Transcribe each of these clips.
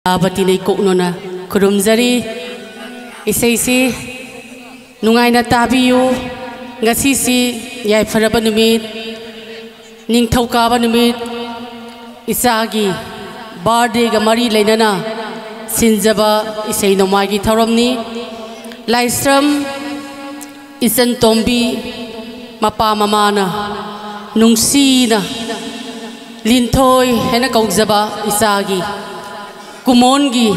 Abati nei koknona kurumjari isaisi nungaina tabiyu ngasisi yai faraba numit ningthauka numit isagi birthday ga mari leinana sinjaba isai nomagi tharamni laistram isan tombi mapa mamana nungsina linthoi hena kaujaba isagi कुमोनगी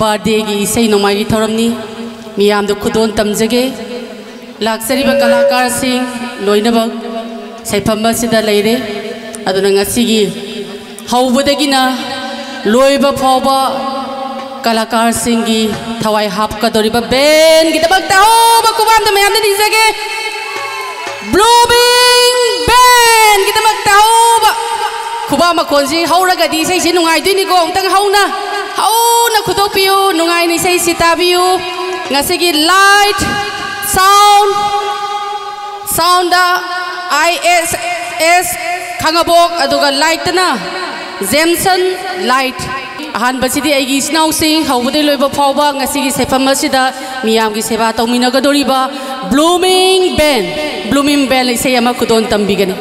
birthday की इसई नोमाई थोरमनी मियाम दो खुदोन तमजगे लाक्सरीबा कलाकार सिंह लोइनबक सैफम्बा सिदा लेरे अदुना ngasiगी हौबदगिना लोइबा फावबा कलाकार सिंह की थवाई हापका दोरिबा Ben की दबक ताओबा कुबाम द मियाम दे दिजगे ब्लूमिंग बेन की दबक ताओबा खुबा मकोनजी हौरगदी सैसे नुंगाइदुनी को अमतंग हौना खुदोपियो नुंगाइनी सैसे ताबियो ngasiगी लाइट साउंड ISS खंगबोक अदुगा लाइट ना जेमसन लाइट अहान बसिदी आइगी स्नाउ सिंह हौबदे लोइबा फावबा ngasiगी सेफम असिदा मियामगी सेवा तौमिनगदोरिबा ब्लूमिंग बेन इसे यमा खुदोन तंबिगनी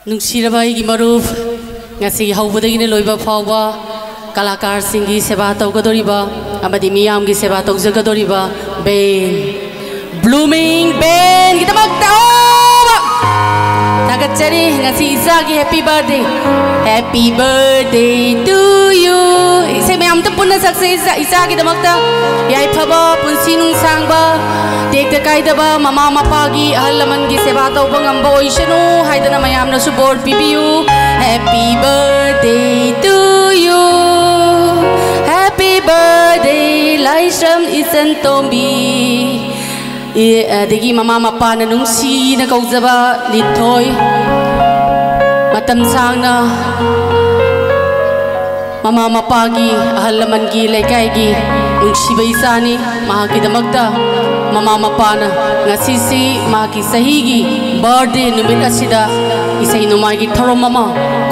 नुंसीरबाई की मरूफ ngasi hauba dagine loiba phawba कलाकार सिंगी सेवा तौगदोरिबा अमदी मियाम की सेवा तौजगदोरिबा बेन ब्लूमिंग बेन की तमकता थागतचरी ngasi isa की हैप्पी बर्थडे टू यू इसे मैम तो पुनः सक्से isa की तमकता याई फबा पुंसी नुंसांगबा टेक कायदबा ममा मपा की अहल लमन की सेवा तौबा ngamba oisanu haidana मैम न सुबोर्ड पिबियू happy birthday to you happy birthday Laishram इसन तोंबी अदगी ममा मपा न नुंसी न कौजबा लिथोय मतम सांगना ममा मपा की अहल लमन की लेकाय की नुंसीबा इसानी महा की दमकता ममा मपाना ngasi मा की सही की बर्थडे नुमित असिदा इसई नुमाई की थरो ममा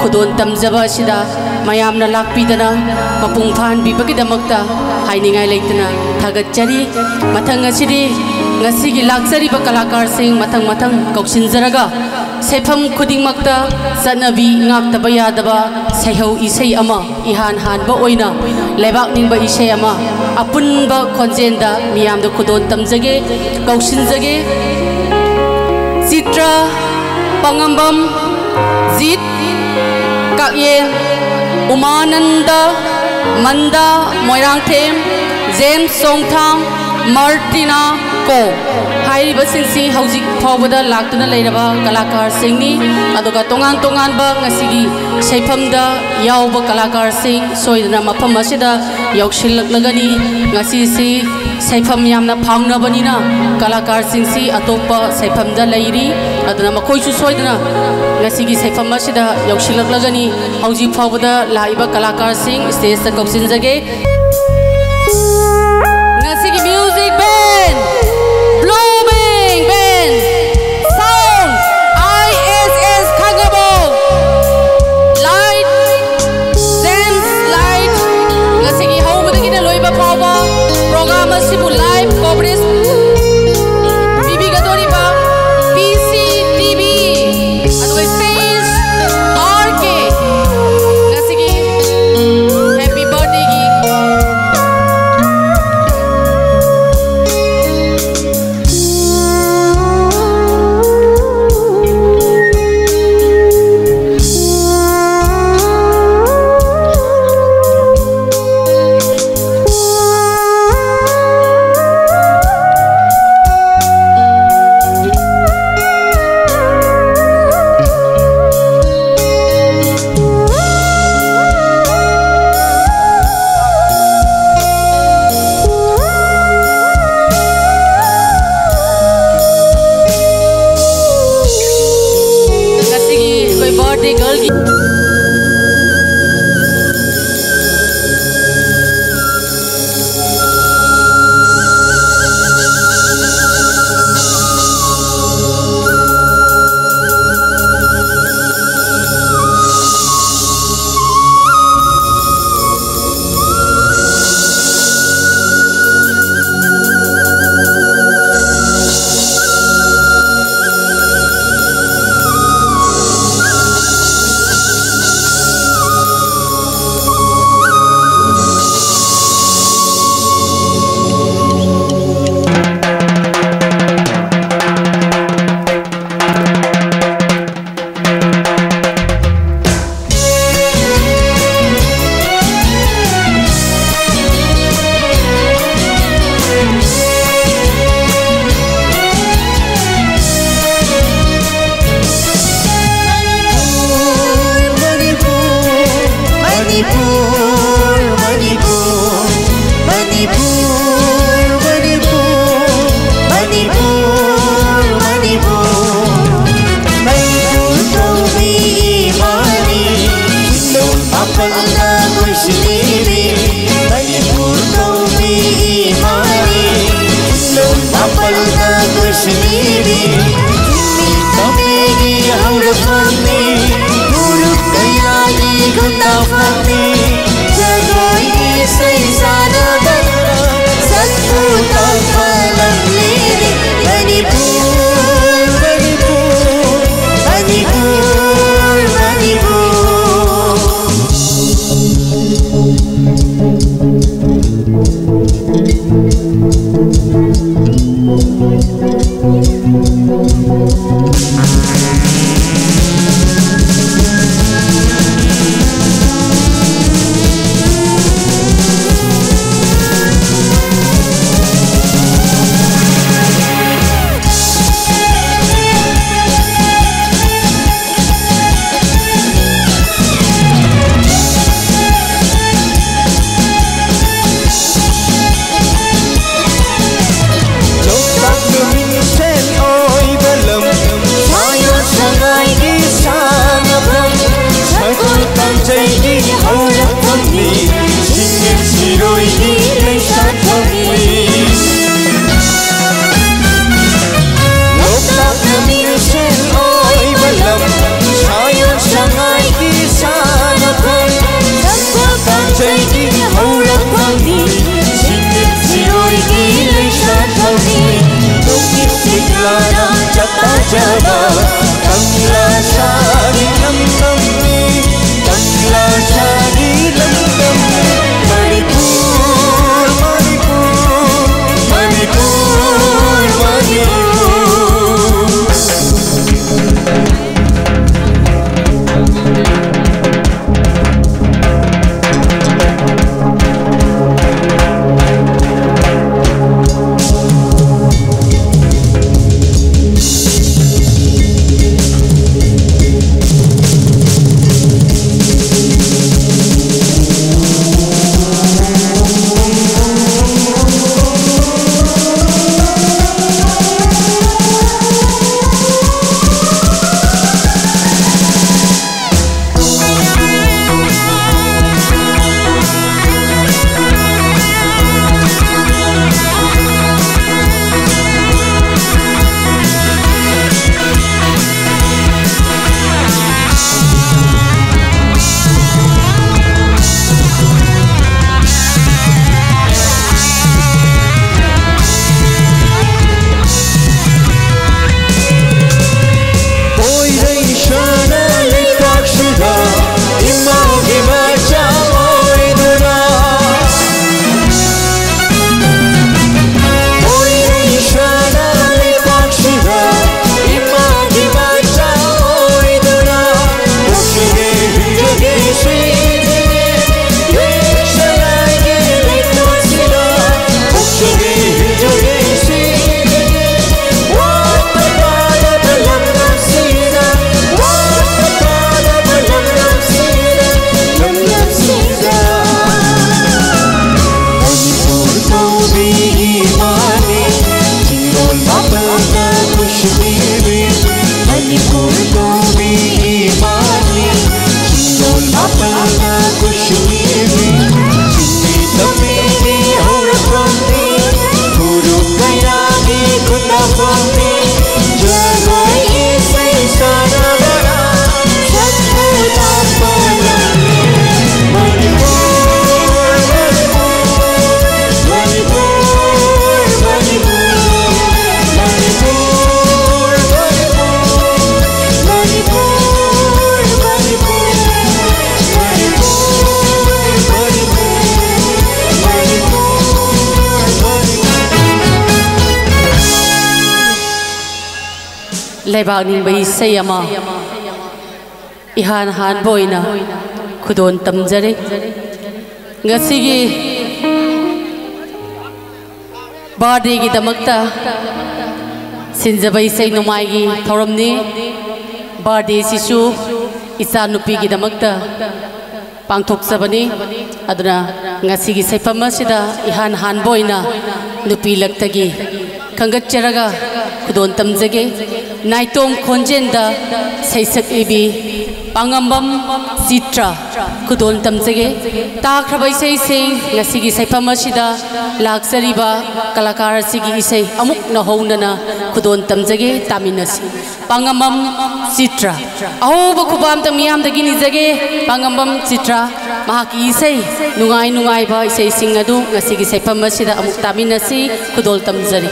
खुदोन तमजबा असिदा मयामना लाकपीदना मपुंग फान बिबकी दमकता हाइनिंगाई लेतना थागतचरी मथंग असिदी ngasi की लाक्सरीबा कलाकार सिंग मथंग मथंग कौसिनजरगा सेफम खुदिंगमक्ता सनबी ngaktaba yadaba सैहौ इसई अमा इहान हानबा ओइना लेबाक निंगबा इसई अमा अपुनबा खोंजेंदा मियामदा खुदोन तमजगे कौसिनजगे चित्रा पंगंबम जीत कायेन उमानंदा मंदा मोयरांगथेम जेम्स सोंगथाम मार्टिना को हाइरिबसिंसी हौजिक फावबदा लाक्तुना लेरबा कलाकार सिंगनी अदुगा तोंगान तोंगानबा ngasiगी सैफमदा यावबा कलाकार सिंग सोइदना मफम असिदा यौसिललगनी ngasi सैफम यामना फांगनबनिना कलाकार सिंगसी अतोपा सैफमदा लेरी अदुना मखोइसु सोइदना ngasiगी सैफम असिदा यौसिललगनी हौजिक फावबदा लाइबा कलाकार सिंग स्टेज ता कौसिनजगे ngasiगी music band blooming band sound ISS खंगबो लाइट जेम्स लाइट ngasiगी हौमदगी ना लोइबा फावबा प्रोग्राम असिबु लाइव कवरेज बिबिगदोरिबा PCTV अदुगा स्टेज RK ngasiगी हैप्पी बर्थडे की लेबाक निंबा इसै अमा इहान हान बोइना खुदोन तमजरे ngasiगी birthday gi damakta sinjaba isai nomai gi thoramni birthday sisu isa nupi gi damakta pangthok sabani aduna ngasigi saifam asida ihan han boina nupi laktagi khangat charaga khudon tamjage naitom khonjenda saisak ibi pangambam Citra khudon tamjage takhrabai isai sing ngasigi saifam asida laksariba kalakar sigi isai amuk na hounana khudon tamjage taminasi pangambam Citra ahoba khubam tamiyam dagi nijage pangambam Citra mahaki isai nungai nungai ba isai sing adu ngasigi saifam asida amuk taminasi khudol tamjari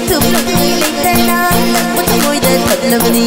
ꯊꯨꯝ ꯂꯧꯊꯣꯏ ꯂꯩꯇꯅ ꯅꯪꯕꯨ ꯊꯃꯣꯏꯗ ꯊꯝꯂꯕꯅꯤ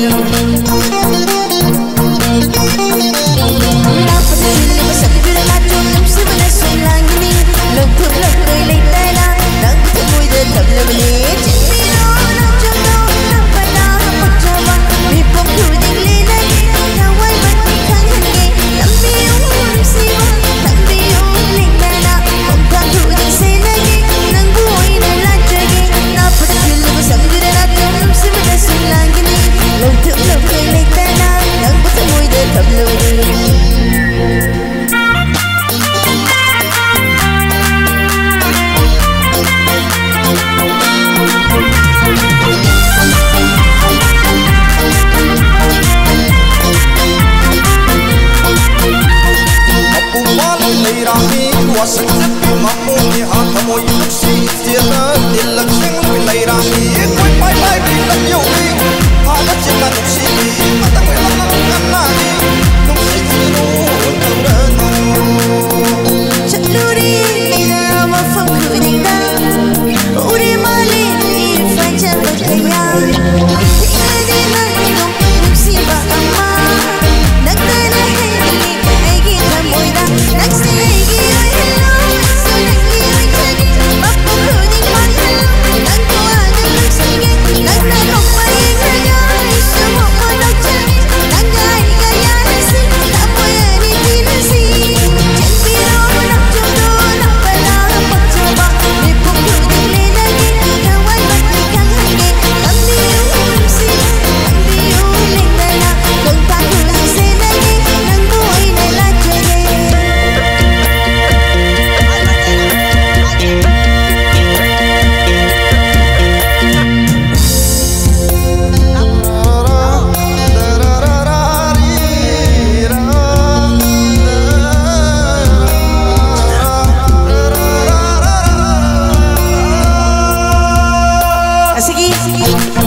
ꯂꯥꯞꯄꯗ ꯆꯤꯜꯂꯤꯕ ꯁꯛꯇꯨꯗ ꯂꯥꯆꯣꯡ ꯅꯨꯡꯁꯤꯕꯅ ꯁꯨꯝ ꯂꯥꯡꯒꯅꯤ ꯂꯧꯊꯨꯝ ꯂꯧꯊꯣꯏ ꯂꯩꯇꯅ ꯅꯪꯕꯨ ꯊꯃꯣꯏꯗ ꯊꯝꯂꯕꯅꯤ ꯆꯦꯟꯕꯤꯔꯣ ꯂꯥꯆꯣꯡꯗꯣ ꯅꯞꯄꯗ ꯄꯛꯆꯕ ꯃꯤꯄꯨꯝ ꯈꯨꯗꯤꯡ ꯂꯤꯅꯒꯦ ꯊꯋꯥꯏꯃꯛꯀꯤ ꯈꯪꯍꯟꯒꯦ ꯇꯝꯕꯤꯌꯨ ꯅꯨꯡꯁꯤꯕ ꯊꯝꯕꯤꯌු ꯂꯦꯡꯗꯅ ꯈꯣꯡꯊꯥꯡ ꯈꯨꯗꯤꯡ ꯁꯦꯟꯅꯒꯦ ꯅꯪꯕꯨ ꯑꯣꯏꯅ ꯂꯥꯠꯆꯒꯦ ꯂꯥꯞꯄꯗ ꯆꯤꯜꯂꯤꯕ ꯁꯛꯇꯨꯗ ꯂꯥꯆꯣꯡ ꯅꯨꯡꯁꯤꯕꯅ ꯁꯨꯝ ꯂꯥꯡꯒꯅꯤ ꯂꯧꯊꯨꯝ ꯂꯧꯊꯣꯏ ꯂꯩꯇꯅ ꯅꯪꯕꯨ ꯊꯃꯣꯏꯗ ꯊꯝꯂꯕꯅꯤ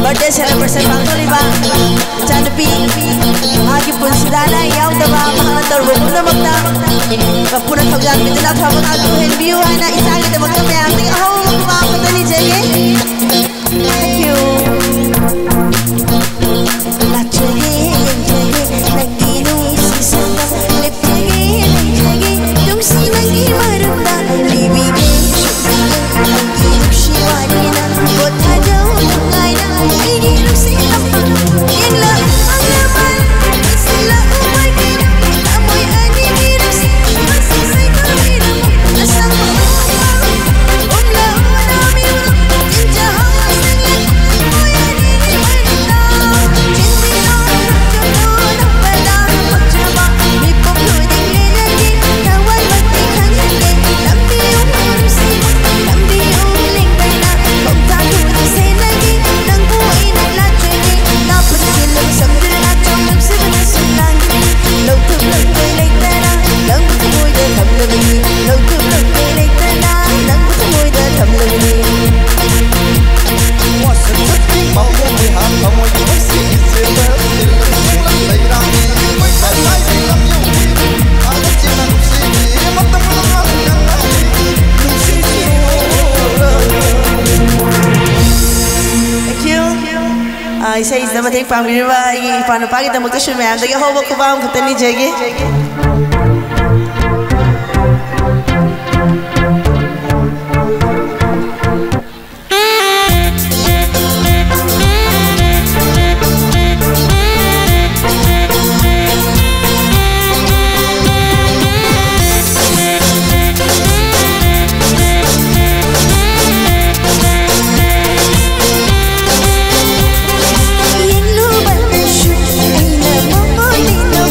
birthday celebration pangtoliba Chanapi Agi punsidana yaudaba mahal tarbo punamakta kapuna thawjan bitna thabang atu henbiu haina isagi damakta mayam ting aho makwa patani jege thank you lachege naginu sisanga lepege nagege dungsi nangi marunda libige naginu shiwanina botha jau ngaina igi lusi ingla angaman sila umagi amoy ani girusi masisay kamira asang umla unami jinja hawasan moyani marita jindino jono napada pagchaba mipom luding lenagi tawal magti khangenge lambiyo murusi lambiyo lingana kongtang hudi senagi nang buhay na lachege dapat sila samdira na chong sibana sunlangi lawtub lagay laytana nang buhay da thamlagani lawtub lagay laytana nang buhay da thamlagani wasan saking mamu lihat kamu yang sisi bertil leirami masai bilang yuri ada cinang sini mata menang sisi thank you isay is namating pamiriba ipano pagit ang magtasyon mayam dagi hawak ko ba ang katani jege Yang lupa shoot ay na mamulit no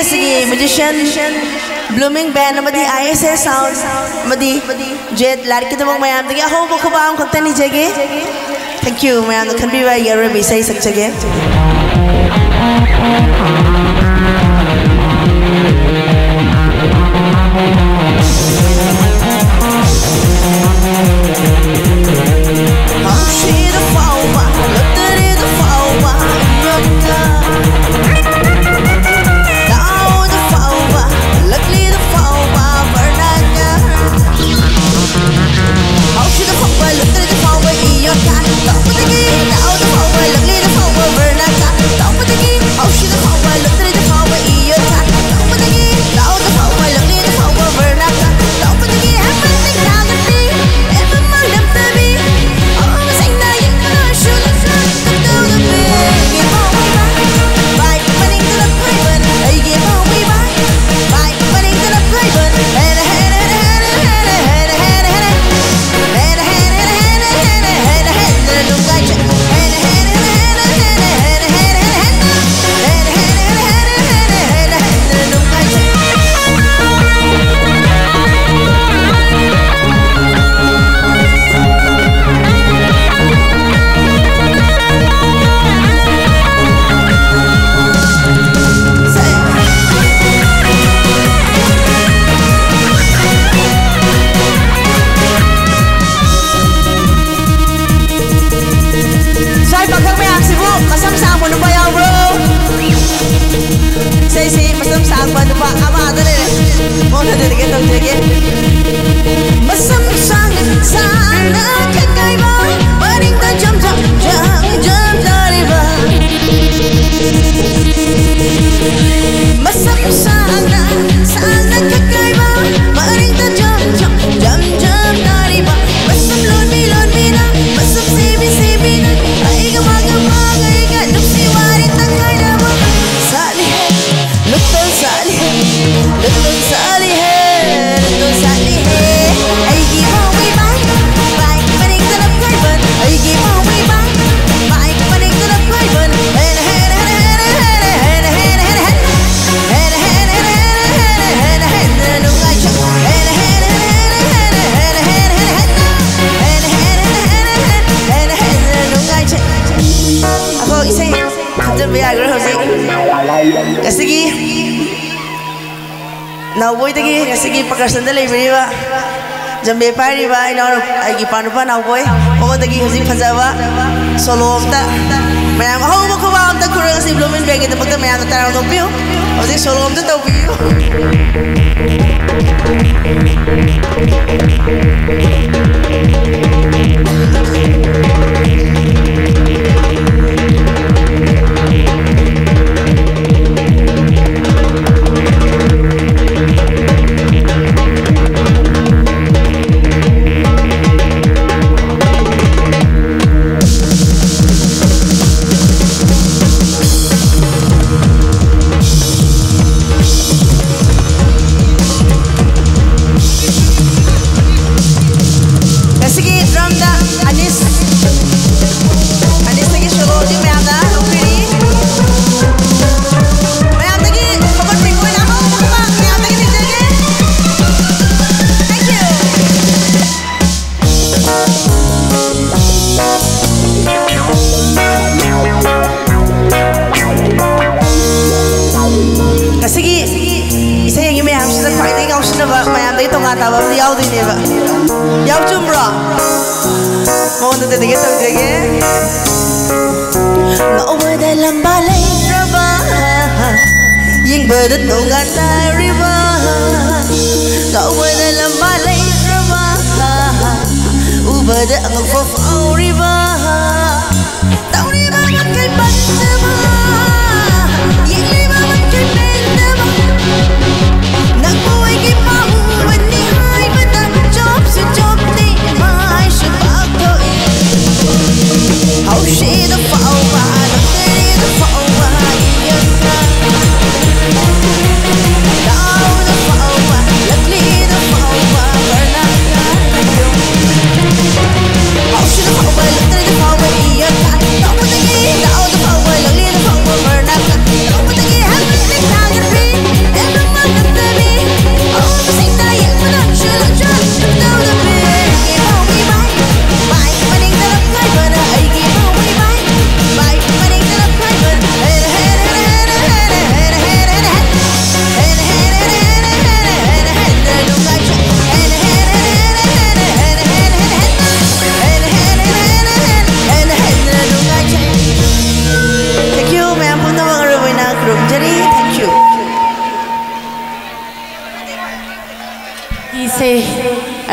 ngasi musician blooming band amadi ISS sound amadi jet larki tamang mayam dagi aho bo khobam khaktani jage thank you mayam da khanbi ba yar bi sai sak jage Pakastan da leibiriba jambe pairiba ina aigi panupa nawboy homodagi hojik fajawa solo amta mayam hobo khoba amta kurang si blooming bag ita pakta mayam tarang dopiyo hojik solo amta tawpiyo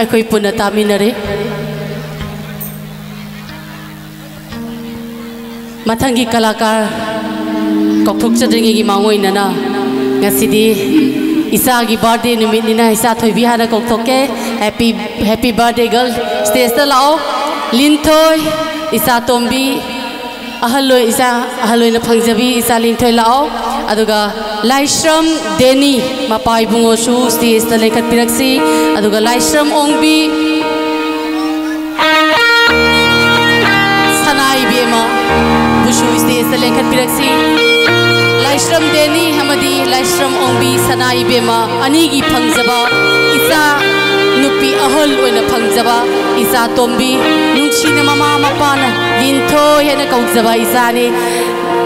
अखोई पुनः तामिनरे मथंगी कलाकार कौथोक्चद्रिंगी की मांगोइनना ngasidi isa gi birthday numit nina isa thoibi hana kौथोके happy birthday girl stage ta lao linthoi isa tombi ahaloi isa ahaloi na phangjabi isa linthoi lao aduga laishram deni mapai bungo su stage ta lekhat piraksi aduga laishram ongbi sanai bema busu stage ta lekhat piraksi Laishram देनी हमदी लाइश्रम ओंबी सनाई बेमा अनीगी फंगजबा इसा नुपी अहल ओइना फंगजबा इसा तोंबी नुंगसीना mama मपाना लिंथो हेना कौजबा इसानी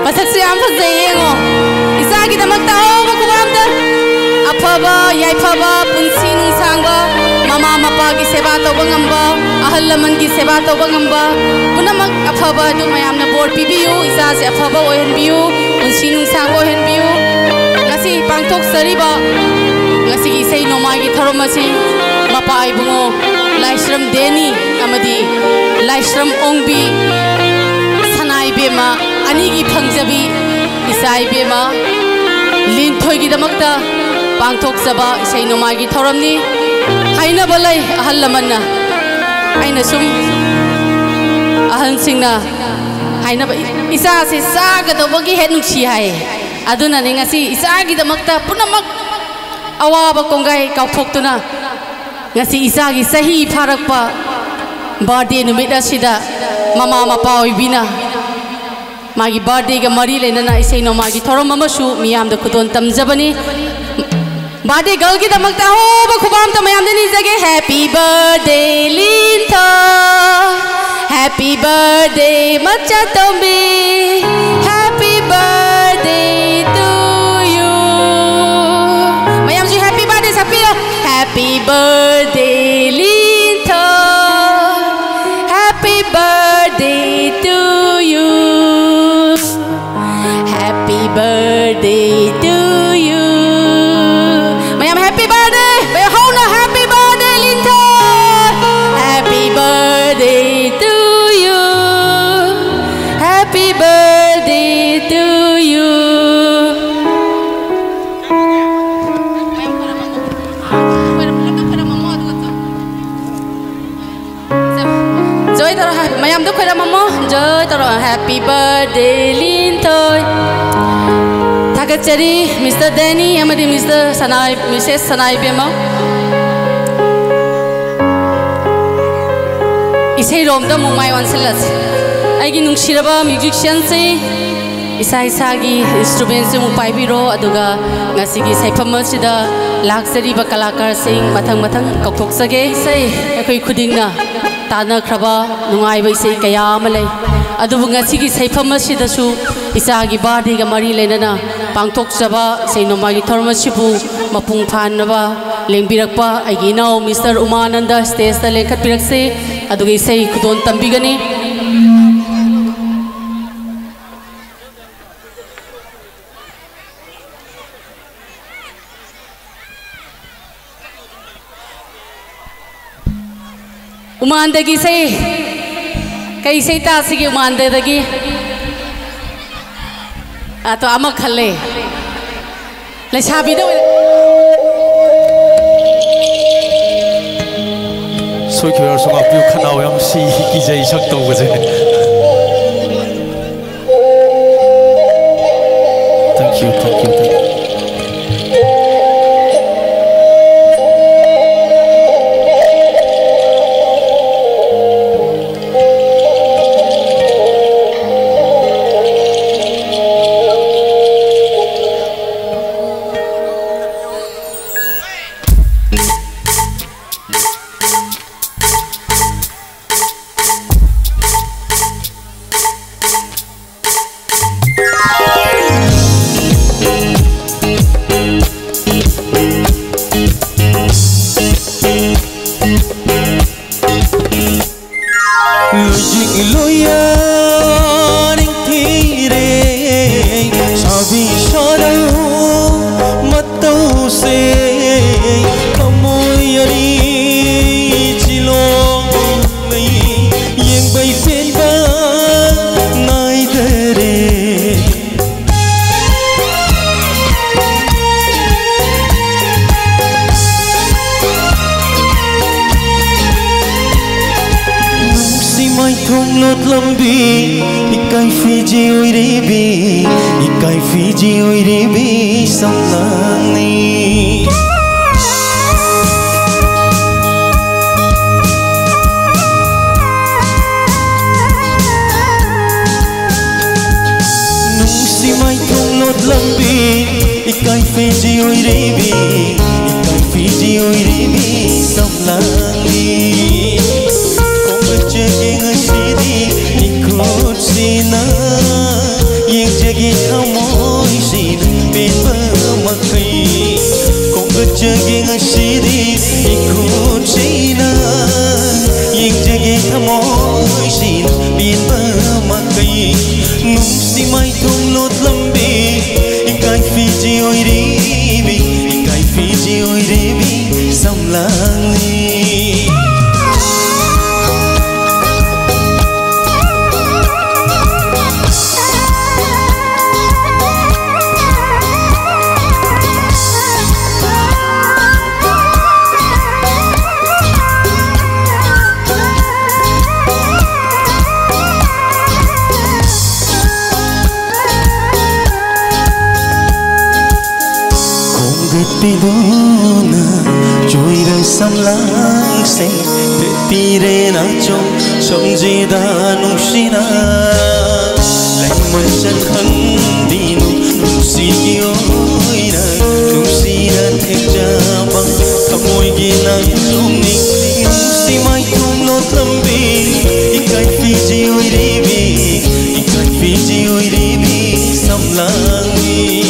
मसकसे याम फजयेंगो इसागी दमकता ओ मकुबामदा अफबा याइफबा पुंसी नुंसांगबा mama Mopa की सेवा तौबा ngamba ahal laman की सेवा तौबा ngamba पुनमक अफबा दु मयामना बोर्ड पिबियु इसा से अफबा ओहनबियु पुंसी नुंसांग ओहनबियु ngasi pangthok sariba ngasi gi sei nomai gi thoromasi mapa ibungo laishram deni amadi laishram ongbi sanai bema ani gi phangjabi isai bema linthoi gi damakta pangthok saba sei nomai gi thoromni haina balai ahal lamanna aina sum ahal singna haina ba isa se saga to bagi het nuksi hai aduna ne ngasi isa gi damakta punamak awaba kongai kauthokuna ngasi isa gi sahi pharakpa birthday numit asida mama mapa oibina magi birthday ga mari lenana isei no magi thorom amasu miyam da khudon tamjabani birthday girl ki damakta ho ba khubam ta mayam de ni jage happy birthday Lintho happy birthday macha tombi happy birthday to you mayam ji happy birthday sapiro happy birthday Lintho happy birthday to you happy birthday to you happy birthday bay hona happy birthday Lintho happy birthday to you happy birthday to you joy taro mayam do khara mamo joy taro happy birthday Lintho Takachari, Mr. Danny, amadi Mr. Sanai, Mrs. Sanai Bema. Isai rom da mumai wanselas. Aigi nungshiraba musician se isai sagi instrument se mupai biro aduga ngasigi saifama sida laksari ba kalakar sing mathang kokthok sage sai akoi khudingna tana khraba nungai ba isai kaya malai adubu ngasigi saifama sida su isagi birthday ga mari lenana pangthok saba sei nomagi thormasibu mapung phanaba lengbirakpa aigi nau Mr. Umananda stage ta lekhat pirakse adugi sei khudon tambigani Umandagi sei kai sei ta sigi umandagi atau amak khale lesabi do soi khyar song apu khanau yam si ki jai sak to ge thank you thung lót lâm bi ikai Fiji oi re bi ikai Fiji oi re bi sam lang ni nung si mai thung lót lâm bi ikai Fiji oi re bi ikai Fiji oi re bi sam lang ni Sina yang jagi kamu sina beba makai kau berjagi ngasidi ikut sina yang jagi kamu sina beba makai nung si mai thung lót lambi ikai Fiji oi ribi ikai Fiji oi ribi sam lang ni Tiduna chui ra sam lang se te tire na trong jida nung sina lạnh man chân khăn đi nung si oi na nung si na thek cha bang kamoi gi na nung ni nung si mai thung lót lambi ikai Fiji oi ribi ikai Fiji oi ribi sam lang ni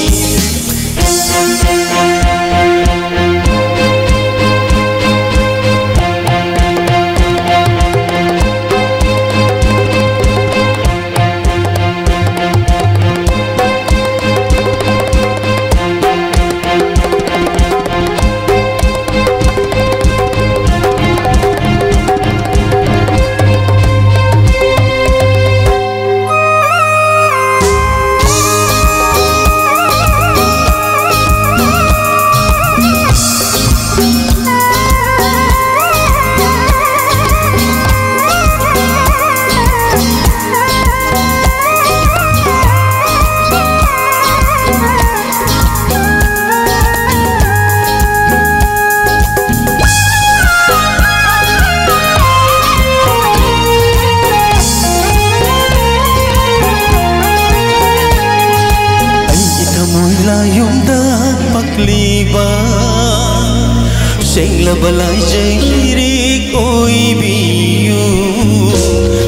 Seng la balai jai rik oi biu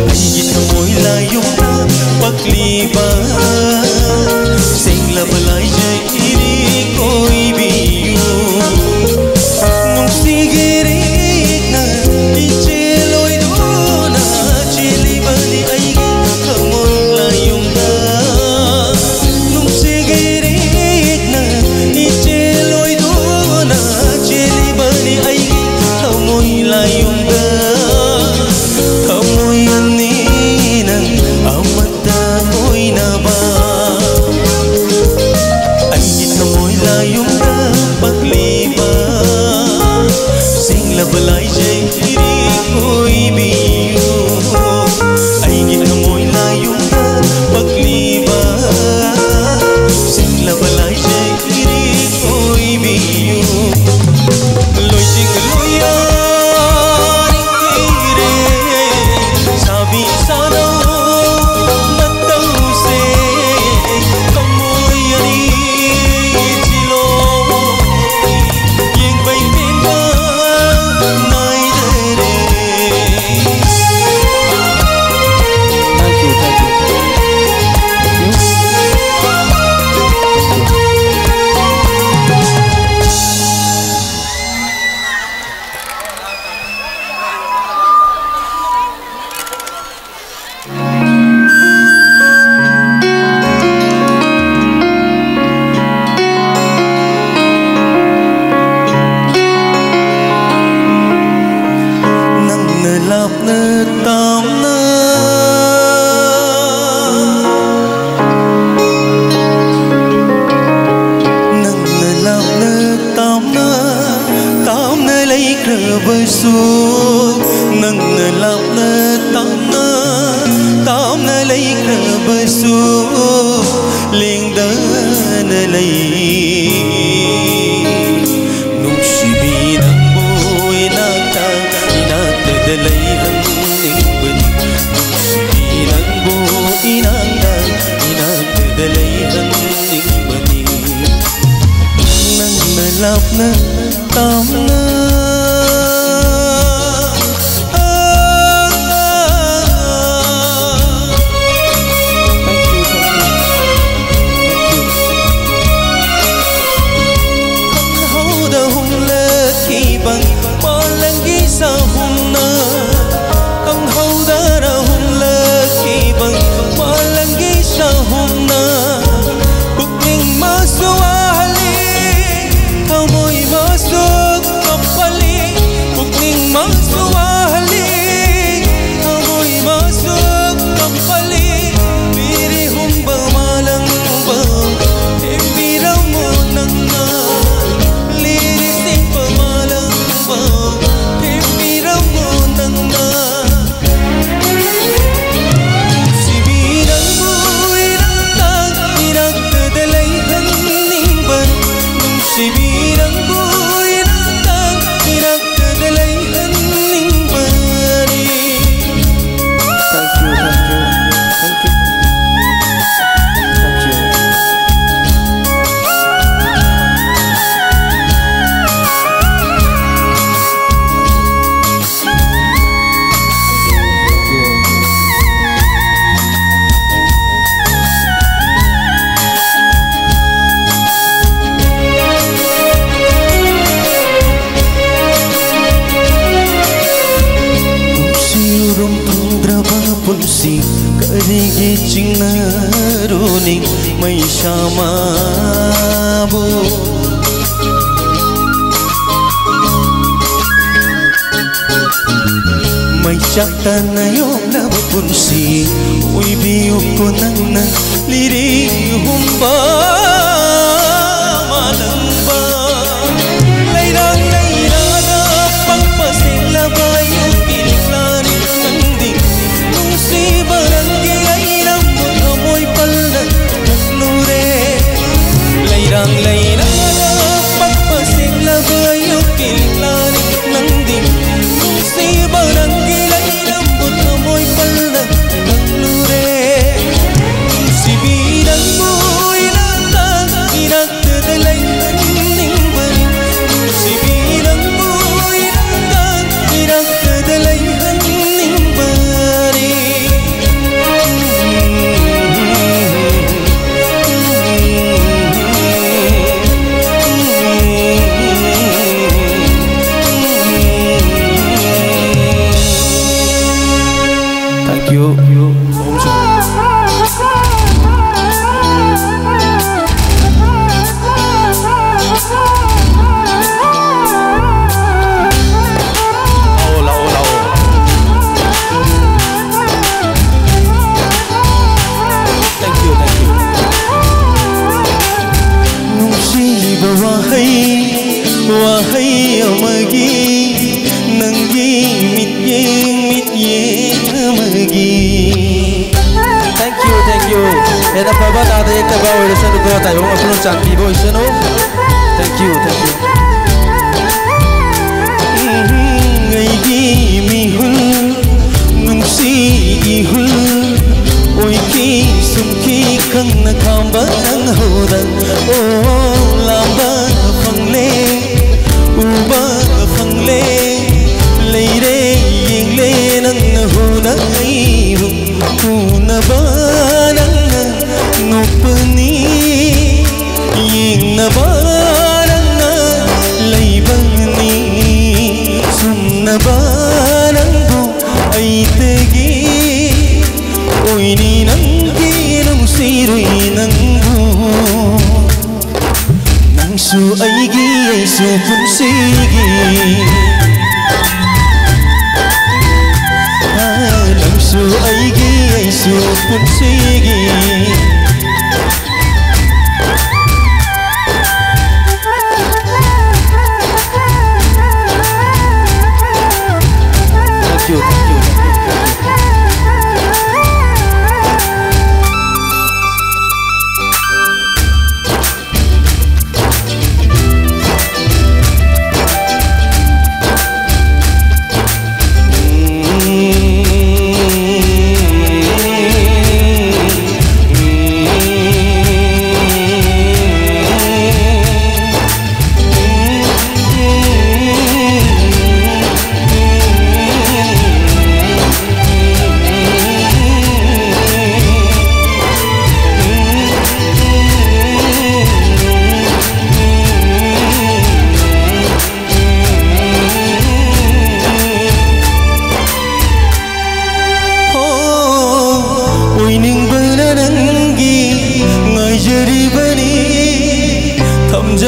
ai gi thamoi la yung pakli ba seng la balai jai rik oi biu nung si girik na i cheloi do na cheli bani ai gi thamoi la yung da nung si girik na i cheloi do na cheli bani ai thamoi la yung da thamoi ani nang amata oi na ba ai thamoi la yung da pakli ba sing la balai jai ri oi biu ai thamoi la yung da pakli ba sing la balai jai ri oi biu loi sing loi bơi xuống nâng nở lọc nở tắm nở ꯂꯩꯔꯕꯁꯨ ꯂꯦꯡꯗꯅ ꯂꯩ ꯅꯨꯡꯁꯤꯕꯤ ꯅꯪꯕꯨ ꯏꯅꯥꯛꯇ ꯂꯩꯍꯟꯅꯤꯡꯕꯅꯤ ꯅꯨꯡꯁꯤꯕꯤ ꯅꯪꯕꯨ ꯏꯅꯥꯛꯇ ꯂꯩꯍꯟꯅꯤꯡꯕꯅꯤ ꯅꯪꯅ ꯂꯥꯞꯅ ꯇꯥꯝꯅ Chaktan yung napupunsi Uy biyok ko nang nalirihumba Malangba Layrang layrada Pagpasing labay Yung piliklarin ng ding Nung si barangay ay ramon Amoy palan ng lure Layrang layrada Pagpasing labay Yung piliklarin ng ding Nung si barangay And apa ba tadi kita bawa urusan itu tayo apun cantik boy seno. Thank you. Ngayi mihul nungsi ihul oi ki sumki khang na khamba nang hodan oh lamba phangle uba phangle leire yengle nang hona ai hu na ba Nupani ying na baranga laibani sunna barangu aitegi oini nangi nusirui nangu nangsu aigi aisu punsigi nangsu aigi aisu punsigi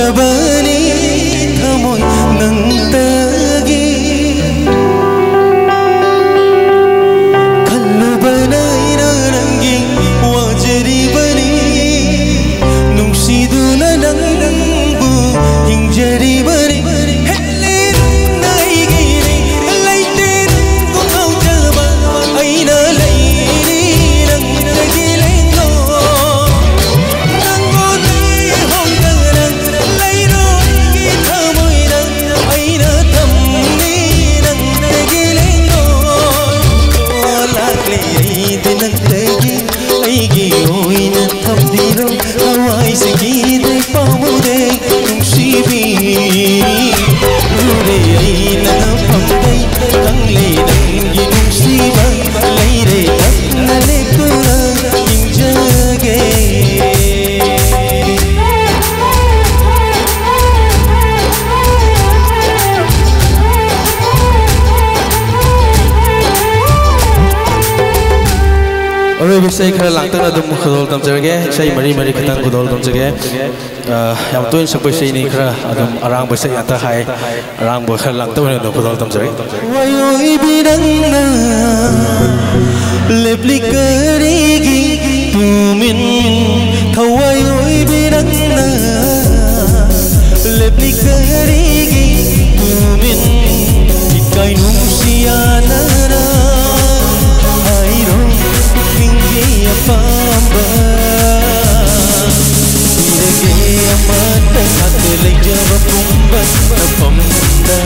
ꯇꯧꯔꯕꯅꯤ ꯊꯃꯣꯏ ꯅꯪꯇꯒꯤ ꯈꯜꯂꯨꯕꯅ ꯑꯩꯅ ꯅꯪꯒꯤ ꯋꯥꯖꯔꯤꯕꯅꯤ ꯅꯨꯡꯁꯤꯗꯨꯅ ꯅꯪꯕꯨ ꯍꯤꯡꯖꯔꯤꯕꯅꯤ Saya kira langtan ada mukhodol tam jage, saya mari kita mukhodol tam jage. Yang tuin sampai saya ini kira ada orang besar yang tak hai, orang besar langtan ada mukhodol tam jage. Wayo ibirangna, lebli kerigi tumin, kawayo ibirangna, lebli kerigi tumin, ikai nungsiana. Pamba irage amata hakle java pumba pamda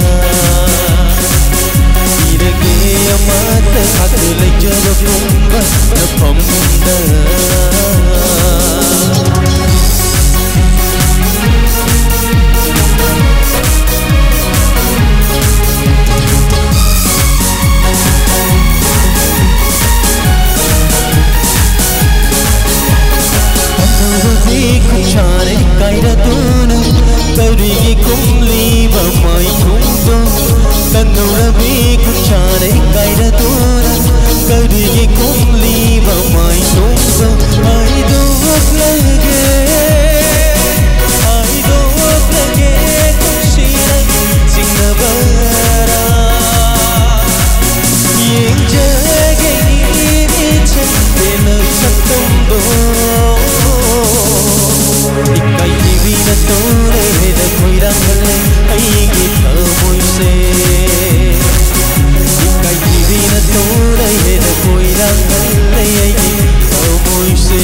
irage amata hakle java pumba pamda Chare kaira tuna karigi kumli ba mai kumdo tanura bi kuchare kaira tuna karigi kumli ba mai kumdo I don't lage kushira singnabara yeng jage ni biche tena satumbo ikai divina tore da koirangale aigi thamoise ikai divina tore da koirangale aigi thamoise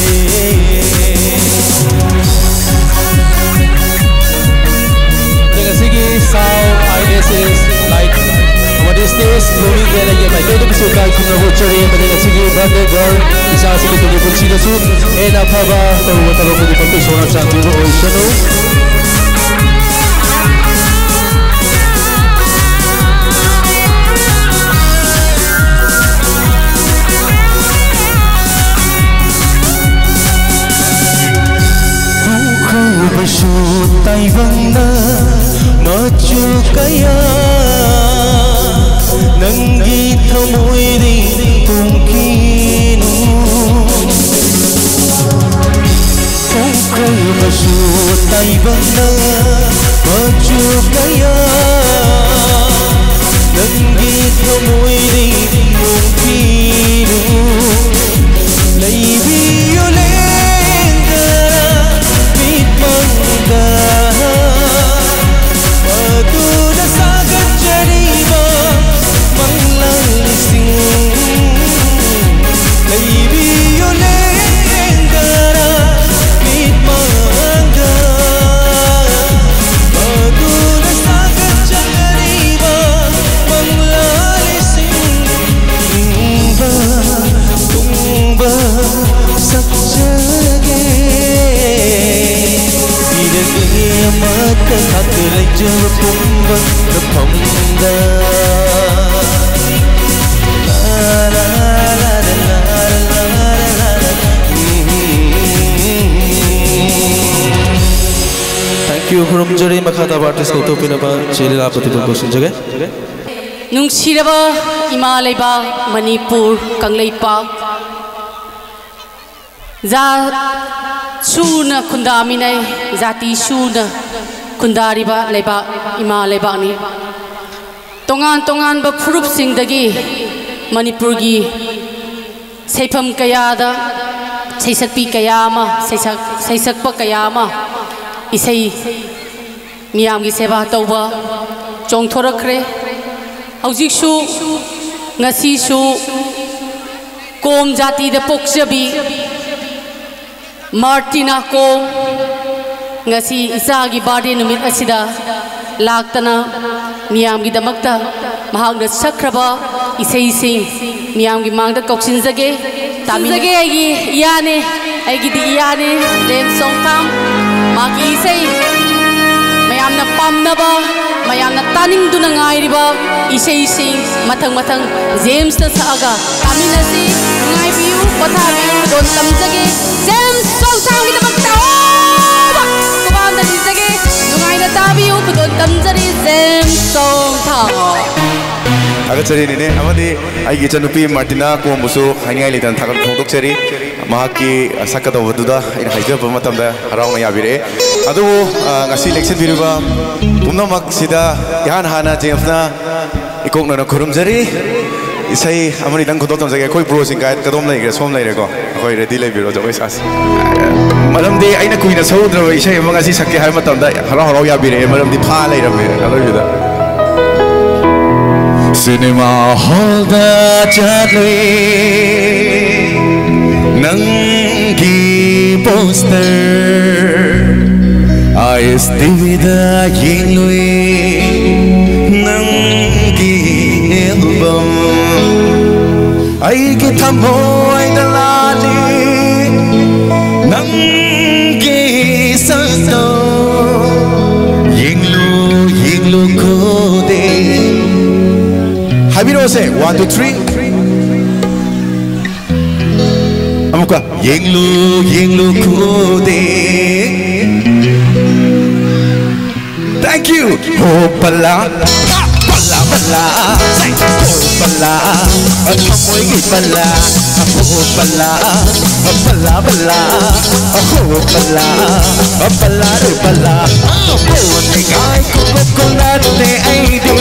Dengan segi sound ISS light Pada stage rolling dia lagi baik. Kita bersuka kita bercari dengan segi brother girl. Bisa segi tu pun sila su. Enak apa? Tahu tahu kita pakai suara cantik original. Bersut Taiwanna maju kaya Nanggi thamoi di tungkinu Kongkai bersut Taiwanna maju kaya Nanggi thamoi di tungkinu Laibi Paduna sagat jariba manglang sing Laibi yole engara mit mangga Paduna sagat jariba manglang sing Tumba sakjage Mata hakle java pumba pamda la la la la la la Thank you from Jari Makata artist ko topinaba chilila pati ko sinjage. Nungsiraba Ima Leibak Manipur Kangleipak za Suna Kundaminai Zati Suna ꯈꯨꯟꯗꯥꯔꯤꯕ ꯂꯩꯕꯥꯛ ꯏꯃꯥ ꯂꯩꯕꯥꯛꯅꯤ ꯇꯣꯉꯥꯟ ꯇꯣꯉꯥꯟꯕ ꯐꯨꯔꯨꯞꯁꯤꯡꯗꯒꯤ ꯃꯅꯤꯄꯨꯔꯒꯤ ꯁꯩꯐꯝ ꯀꯌꯥꯗ ꯁꯩꯁꯛꯄꯤ ꯀꯌꯥ ꯑꯃ ꯁꯩꯁꯛꯄ ꯀꯌꯥ ꯑꯃ ꯏꯁꯩ ꯃꯤꯌꯥꯝꯒꯤ ꯁꯦꯕꯥ ꯇꯧꯕ ꯆꯣꯡꯊꯣꯔꯛꯈ꯭ꯔꯦ ꯍꯧꯖꯤꯛꯁꯨ ꯉꯁꯤꯁꯨ ꯀꯣꯝ ꯖꯥꯇꯤꯗ ꯄꯣꯛꯆꯕꯤ ꯃꯥꯔꯇꯤꯅꯥ ꯀꯣꯝ ngasi isagi birthday numit asida laktana miyamgidamakta mahagna sakraba isei sing miyamgi mangda koksinjage taminjage aigi iyane aigi di iyane dem songtam magi isei mayamna pamnaba mayamna taningduna ngairiba isei sing mathang mathang James ta saga taminasi ngaibiu pathabiu don tamjage James songtam gidamakta Agachari nene amadi aigi chanupi Martina Kombusu haingai litan thagal thongdokchari mahaki sakata waduda ina haijaba matamda harauna yabire adu ngasi election biruba pumnamak sida ihan hana jefna ikokna khurumjari isai amani dang khodotam jage koi pro sing guide kadom lai ge som lai re ko koi ready lai biro jogoi sas maramdi aina kuina saudra isai amanga si sakki hai matamda harau yabire maramdi pha lai rabe aloi bida Cinema hall da chatwe nangi poster ISTV da yinglwe nangi album ai ki thamoy da lali nangi santo yinglu khode Habiro say 1 2 3 Amuka yinglu kude Thank you Hopala Bala bala Hopala Amoy gipala Hopala Bala bala Hopala Bala re bala Pone gai kokolate aidi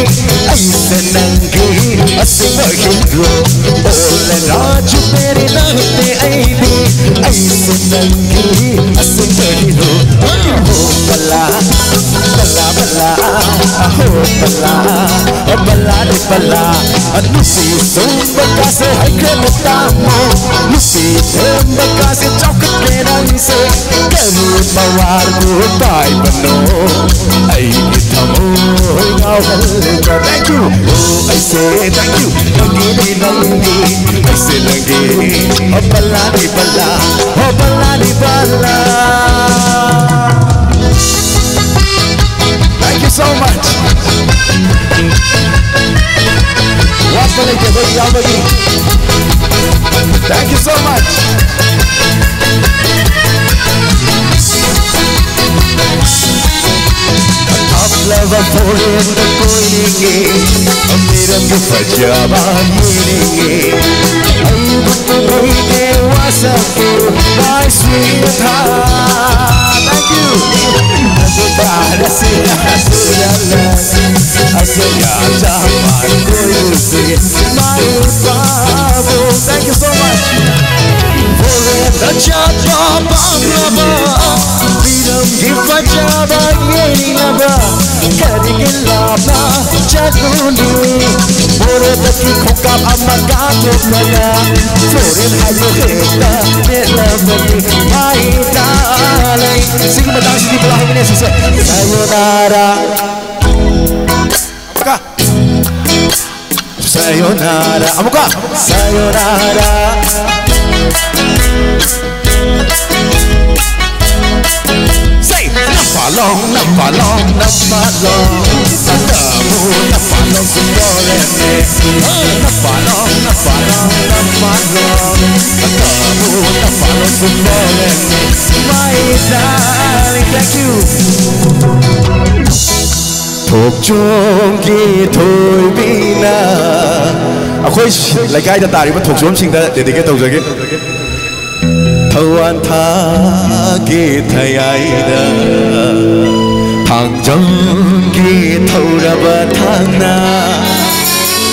aise nangi asima hindro ole raju mere nahte aidi aise nangi asima hindro bala bala bala bala bala re bala anusi sumba kase hakre tamo nusi sumba kase chaukat ke rang se karu mawar ko pai bano ai thamo Thank you. Oh, I say thank you. Nangi, I say nangi. Oh, bala di bala. Oh, bala di bala. Thank you so much. Thank you so much. Lava for in the koinge amira ke fajaba yinge ayu ke wasaku my sweetheart thank you asubara se asurala asya jamar koise my babu thank you so much for the chapa baba freedom give fajaba yinga Karigilaba chaduni Bore baki khokab amaga tokana Foreign hayo heta melamani my darling Sing badang sidi pula hamine sisa Sayonara Amuka Sayonara Amuka Sayonara Napalong, napalong, napalong Atamu, napalong sumorene Napalong, napalong, napalong Atamu, napalong sumorene My darling, thank you Thok chom ki thoi bina Akhoi laikai da tari ba thok chom sing da dedicate taujage Thawan tha ge thayai da Thangjongi thoraba thangna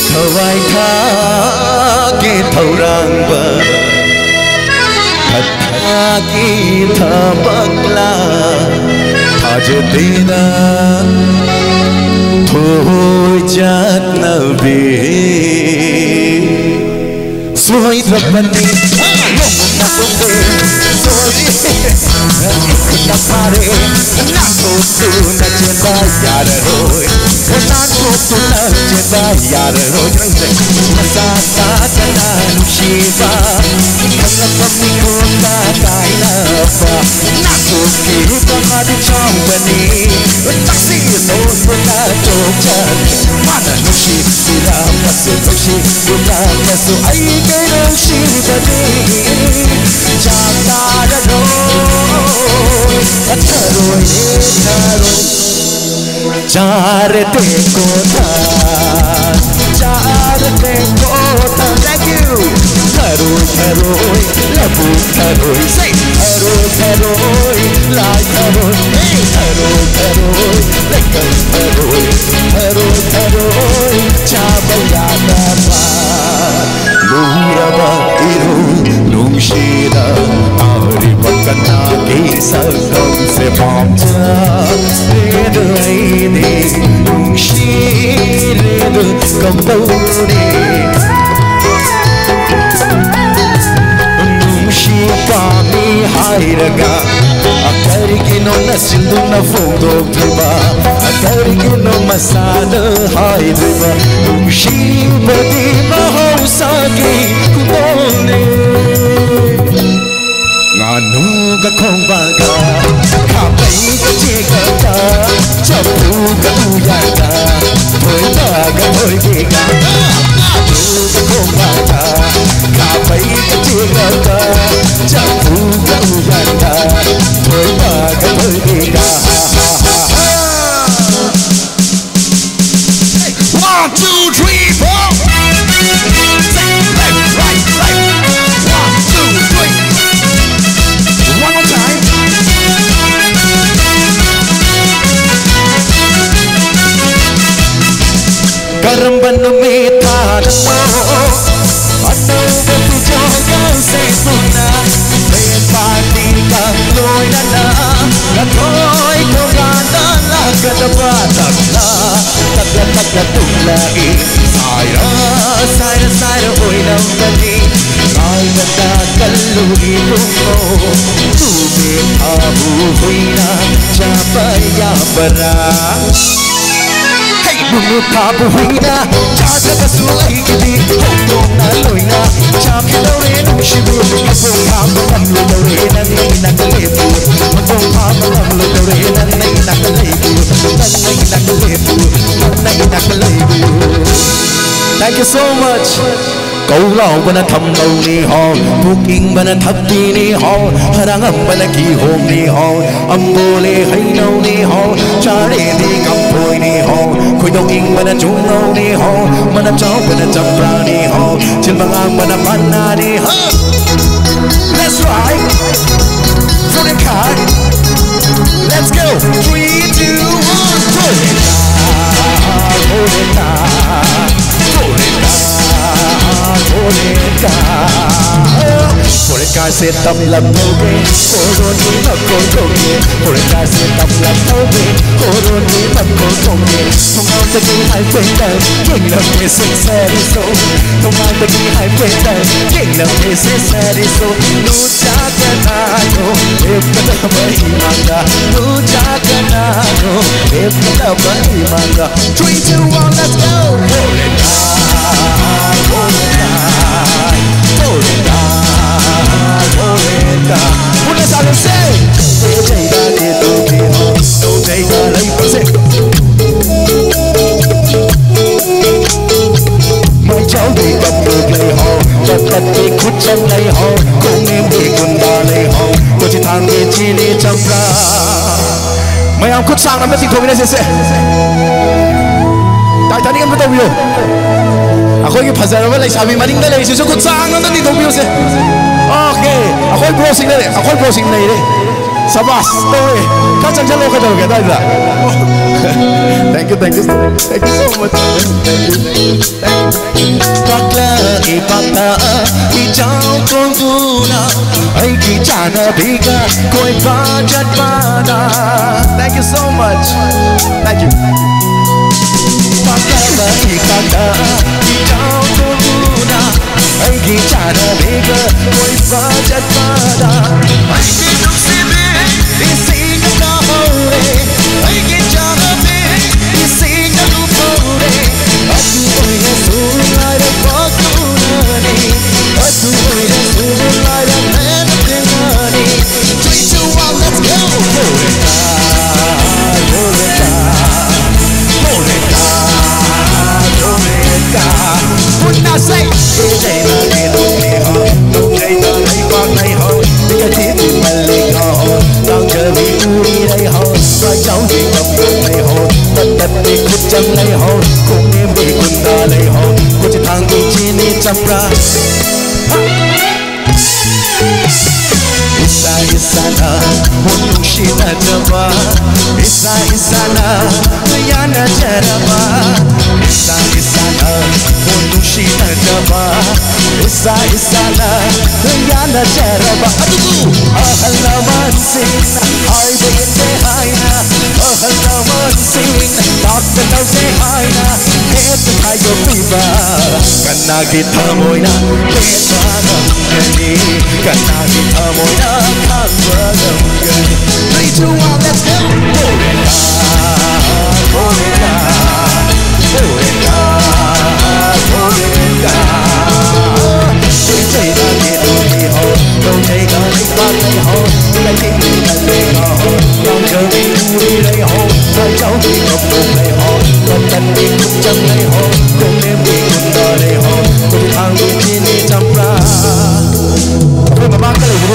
thawai thagi thorangba thagi thabakla thajadina thôi jatna be soy thabani na pumbe soy na pare na to tu na chenda yar roy na to tu na chenda yar roy masa ta kana shiva kana kami ko ta kaina pa na to ki pa mari chambani taxi so so na to chan mana no shi sira pasu shi na pasu ai ke no shi bani jata ro atharoy charte kotha thank you tharoy labu tharoy say tharoy like tharoy hey tharoy like tharoy chabaya ba luraba iru nungshira ari bakana ke sagam se pamcha redai ne nungshire kampone nungshi kami hairaga akarigino nasindu na fondo driba akarigino masada hairiba nungshi badi mahosagi kubone nganu ga khombaga khapai ga chega chapu ga uyaga thoi ga thoi ga nganu ga khombaga khapai ga chega chapu ga uyaga thoi ga thoi ga 1 2 3 4 left right 1 2 3 one more time. Karamban mein tha mo ado batu jaga se suna mein party ka loi na la thoi ko gana la kadba takla takla tukla e saira oi na kani ai bata kallu hi tumo tu be abu hoina chapaya bara Munu tabu huina, jaga basulai kidi, hoto na loina, chapki dore nushibu, mabong hama namlu dore nani nakalebu, mabong hama namlu dore nani nakalebu, nani nakalebu. Thank you so much. Câu lao bana thầm đầu ni ho, thuốc in bana thấp ti ni ho, harang âm bana kỳ hồn ni ho, âm bồ lê hay nâu ni ho, cha lê đi cầm phôi ni ho, khôi đầu in bana chung nâu ni ho, bana cháu bana chăm ra ni ho, trên băng ang bana bana ni ho. Let's ride, for the car, let's go, 3 2 1, hold it down, Pureka se tam lam hoge, koroni makko toge. Pureka se tam lam hoge, koroni makko toge. Tumang tagi hai penda, king lam me se sari so. Tumang tagi hai penda, king lam me se sari so. Nu jagana no, ekta bahi manga. Nu jagana no, ekta bahi manga. 3 2 1, let's go. Una sabe ser, llega que tú no llega la impresión. Mai cháu đi gặp được lấy họ, gặp đặt đi khút trong lấy họ, cùng em đi quần đà lấy họ, cô chỉ thang đi chi đi chăm ra. Mai ông khút sang làm cái gì thôi cái này sẽ. Tại sao đi em bắt đầu nhiều? Ako yung pasarama like sabi maling dala isusukot sa ang nandito music. Okay, ako yung browsing na rin. Sabas, toy. Kacang jalo ka daw kita ida. Thank you so much. Thank you. Pakla ipakta ijau konguna ai ki chana bhiga koi pajat pada. Thank you so much. Thank you. Pakla ipakta ijau konguna ai ki chana bhiga koi pajat pada. Ai ki nuksi me isi ka hore ai ki chana me isi ka hore. Atu oi sunai ra pakunani atu oi sunai ra menakani. 3, 2, 1, let's go. Put now say Isana, Munushina Java, Isana, Yana Jarava, Isana, Munushina Java, Isana, Yana Jarava, Ahalaman sing, I will say Haina, Ahalaman sing, Dr. No say Haina, Head to Tiger Fever, Kanagi Tamoina, Kanagi Tamoina. 3, 2, 1, let's go.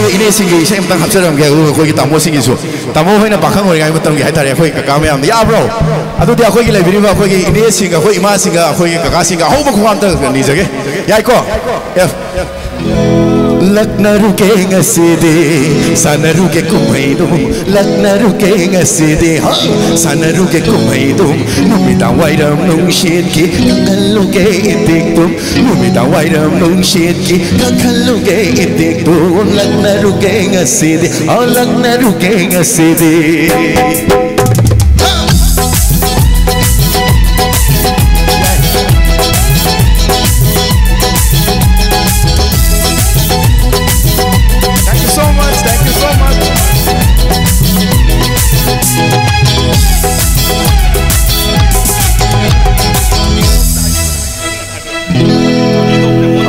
ini singi saya tentang hapsa dalam gaya aku kita tamu singi su tamu hari nak bakang orang yang betul gaya tadi aku kakak macam ya bro aduh dia aku gila beri aku ini singa aku ima singa aku kakak singa aku bukan hantar ni saja ya iko ya Lakna ruke ngaside sana ruke kumaidu lakna ruke ngaside sana ruke kumaidu numita wairam nung shitki kakalluke itiktum numita wairam nung shitki kakalluke itiktum lakna ruke ngaside lakna ruke ngaside.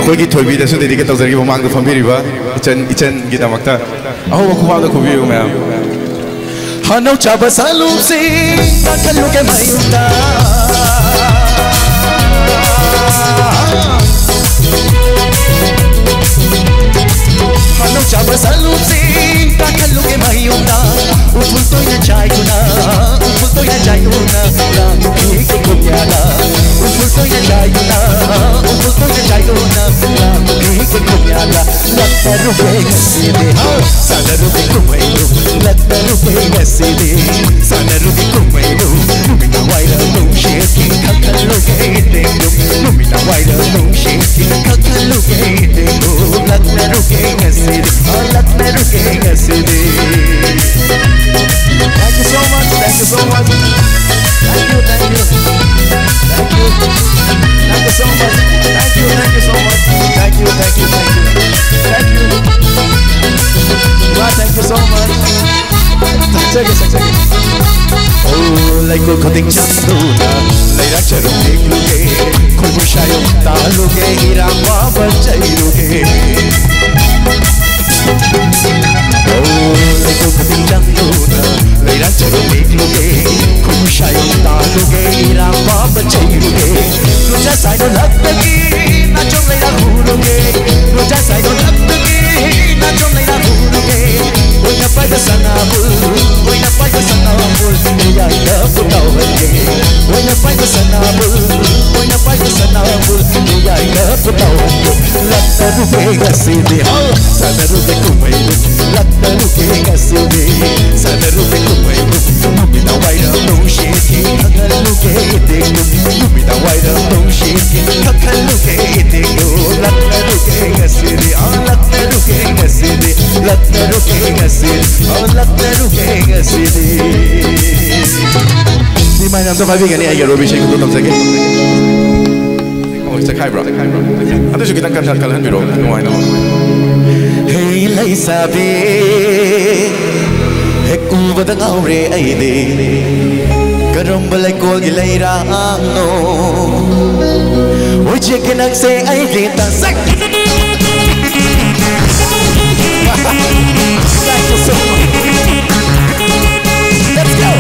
Kogi thobi da su dedicate tawzar gi mamang da famiri ba ichan gi da makta aho ko ba da ko bi ma Hanau chaba salum sing kakallu ke mayunda Hanau chaba salum sing kakallu ke mayunda utul to ya chayuna la ki kumyala utul to ya chayuna la ki kumyala lakna ruke ngaside sana ruke kumaidu lakna ruke ngaside sana ruke kumaidu numina waira nung sheki kakallu ke itindu numina waira nung sheki kakallu ke itindu lakna ruke ngaside lakna ruke ngaside. Thank you so much. Thank you so much. Thank you so much. Thank you so much. Thank you. Wow, thank you so much. Check it. Oh, like go cutting chanduna, like a charu ekluge, khushayo taluge, irama bachairuge. Oh, like go cutting chanduna, like a charu ekluge, khushayo taluge, irama bachairuge. Lucha saido lattagi, na chom like a huruge. Lucha saido lattagi, na chom like a huruge. Oina pai sanabul, ya ida putau hanje. Oina pai sanabul, ya ida putau hanje. Lakna Ruke Gasidi, Sana Ruke Kumail, Lata Ruke Gasidi, Sana Ruke Kumail, Lumina Waira, no shaking, Hakan Ruke Eating, Lumina Waira, no shaking, Hakan Ruke Eating, Lata Ruke Gasidi, Lata Ruke Gasidi, Lata Ruke Gasidi, Lata Ruke Gasidi. Di mana tu pagi ni ayah Robi Sheikh tu tak sakit. Oh, sakit bro. Ada juga kita kan kalah biro. Nuai nama. Hey Laisabi, aku badang aure aide. Karam balai kol gilai rano. Ujhe kenak se aide tasak. Thank you so much. Let's go.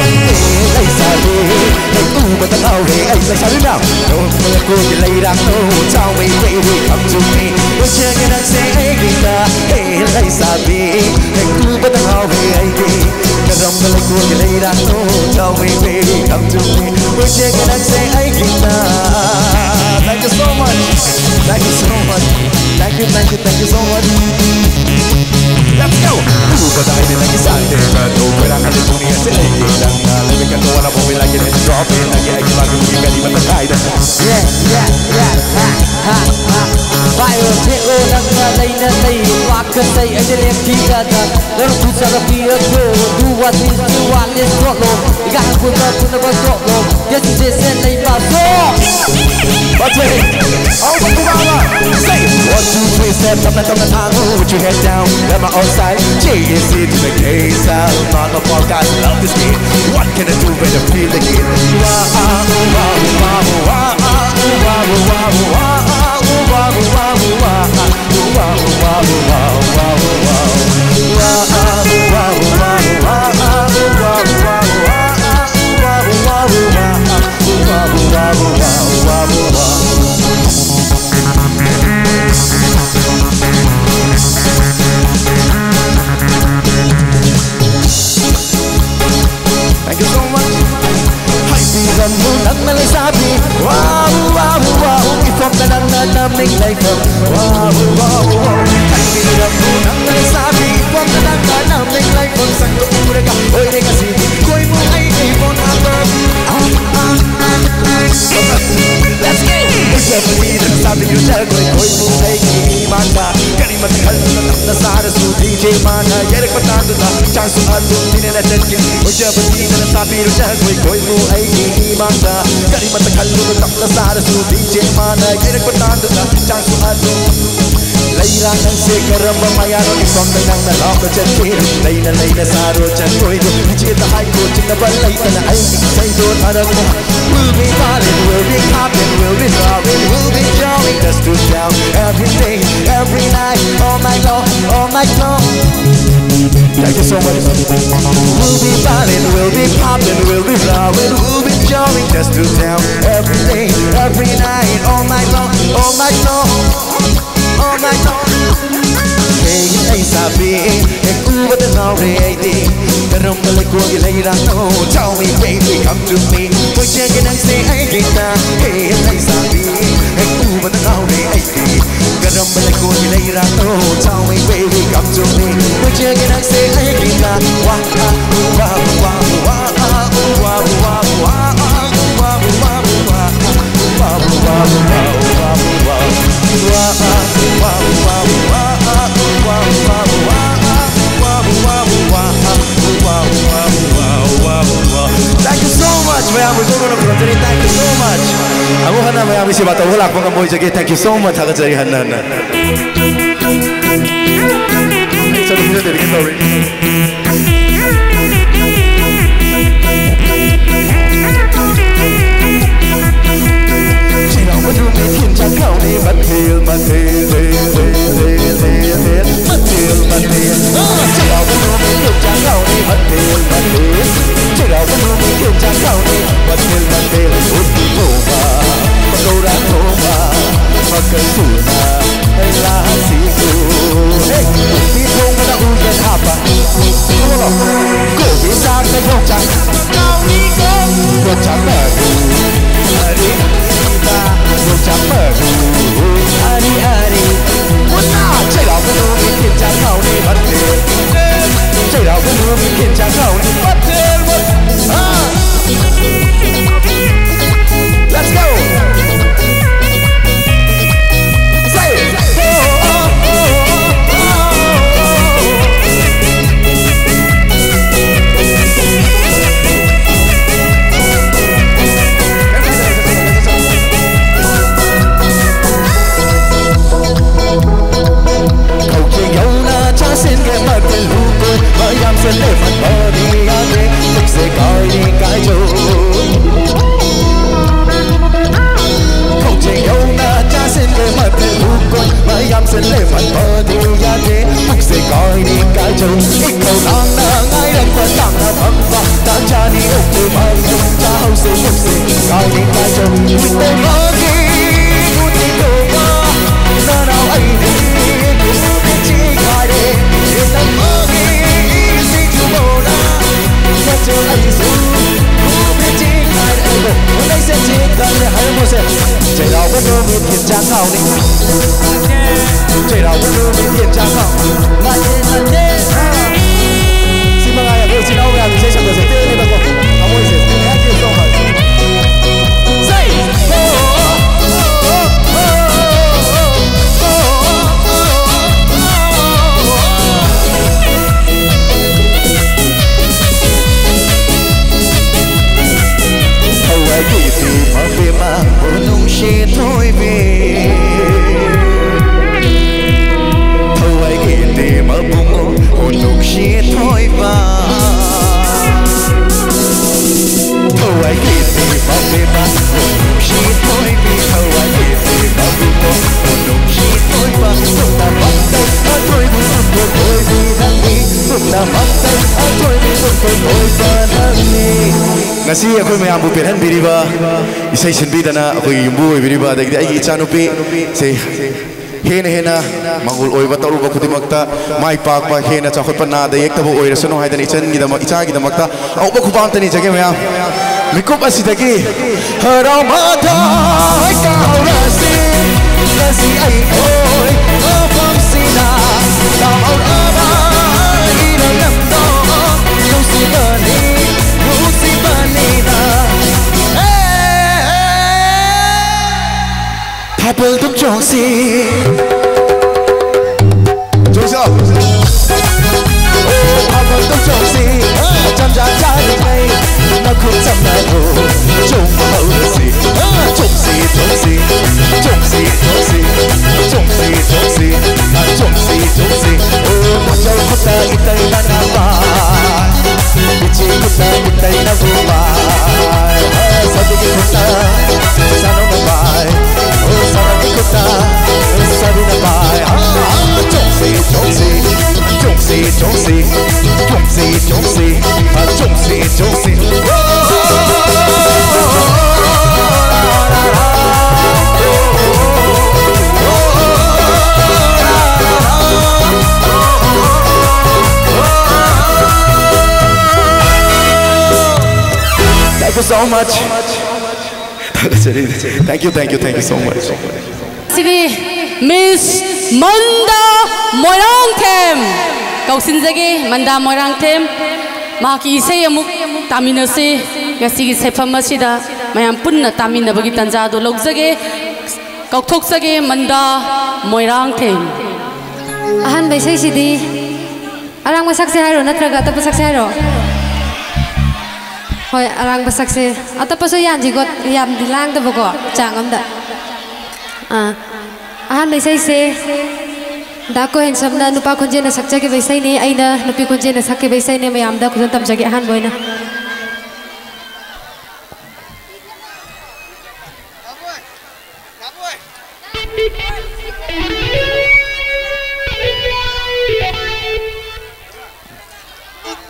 Laisabi, aku badang aure aide. Laisabi now. Karam balai kol gilai rano. Tell me baby, come to me. Ujhe kenak se aide ta. Hey Laisabi, aku badang aure aide. Karam balai kol gilai rano. Tell me baby, come to me. Ujhe kenak se aide ta. Thank you so much. Thank you so much. Thank you so much. Let's go. But I didn't like something, but no, but I'm gonna do it. Let me get to one of them like it and drop it. I get like you can even the guide. Fire Teo Nanga Lay, Waka say, I didn't keep that. Don't put out a beer, do what is do what is not low. You got to put up to the bus drop low. Yes, it is, and they pass off. What's it? Oh, the Kumama. Say, 1, 2, 3, step up the tango. Put your head down, let my outside. JSC to the case. I'm on the podcast, love this game. What can I do when I feel again? Thank you so much. Nang nalisabi, wow, wow, wow. Ifong na lang na naming life. Wow, wow, wow. Ay hirap mo nang nalisabi, ifong na lang na naming life. Sang tuura ka, oy de kasi, koy mo ay ibon number. Let's go. Sabi na sabi yung jagoy, koy mo ay iiman ka. Kalimat ng halong na sa su DJ mana, yerik patado na, chance at tinanatan kin. O sabi na sabi yung jagoy, koy mo ay iiman ka. Kalimat ng halong na sa su DJ mana, yerik patado na, chance at Laila ng sikaram mamayaro ifam na nang nalak na chan kin. Laila saro chan koy do, DJ the high coach na balay na ay say do tarang mo. We'll be falling, we'll be hopping, we'll be soaring, we'll be jolly. Just to down every day, every night, all night long, all night long. Thank you so much. We'll be falling, we'll be popping, we'll be flowering, we'll be jolly. Just to down every day, every night, all night long, all night long, all night long. Hey, ay sabi, aku badang aure aide. Karam balay ko gilay rano. Tell me baby, come to me. Pwede ka nang say ay kita. Hey, ay sabi, aku badang aure aide. Karam balay ko gilay rano. Tell me baby, come to me. Pwede ka nang say ay kita. Wah, wah, wah, wah, wah, wah, wah, Thank you so much, ma'am. We're going to continue. Thank you so much. Ako na ma'am si bata wala pang kamoy jagi. Thank you so much. Haga jari hanan. Sa lupa din kita rin. Hari-hari ले मन बनी यादे मुझसे कोई नहीं काजो एक कौलांग ना ngay रंग पर तांगा भंगा तांचानी ओके मांगे चाहो से मुझसे कोई नहीं काजो मुझे मांगे मुझे लोगा ना ना आई नहीं मुझे चिकारे ये तक मांगे इसी जुबोना सचो ऐसे मुझे चिकारे उन्हें से चिकारे हर मुझे चला वो तो मैं फिर जाता हूँ चला वो तो मैं फिर जाता हूँ मजे सिमंगा या कोई चिनाओ या किसी शब्द से तेरे में को हम उसे मैं क्या कहूँ say thôi về thôi ai kể để mà buông ngô hồn lúc chia thôi và thôi ai kể để mà về mà hồn lúc chia thôi vì thôi ai kể để mà buông ngô hồn lúc chia thôi và lúc ta bắt tay thôi vì lúc thôi vì đang đi lúc ta bắt tay thôi vì lúc thôi và đang đi ngasi aku mayam bu perhan biriba isai sinbi dana aku yumbu biriba dagi ai ichanupi se hena hena mangul oiba taru ba khudimakta mai pak ba hena chakhot pa na da ek tabu oirasano haidani ichan gi dama icha gi damakta au ba khubam tani jage mayam mikup asidagi harau mata ka rasi ngasi ai oi afam sina tam au ama ina namdo no sibani Purple tum Josie Josie Oh Purple tum Josie Chăm chăm cha đi ngay nó không chăm lại hồ trông hậu gì trông gì trông gì trông gì trông gì trông gì trông gì trông gì trông gì Oh một châu hot ta ít tay đang nằm bài chỉ hot ta ít tay đang vui bài sao đi hot ta sao nó nằm bài Sao đi kota, sao đi nằm bài trông gì trông gì trông gì trông gì trông gì trông gì trông gì trông gì Thank you so much. Thank you so much. Sige, Miss Manda Moirang Them. Kau sinjagi Manda Moirang Them. Maki isay amuk tamina se. Ngasi sepam masida. Mayam punna tamina bagi tanjado logjage. Kau thok sage Manda Moirang Them. Ahan baisay sidi. Arang masak se haro natraga tapos sak se haro. Hoy arang basak se atapaso yan jigot yam dilang ta bako changam da ahan baisai se dako hen samna nupa khunje na sakcha ke baisai ne aina nupi khunje na sakke baisai ne mayam da khun tam jage ahan boina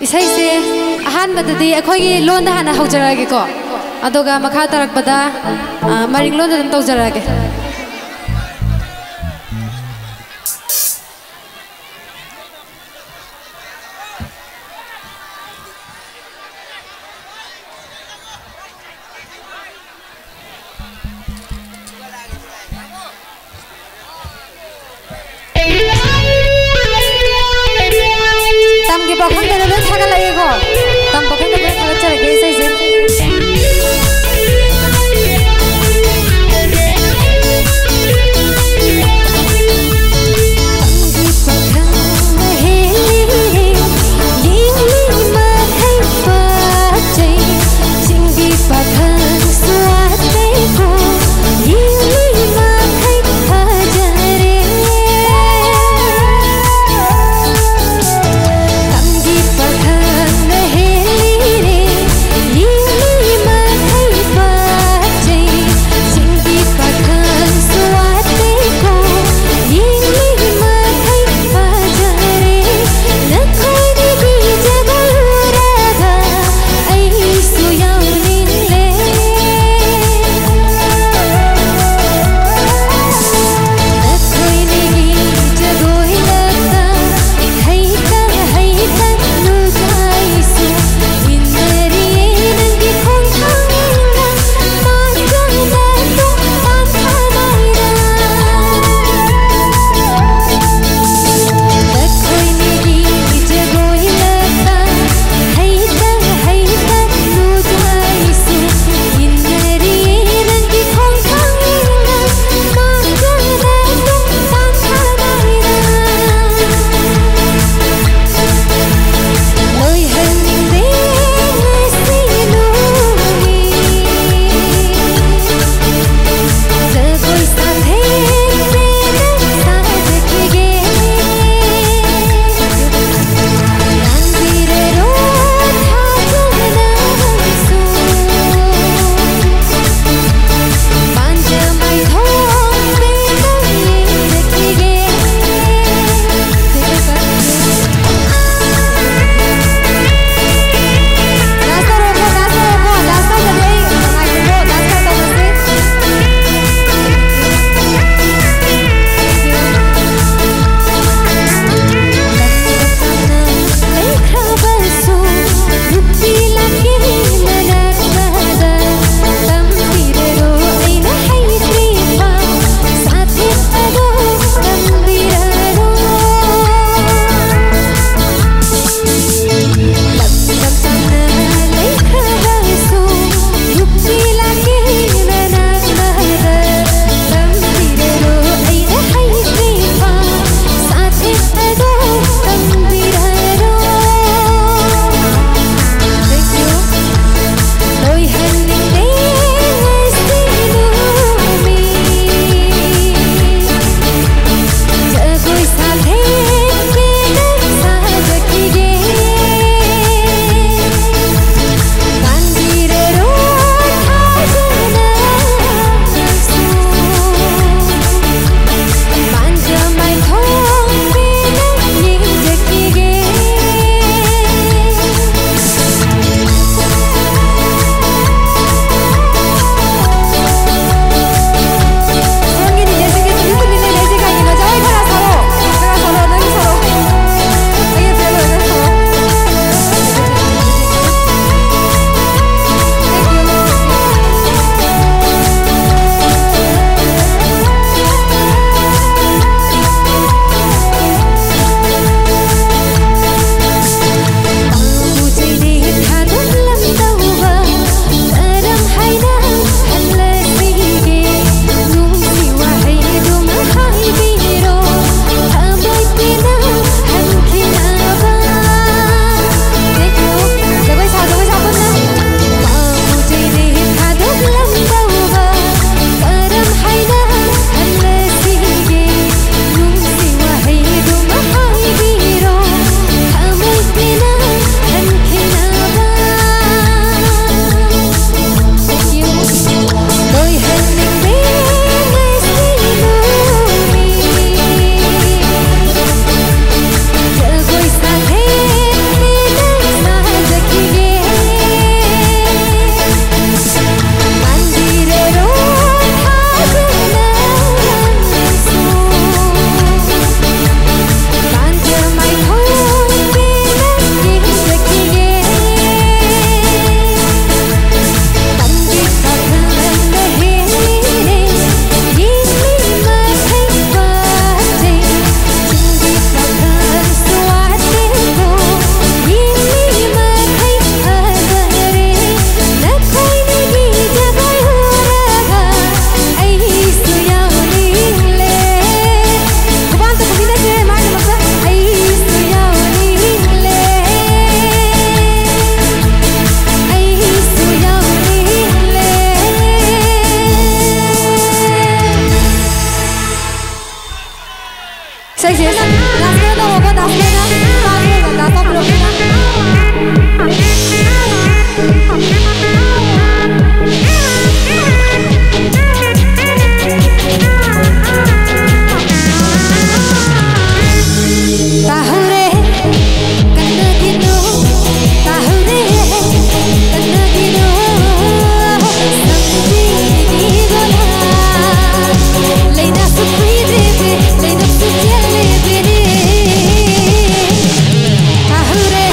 isai se ahan badadi akhoi gi lon da hana haujarage ko adoga makha tarak bada maring lon da tawjarage tam gi bakhang da na thaga lage ko tam bakhang da thaga chara ge sai se Sexy, nasce da roupa da pena, da roupa tahure kanna dino tahure kanna dino samji digola leina sukri debe leina sujale bene tahure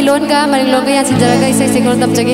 लोनगा मरिंग लोनगा यान सिंजरागा इसे इसे करो तब जगे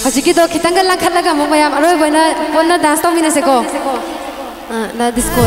Hojikito kita nggak langkat lagi mau bayam, aroy boina dance to mina seko, na disco.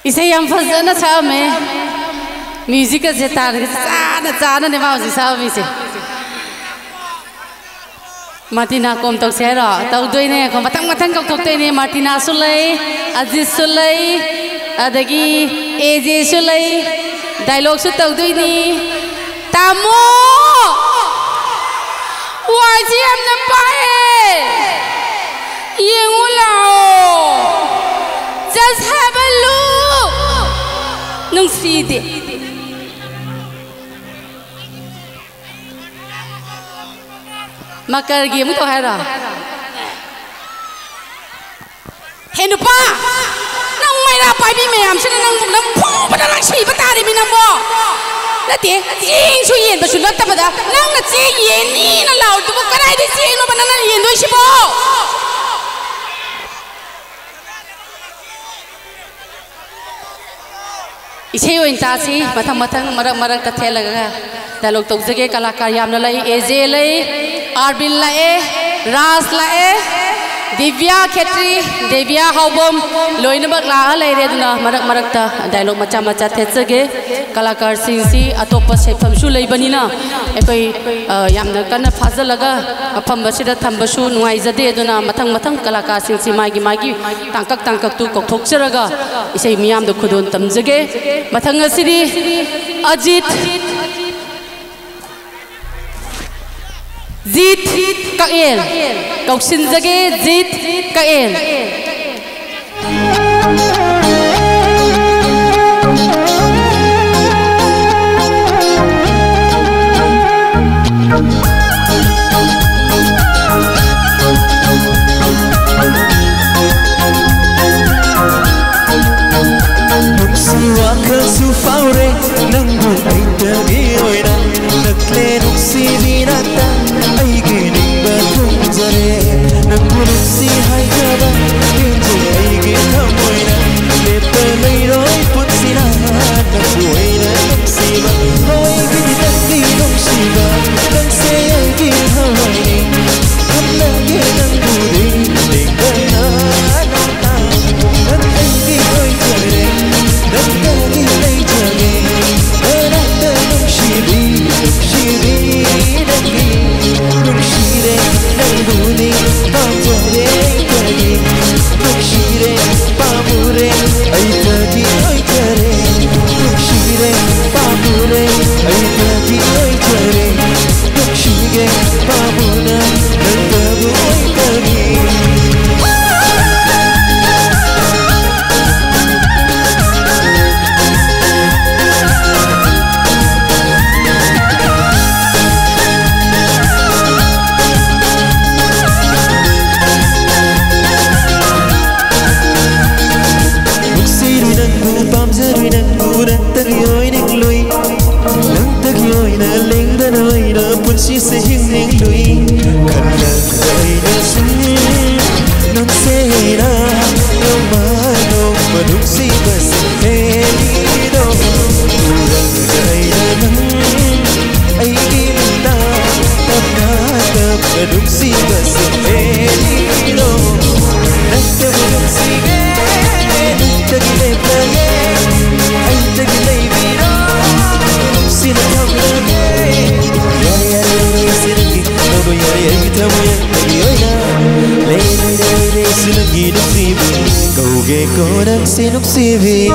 इसे हम फजन सा में म्यूजिक से तार चाना चाना ने माउसी सा में से मार्टिना कोम तो से रो तो दोई ने को मतंग मतंग को तो ने मार्टिना सुलै अजीज सुलै अदगी एजे सुलै डायलॉग सु तौदोइनी तामो वाजी हमने पाए येंगु लाओ just have a look नुंसीदे मकर गेम तो है रा हे नुपा नंग मेरा पाइबी में हम से नंग फू बना नंग सी बता रही मी नंबो नते चेंग सु येन बसु नत्ता बदा नंग न चे येन नी न लाउ तु कराई दे चेंग नो बना न येन दोइ सिबो इसे ओइन तासी मथंग मथंग मरक मरक त थेलगा डायलॉग तौजगे कलाकार यामना लाई एजे लाई आरबिन लाए राज लाए दिव्या खेत्री दिव्या हाउबम लोइनबक ला लेरे दुना मरक मरक ता डायलॉग मचा मचा थेचगे कलाकार सिंसी अतोप सेफम सु लेबनिना एकोइ यामना कन फाजलगा अफम बसिदा थंबसु नुआइजदे दुना मथंग मथंग कलाकार सिंसी मागी मागी तांकक तु कोथोक्चरगा इसे मियाम दो खुदोन तमजगे मथंग असिदी अजित जीत काएल कौशिन जगे जीत काएल Faure nanggu aitagi oina nakle nuksi binata aigi ningba tunjare nanggu nuksi haigaba pinje aigi thamoina lepta leiroi putsina nanggu oina nuksiba aigi nanggi nuksiba nangse aigi thamoini hamnagi nanggu dingana nanggi oitare nanggi She say hing lui khana dai na sun non say na no maduk si bas hey do rang dai na ai kim ta tab na tab maduk si bas hey do nak maduk si ge tak le plage ai tak le vi do si na thab le Kauge kodang sinuk sivi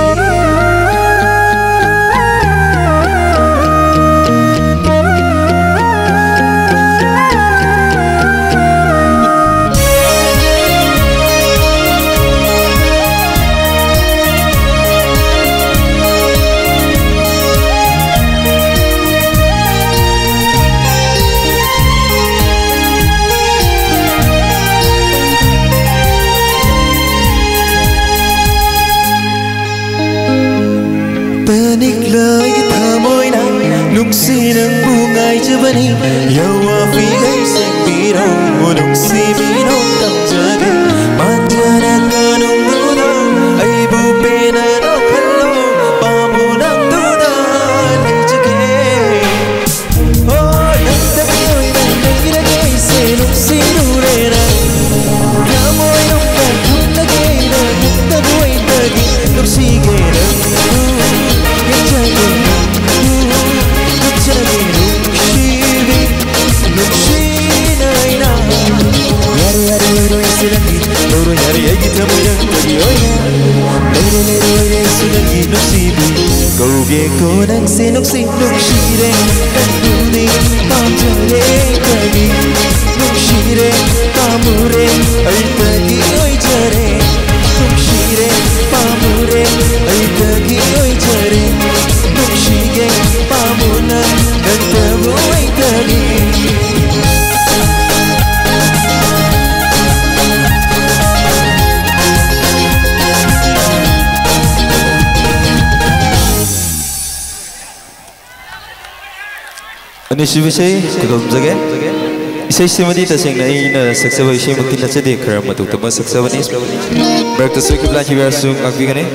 Yawa fi gai sek biro Unung si biro tam jage Manjana kanung duda Ay bu pena no khallo Pamu nang duda Lai jage Oh nang taki oi nang nagi lagay Se nung si dure na Yamoy nung kantung lagay na Nung tabuay tagi Nung sige nang Nung jage Nung jage cô đang xin lúc 시래 눈이 밤새래 가기 눈시래 밤물에 얼떡이 어이저래 눈시래 밤물에 얼떡이 어이저래 눈시게 밤무나 얼떡이 어이떡이 Ani sibisay kudom jage isay simadi tasengna ina saksaba isay makila chade khara matu tama saksabani back to swiki black here sung akbigane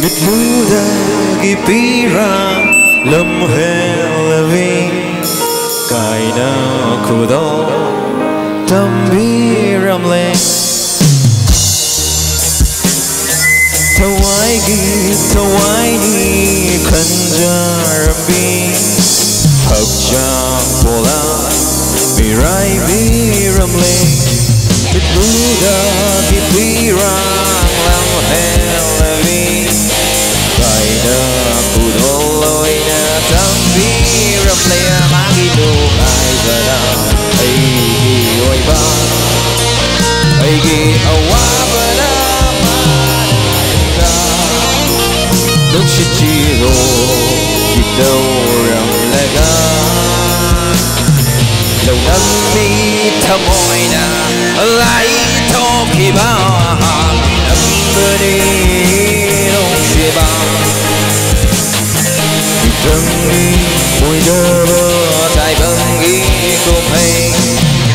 Midludagi pirang lamhelavi kaina kudo tambiramle tawaini kanjarambi habjang pola mirai biramle Midludagi pirang lamhelavi kaina kudo loina tambiramle magino aizara aigi oiba aigi awabana Nukshichiro Kidoram Laga Lâu năm mi thamoina Lai Tokiba Nambani Nông Shiba Kitangi Mùi đơ Tài bangi Cùng hay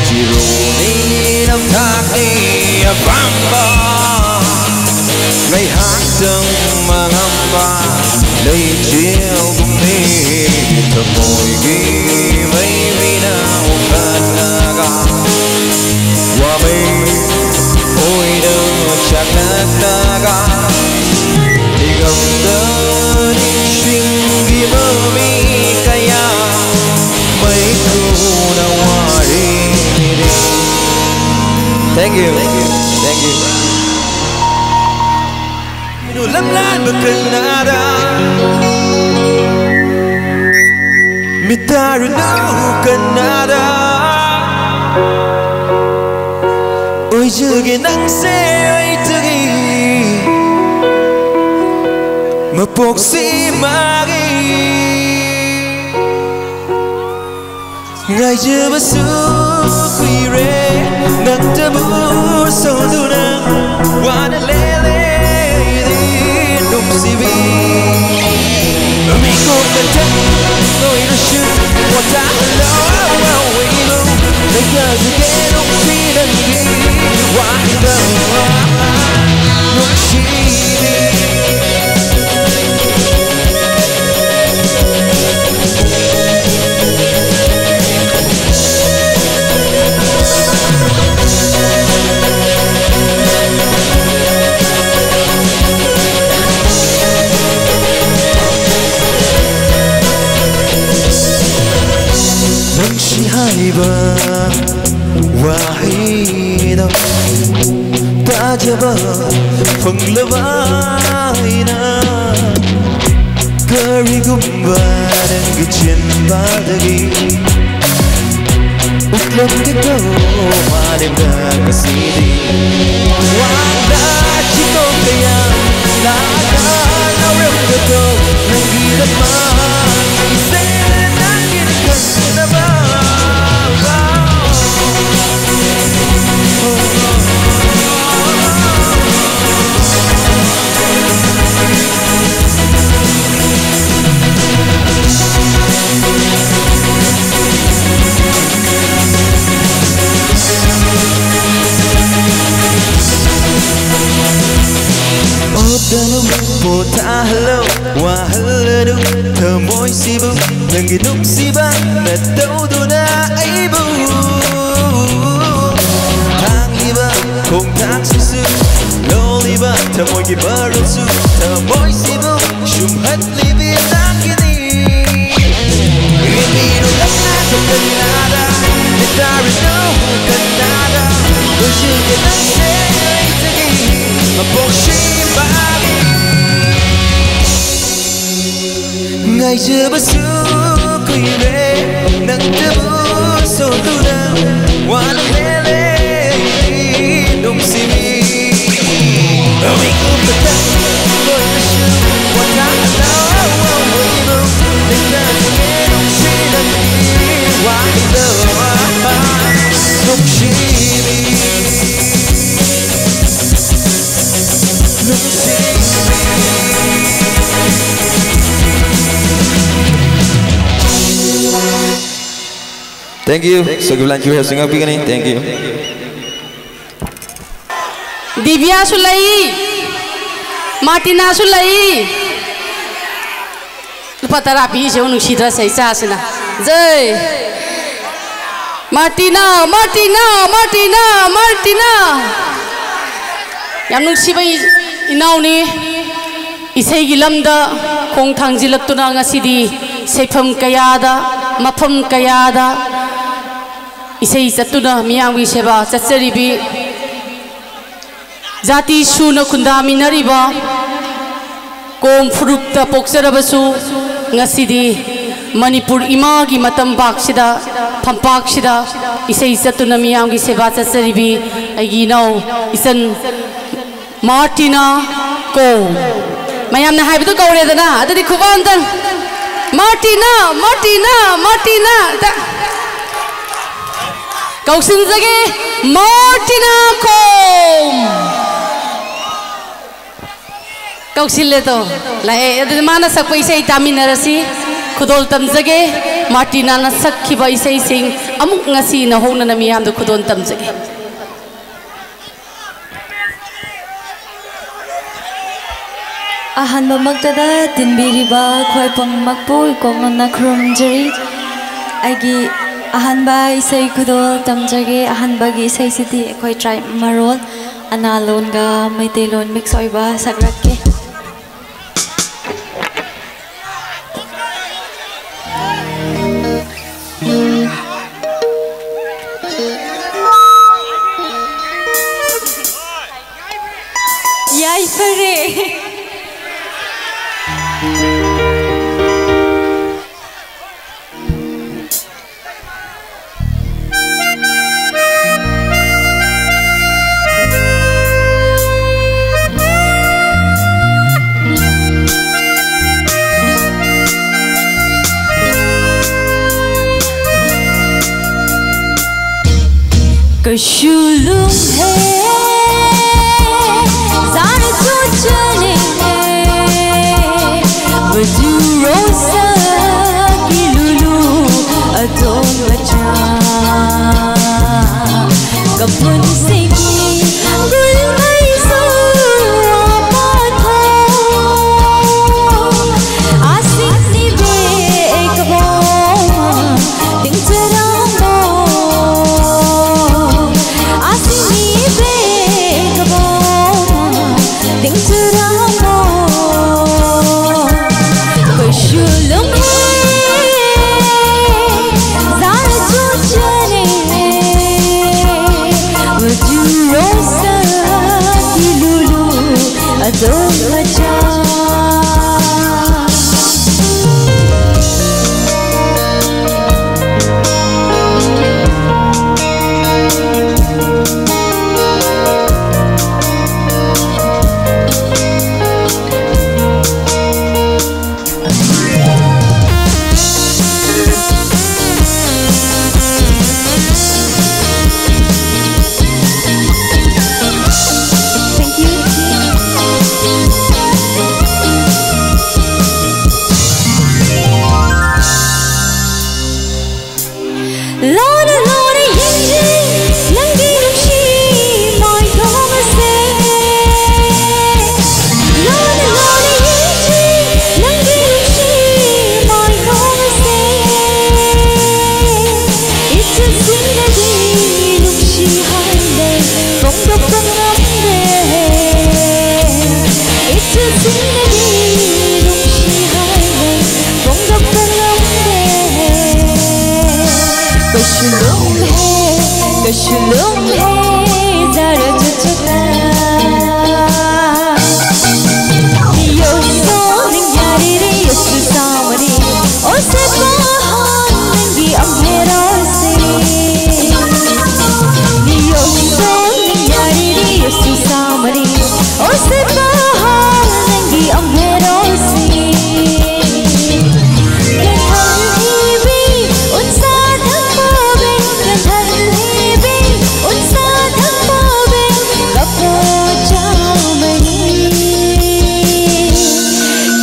Chiro Ni Nam Thác Ni Bamba Ngày hát dâng mà ngắm ba lấy chiều cùng đi thật môi ghi mấy vì nào cơn ga qua mây ôi đâu chắc nát ga thì gặp đỡ những sinh ghi mơ mi kaya mấy khu nào hoa đi Thank you Lamlan bekenada Mitaru no kanada Oi jage nang se oi tagi Mapoksi magi Ngai je basu kuire Nang tabu soduna Wana lele Sibi Amigo Matan Noi no shoot What I love We know Because again Don't see the need Why the No chibi Haiba wahida tajaba panglawaina karigumba dan gichin badagi utlam kita malim da kasidi wala chiko kaya la na rem kato nangida ma isena kinkan naba Potahalo wahaladu thamoy sibu nanginuk siba na dauduna aibu Tangiba kung tang susu loliba thamoy gibarusu thamoy sibu shumhat libi tangini Ibiro lakna to kanada There is no kanada Wishing you not say tagi Mapokshiba Ngày chưa bất cứ quỳ về nắng tabu soduna Wana lele Nung simi Amigo Matan Noi no shoot What I love We know Because again Nung sinagi Why the Nung shimi Nung shimi Thank you. So give lanjut ya singa pikir ni. Thank you. Divya Sulai, Martina Sulai. Lupa terapi sih unuk sidra saya sasina. Jai. Martina. Yang nuk sibai inau ni isai gilamda kong tangjilak tu na ngasidi seifam kayada mafam kayada isai satuna miyang wi seba chatsaribi jati suna kundami nariba kom furukta poksarabasu ngasidi Manipur imagi matam baksida pampaksida isai satuna miyang wi seba chatsaribi agi nau isan Martina ko mayam na haibu ko re dana adadi kubantan Martina da kausin jage Martina ko kausil le to la adadi mana sakpai sei taminarasi khudol tam jage Martina na sakhi bai sei sing amuk ngasi na hona na miyam do khudon tam jage Ahanba magtada tinbiriba khwaipang makpu ikongna khurumjari agi ahanba isai khudol tamjage ahanba gi isai siti khoi tribe marol analon ga maitelon mix oiba sakratke yai fare Kashulum hai zar tu chale baju rosa ki lulu adon bacha kapun se ki gul mai so apatho asik ni be ekbo ding chara adon bacha Kashulum hai zara chuchka yo so ningyari re yo samari o se pahan nangi amhera se yo so ningyari re yo samari o se pahan nangi amhera se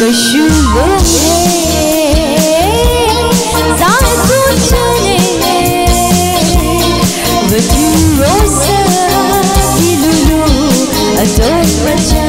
Kashulum hai zar tu chale baju rosa ki lulu adon bacha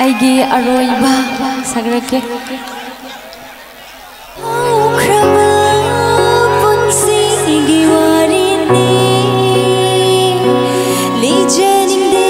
ꯑꯩꯒꯤ ꯑꯔꯣꯏꯕ ꯁꯛꯔꯛꯀꯦ Hãy subscribe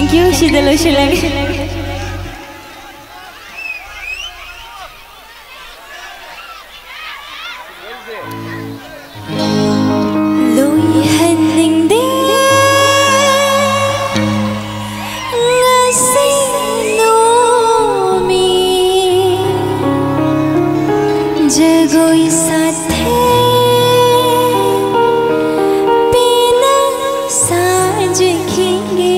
thank you सीधा लोइसिलागे जगोई साथे बिना साज खिंगे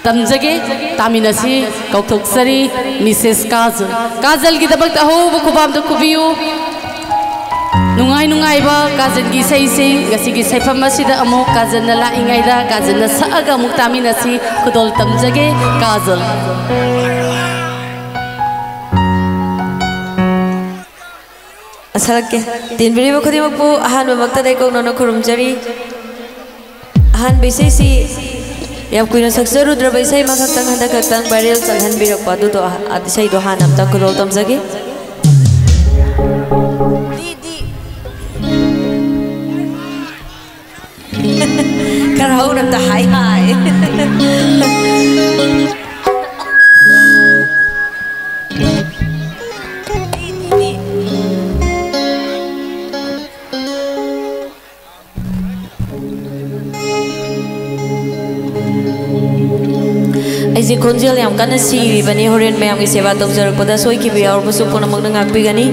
तमजगे तामिनसी कौथोक्सरी Mrs Kajal Kajal की दबक अहोब खुबाम दो खुबियो नुंगाई नुंगाई बा काजल की सही से गसी की सैफम मसीदा अमो काजल न लाइंगाइदा काजल न सअगा मुक तामिनसी खुदोल तमजगे काजल असलके तीन बिरी बखुदी मकपु आहान बमक्ता दे को नोनो खुरुमजरी आहान बिसेसी याम कुइना सक्सरुद्र बैसाई मखक्तंग हंदा खक्तंग वायरल चलहन बिरकपा दु तो आदिसै दो हान अमता खुदोल तमजगे Karau nam ta hai hai. Aisi konjel yang kana si bani horen mayam ki seva tok jarak pada soi ki biar musuh pun namak nangak pi gani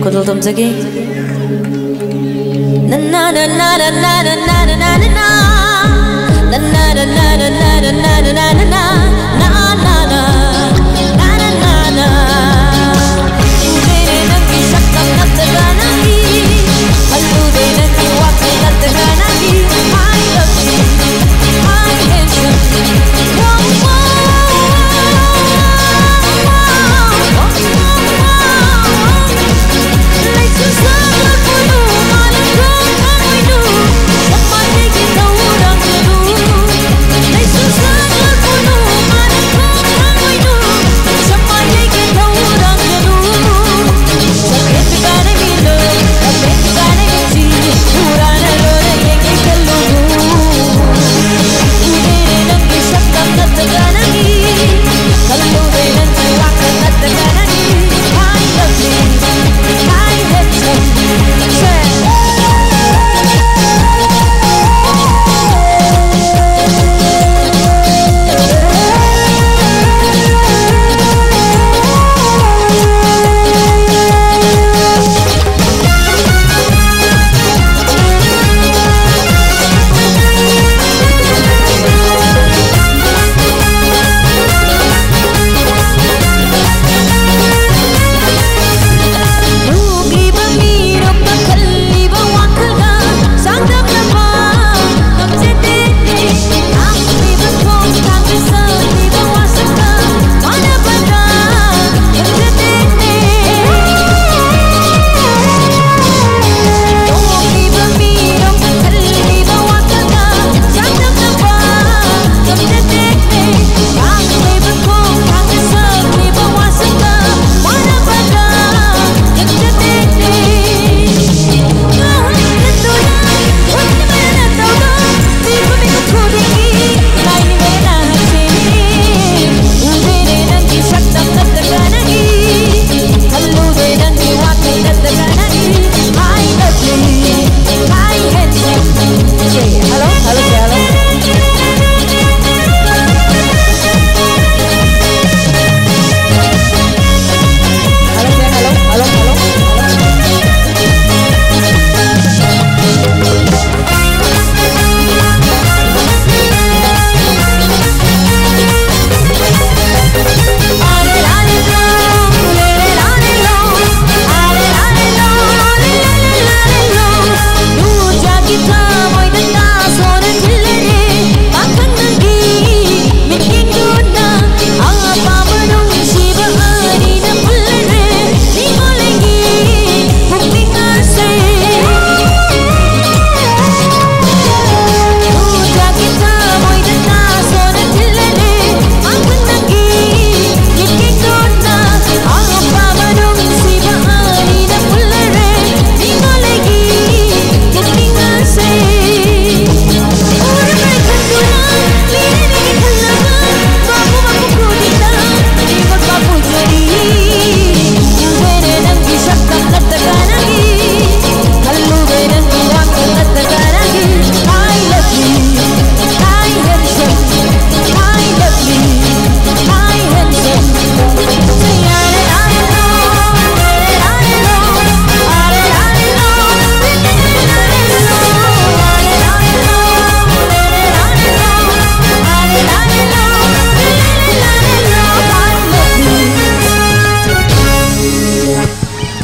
kodol tom jage. Na na na na na na na na na na na na. Na na na na na na na na na na na na na na na na na na. Tere nangi sakta natta nangi, allu de nangi wakti natta nangi. I love you, I handsome. Wow wow. Like the sun for you, my love, I know. Somebody get the wood on the roof. Like the sun for you.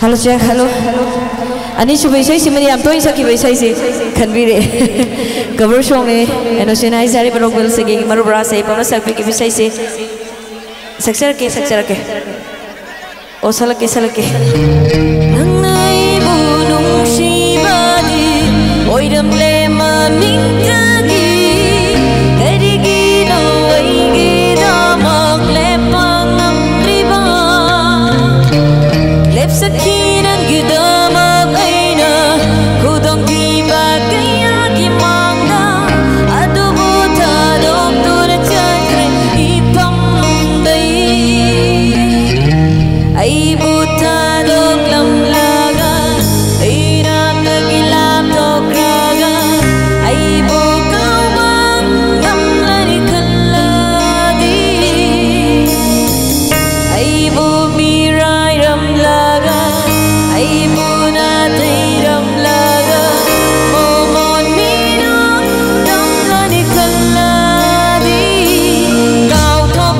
Hello check, hello. Ani subai sai si mani am toin saki bai sai si khanbire. Cover song ne enosen ai sari barogwel se gi maru bra sai pamna sakpi ki sai si. Saksar ke. O salake. Nangai bunung shibadi oidam le ma mingagi karigi no aigi damak le pangam riba lep sakinan gidamak aina kudong giba kaya gimanga adubu tadok turachakre ipam dai ai buta dok lam laga ai nam nagilam dok raga ai bu kau bang ngam lari khaladi ai bu mirai ram laga ai bu na thai ram laga momon mino dam lari khaladi kau thop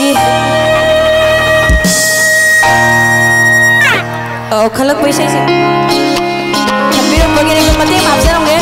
ꯑꯩꯈꯣꯏꯒꯤ ꯈꯜꯂꯛꯄ ꯏꯁꯩꯁꯦ ꯈꯟꯕꯤꯔꯝꯕꯒꯤꯅꯦ ꯃꯇꯦꯡ ꯍꯥꯞꯆꯔꯝꯒꯦ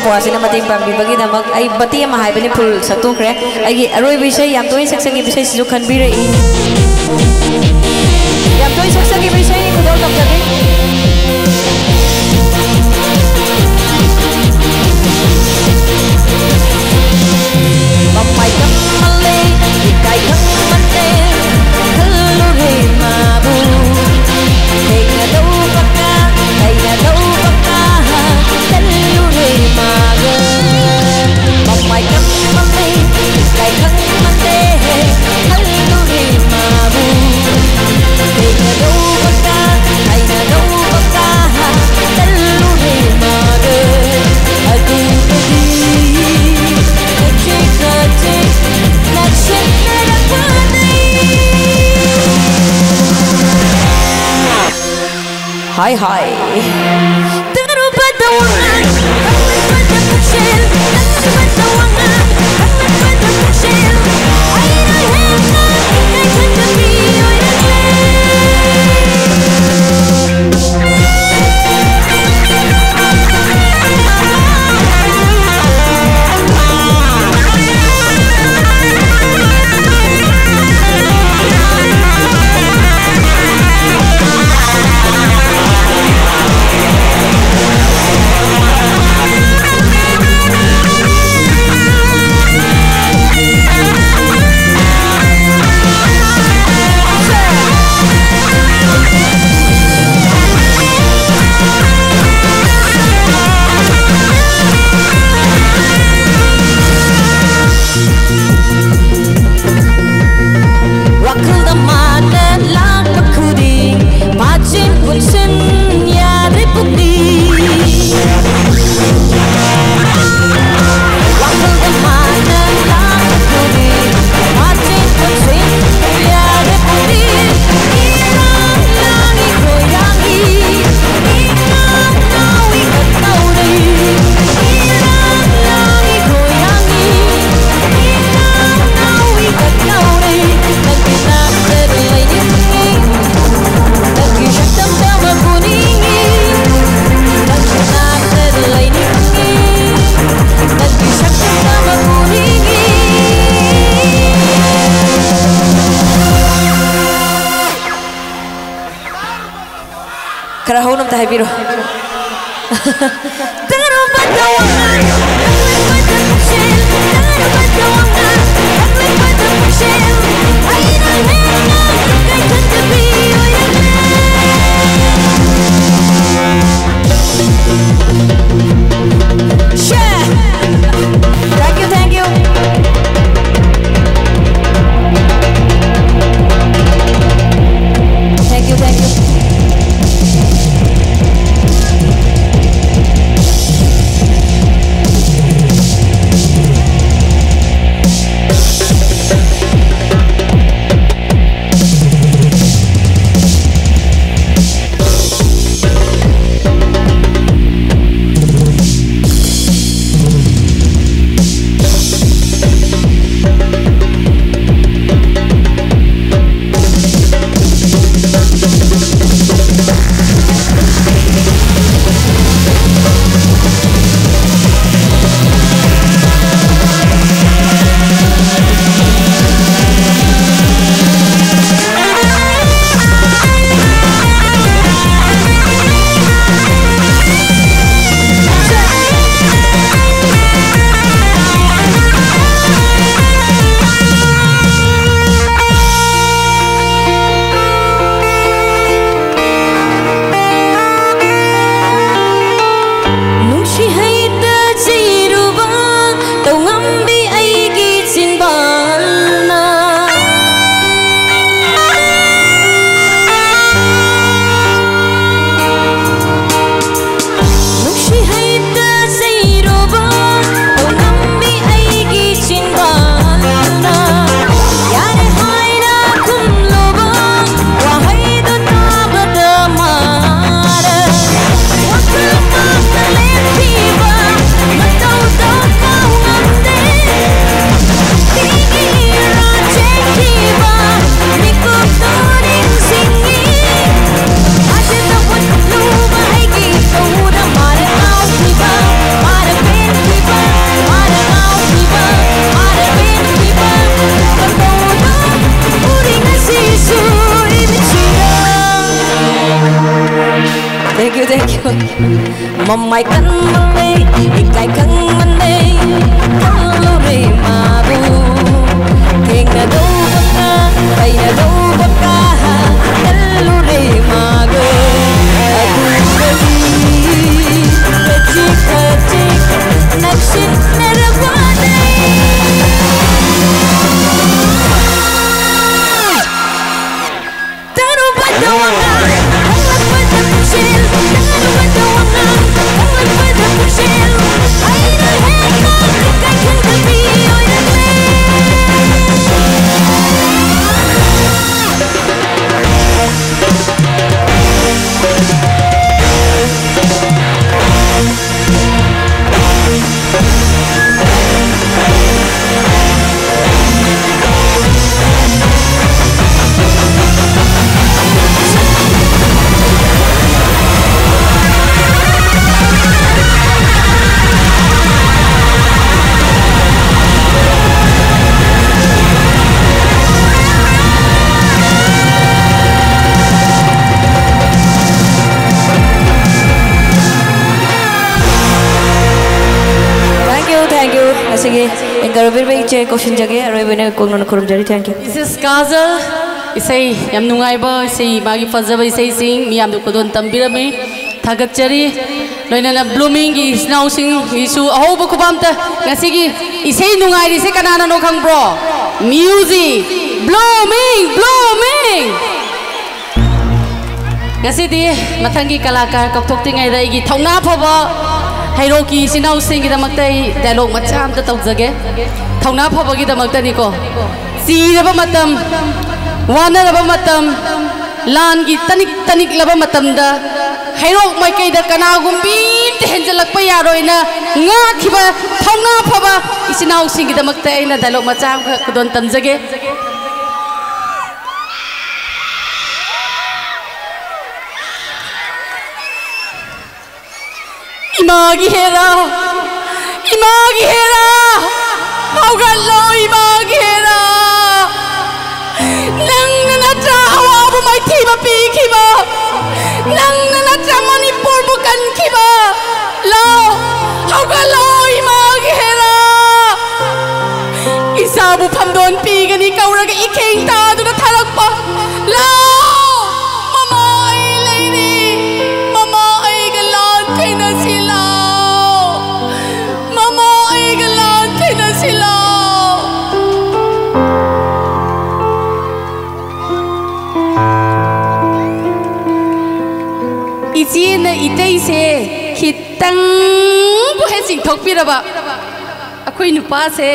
ꯄꯣꯁꯤꯅ ꯃꯇꯦꯡ ꯄꯥꯡꯕꯤꯕꯒꯤꯗꯃꯛ ꯑꯩ ꯕꯇꯤ ꯑꯃ ꯍꯥꯏꯕꯅꯤ full ꯁꯛꯇꯣꯛꯈ꯭ꯔꯦ ꯑꯩꯒꯤ ꯑꯔꯣꯏꯕ ꯏꯁꯩ ꯌꯥꯝ ꯇꯣꯏꯅ ꯁꯛꯆꯈꯤꯕ ꯏꯁꯩꯁꯤꯁꯨ ꯈꯟꯕꯤꯔꯛꯏ ꯌꯥꯝ ꯇꯣꯏꯅ ꯁꯛꯆꯈꯤꯕ ꯏꯁꯩꯅꯤ ꯈꯨꯗꯣꯜ ꯇꯝꯖꯒꯦ Hai hai. Kerahau nam tahay biro. Thank you. Mamai kan mane, ikai kan mane, kalori mabu. Keng na do baka, kay na do baka, kalori mago. Aku beli, kecik kecik, naksin nerabane. Taruh batawangan, hangat pada kusil, taruh batawangan. Asige engarovir bai che question jage aroibene kongna khurum jari thank you. This is Kajal. Isai yam nungai ba isai magi fazaba isai sing miyam du kodon tambirame thagakchari loinana blooming is now sing isu aho ba khubamta ngasigi isai nungai ri se kanana no khangbro music blooming ngasidi mathangi kalakar kokthoktingai da igi thongna phaba Hairoki sinau sing kita maktai dialog macam tu tahu jage, thongna phaba kita maktai ni ko, si laba matam, wana laba matam, lan ki tanik laba matam da, Hairok mai kai da kana gumbim tehen jalak pa yaroi na nga khiba thongna phaba sinau sing kita maktai na dialog macam kudon tam jage. Imagi hera, haugallo imagi hera. Nang nanacha awabu mai thiba pi khiba, nang nanacha Manipur bukan khiba. Lo, haugallo imagi hera. Isabu phamdon pi gani kauraga ikheng ta du na thalak pa. Lo. Ichina itei se khitang bu he sing thok piraba akhoi nupa se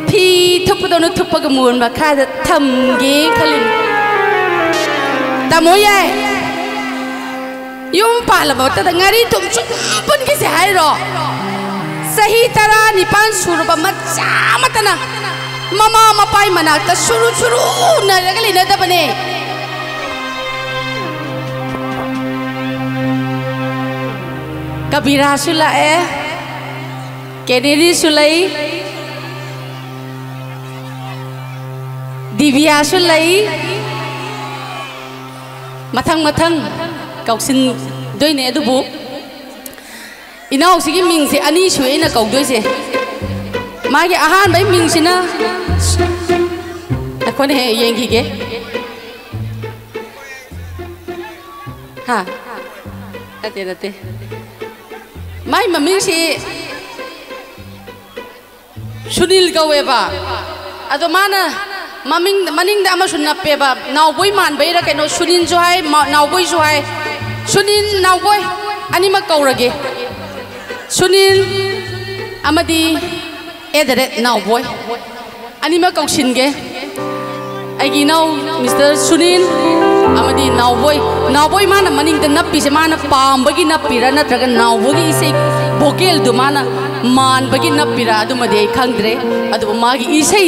phi thupodonu thupaga mun ba kha da thamge khalin tamoye yum palaba ta ngari tum chu pun ki se hai ro sahi tara nipan suruba macha matana mama mapai manakta suru na ragali na da bane Kabira sulai, Kennedy sulai, Divya sulai, matang kauksin doi ne adubu, inau sigi ming se ani shui na kauk doi se, magi ahan bai ming se na, aku ni yang kike, ha, ate. Mai mami si Sunil Gaweba, ado mana maning da ama sunna peba, now boy man bayra keno Sunin joai, now boy joai, Sunin now boy, anima kaurage, Sunil amadi edere now boy, anima kaushinge, agi now Mr. Sunil. Amadi now boy mana maning the napi se mana pam bagi napira na traga now bogi ise vocal du mana man bagi napira adu made khangdre adu magi ise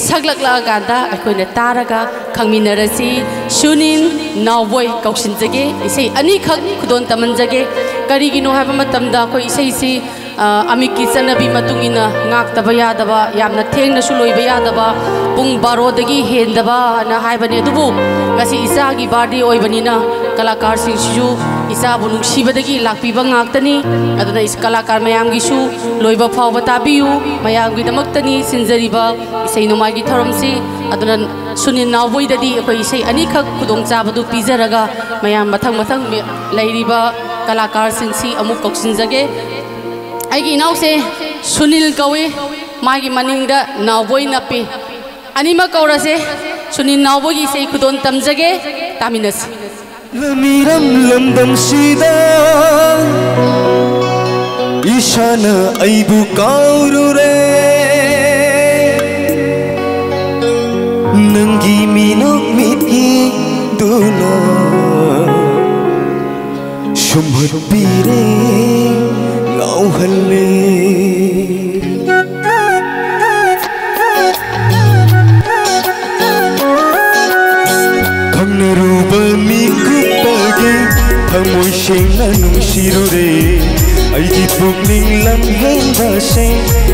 saglak la ganda akoi na taraga khangminarasi Sunin now boy kauksin jage ise ani khak khudon taman jage karigino haba matamda ko ise si amiki sanabi matungina ngak tabaya daba yamna thengna suloi baya daba pung baro dagi hendaba na haibani dubu ngasi isa gi bardi oibanina kalakar singsu isa bunung sibadagi lakpiba ngaktani aduna is kalakar mayam gi su loiba phawba tabiu mayam gi damaktani sinjariba isai no magi thoramsi aduna Sunin nawboi dadi akoi isai ani khak khudong chabadu pizaraga mayam mathang lairiba kalakar singsi amuk koksinjage aigi nau se Sunil kawe magi maningda nawboi napi anima kaura se Sunin nawboi se khudon tamjage taminas lamiram lambam sida ishana aibu kaurure nangi minok mitgi duna shumhat pire ngau halle kamneruba mikupage thamoi sengna nungsirure aigi pukning lamhenba se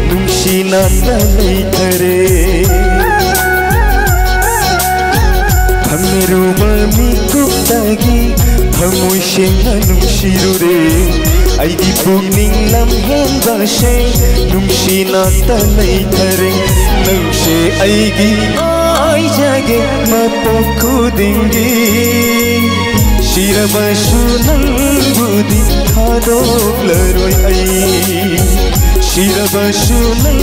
nungsina leithare kamneruba mikupage thamoi sengna nungsirure aigi pugning lam hen ba she nungshi na ta lei thare nang she aigi ai jage ma pokhu dingi shiraba shunang budi thadok laroi ai shiraba shunang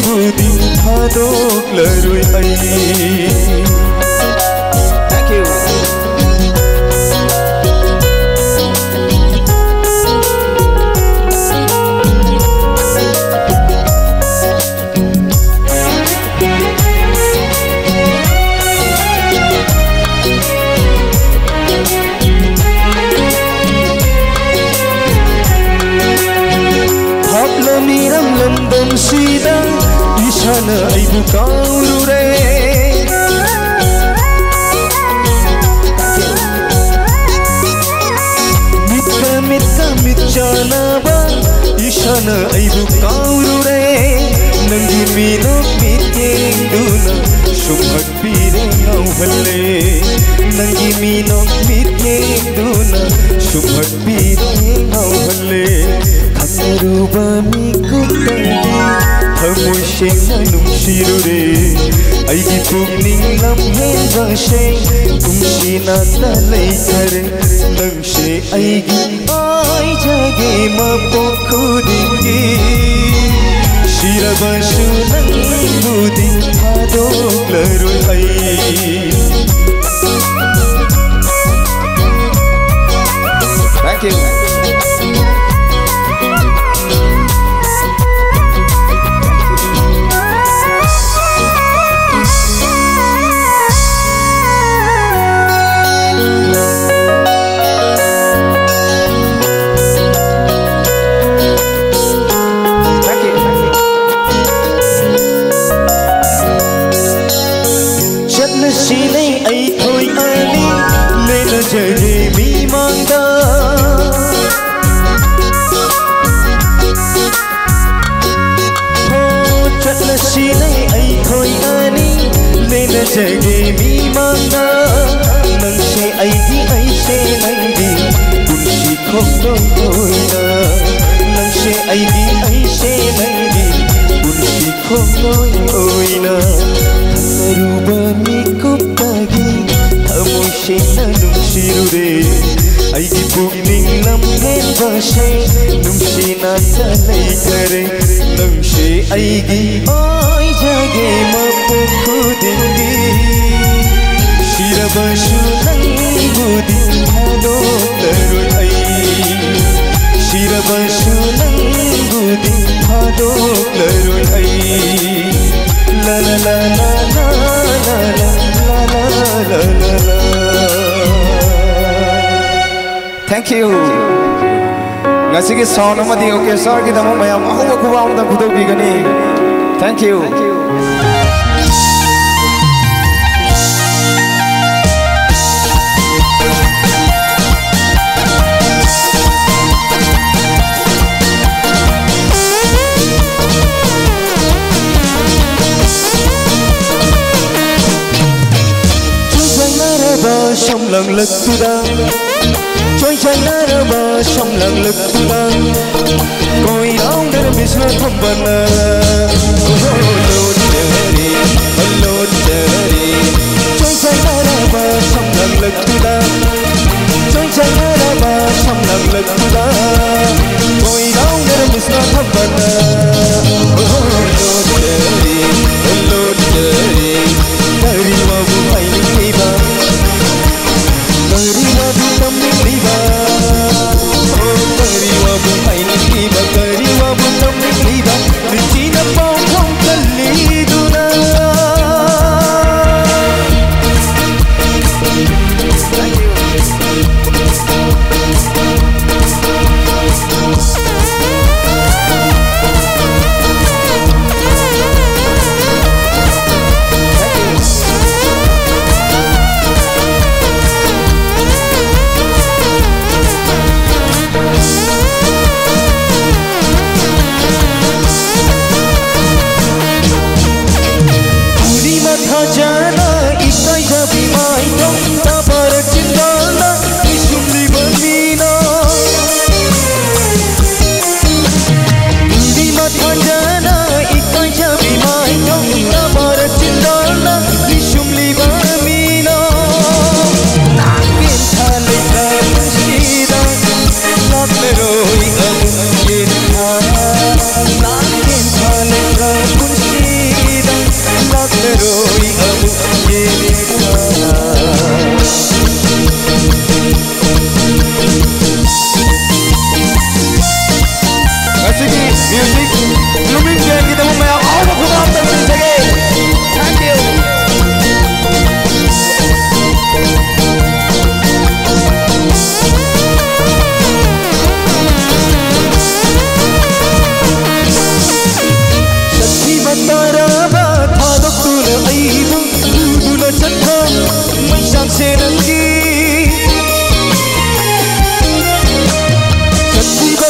budi thadok laroi ai. Thank you. London sida ishana aibu kaurure mitka mitchana ba ishana aibu kaurure nangi minok mitengduna shumhat pire ngauhalle nangi minok mitengduna shumhat pire ngauhalle Ruba mi kutandi hamoi shena nungshirure aigi pugning lam hen ba she nungshina ta lei thare nang she aigi ai jage ma pokhu dingi shiraba shunang budi thadok laroi ai. Thank you. Jage mi mangda ho chatna si nai ai khoi ani lena jage mi mangda nang se ai se nang di kun si khok doi oina nang se ai se nang di kun si khok doi oina ruba mi kupagi hamoi shena nungshirure aigi pugning lam hen ba she nungshina ta lei thare nang she aigi ai jage ma pokhu dingi shiraba shunang budi thadok laroi ai shiraba shunang budi thadok laroi ai la la la la la la la la la la. Thank you. Ngasigi sound amadi okay sir ki damo mayam ahuba kuba amda kudok bigani. Thank you. Sông lần lực tu đang trôi chạy nở bờ sông lần lực tu đang coi áo để mi sơ thầm bần hello daddy trôi chạy nở bờ sông lần lực tu đang trôi chạy nở bờ sông lần lực tu đang coi áo để mi sơ thầm bần hello daddy dari wabu hai ni ba Kariwa bukan liba, oh kariwa bukan liba, kariwa bukan liba, Regina pokong kaliduna. Thank you.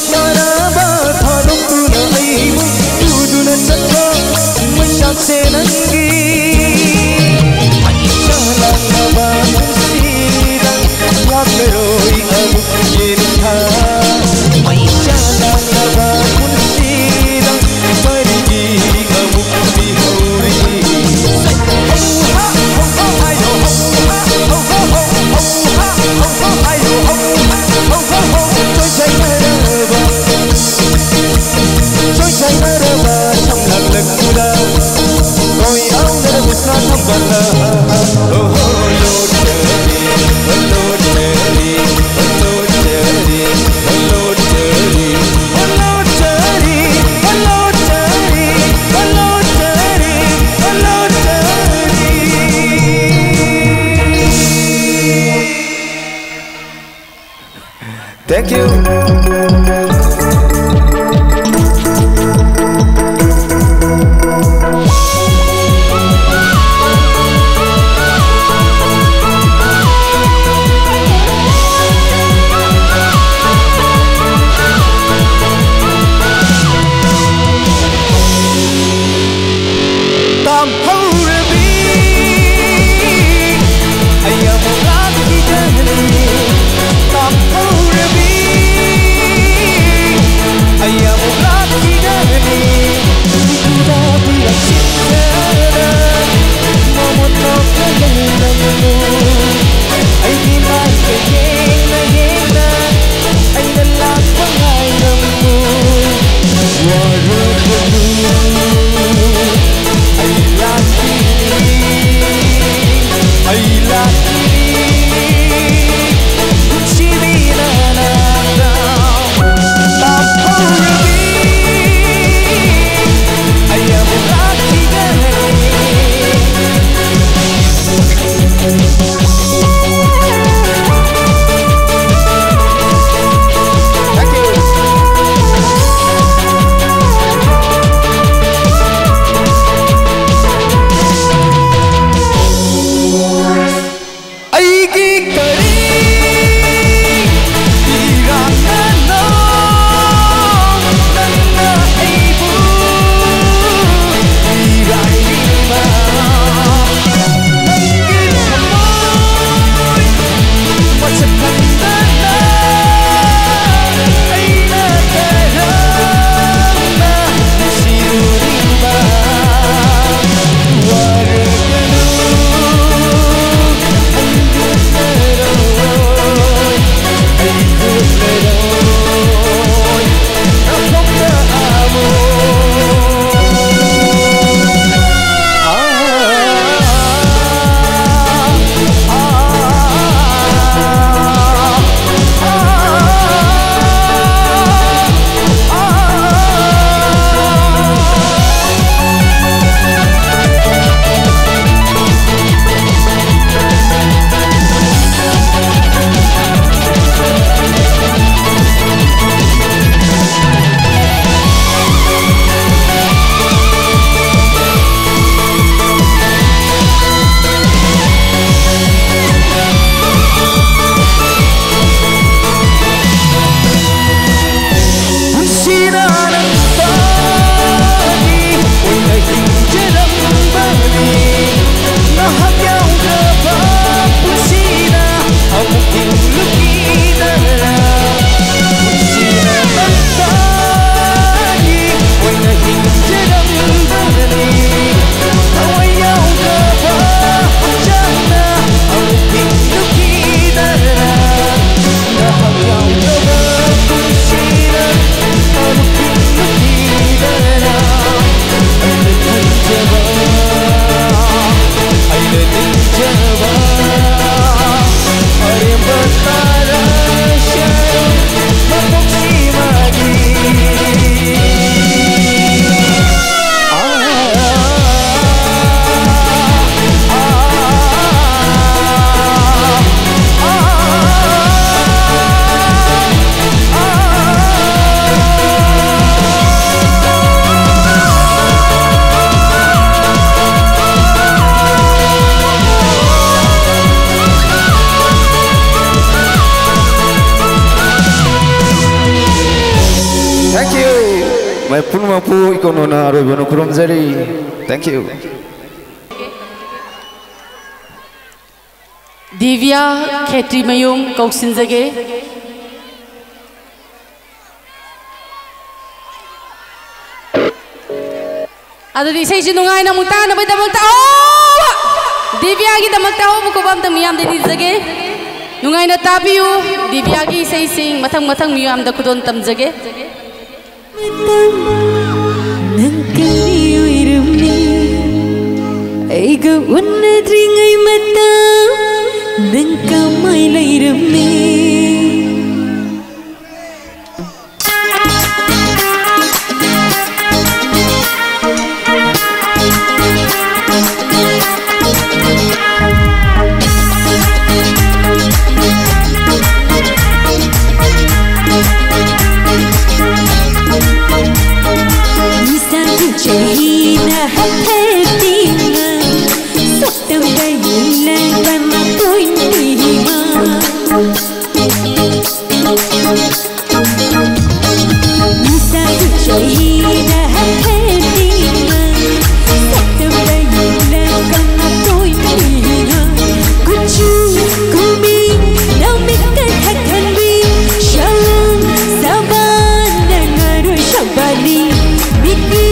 ꯇꯥꯔꯕ ꯊꯥꯗꯣꯛꯇꯨꯅ ꯑꯩꯕꯨ ꯇꯨꯗꯨꯅ ꯆꯠꯄ ꯃꯩꯁꯥꯛꯁꯦ ꯅꯪꯒꯤ ꯃꯩꯁꯥ ꯂꯥꯡꯂꯕ ꯄꯨꯟꯁꯤꯗ ꯂꯥꯛꯂꯔꯣꯏ ꯑꯃꯨꯛ ꯌꯦꯡꯊꯥ ꯃꯩꯁꯥ ꯂꯥꯡꯂꯕ ꯄꯨꯟꯁꯤꯗ ꯀꯔꯤꯒꯤ ꯑꯃꯨꯛ ꯂꯩꯍꯧꯔꯤ Thank you. I am a rocky mai punmapu ikonona roibano kurumjari. Thank you. Divya Khetri Mayum Kauksinjage. Adudi sei si nungai na muta na bida magta Divya gi damakta ho mu ko bam tam miyam de nizage nungai na tabiu Divya gi sei sing mathang mathang miyam da kudon tam jage nang kali irumni aiga unna dringai mata nang kamai lairumni Chahina hathina saktam gayna bana koi nihima Nisa chahina hathina saktam gayna bana koi nihima Kuchu kumi naumika thakhanbi shalom saban nangaru shabani Biki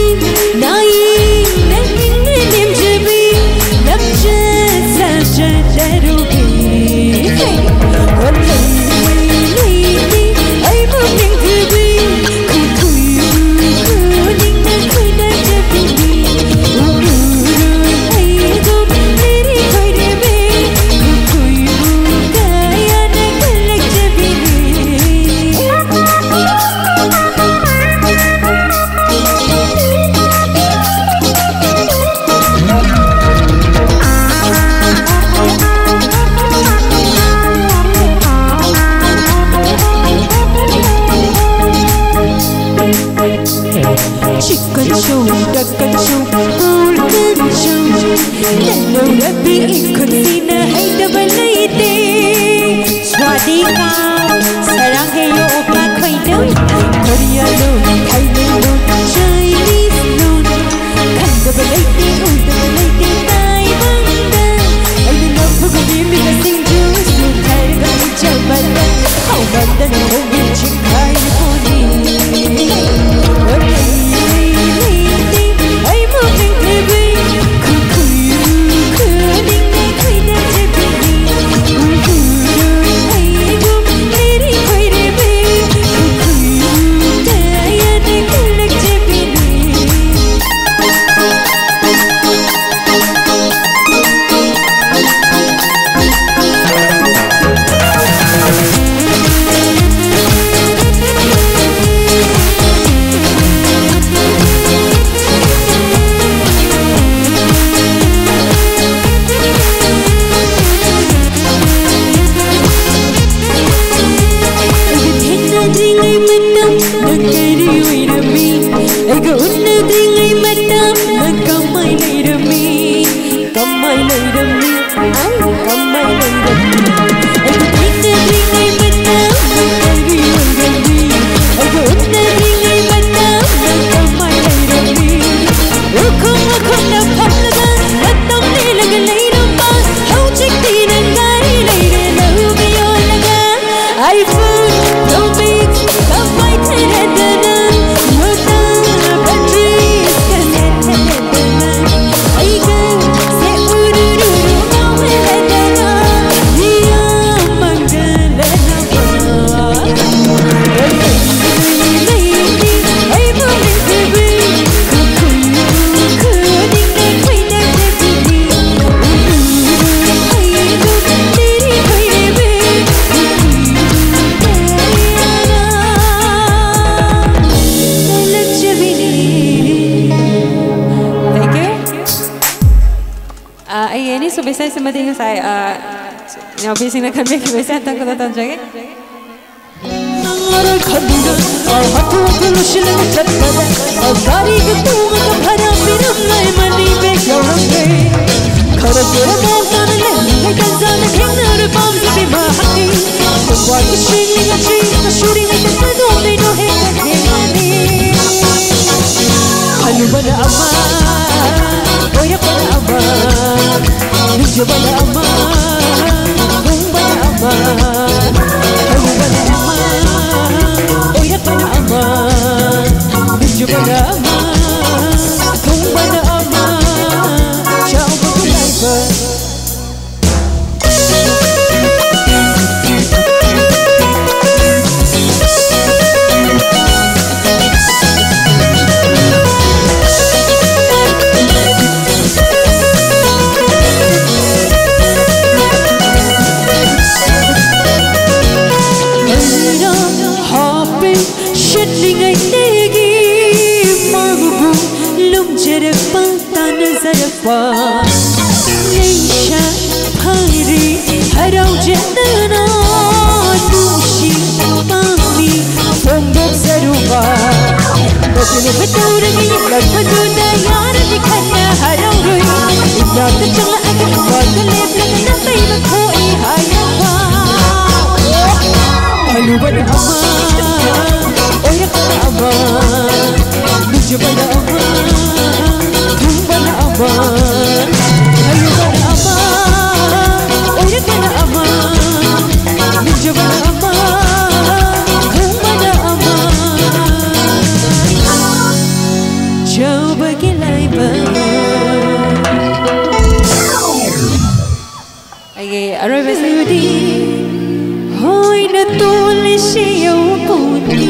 Besai semading saya nyawa bising nak kami besai tang kata tang jagi. Shooting like the Halubana ama Oyakana ama Nujabana ama Humbana ama Halubana ama Oyakana ama Nujabana ama Humbana ama Ciao Bukulaiba Leisha Hari Harau Jendana Nushi Mami Fombok Saruba Bajunu Beturagi Lakaduna Yara Dikana Harau Rui Ibrak Tachala Agar Bakale Blakana Payla Koi Hayawa Halubana Ama Oyakana Ama Nujabana Ama Humbana Ama Halubana Ama Oyakana Ama Nujabana Ama Humbana Ama Ciao Bukulaiba Age Araba Sayudi Hoy na tuli siya puti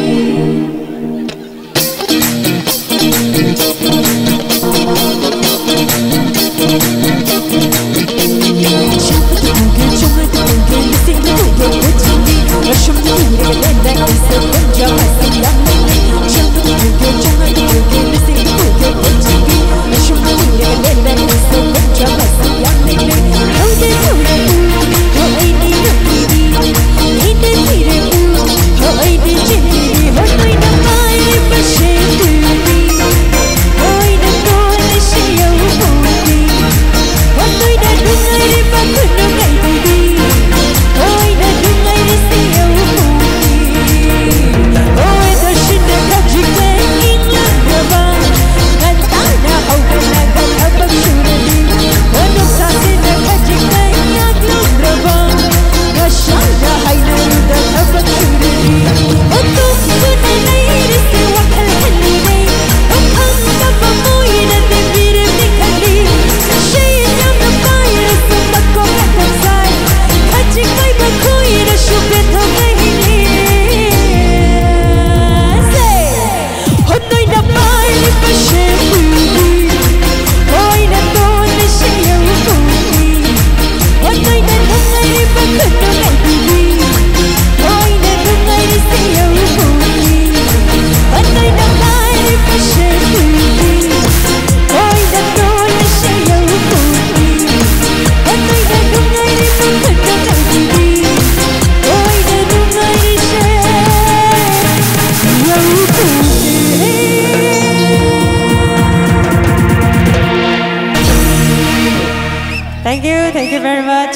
Thank you very much.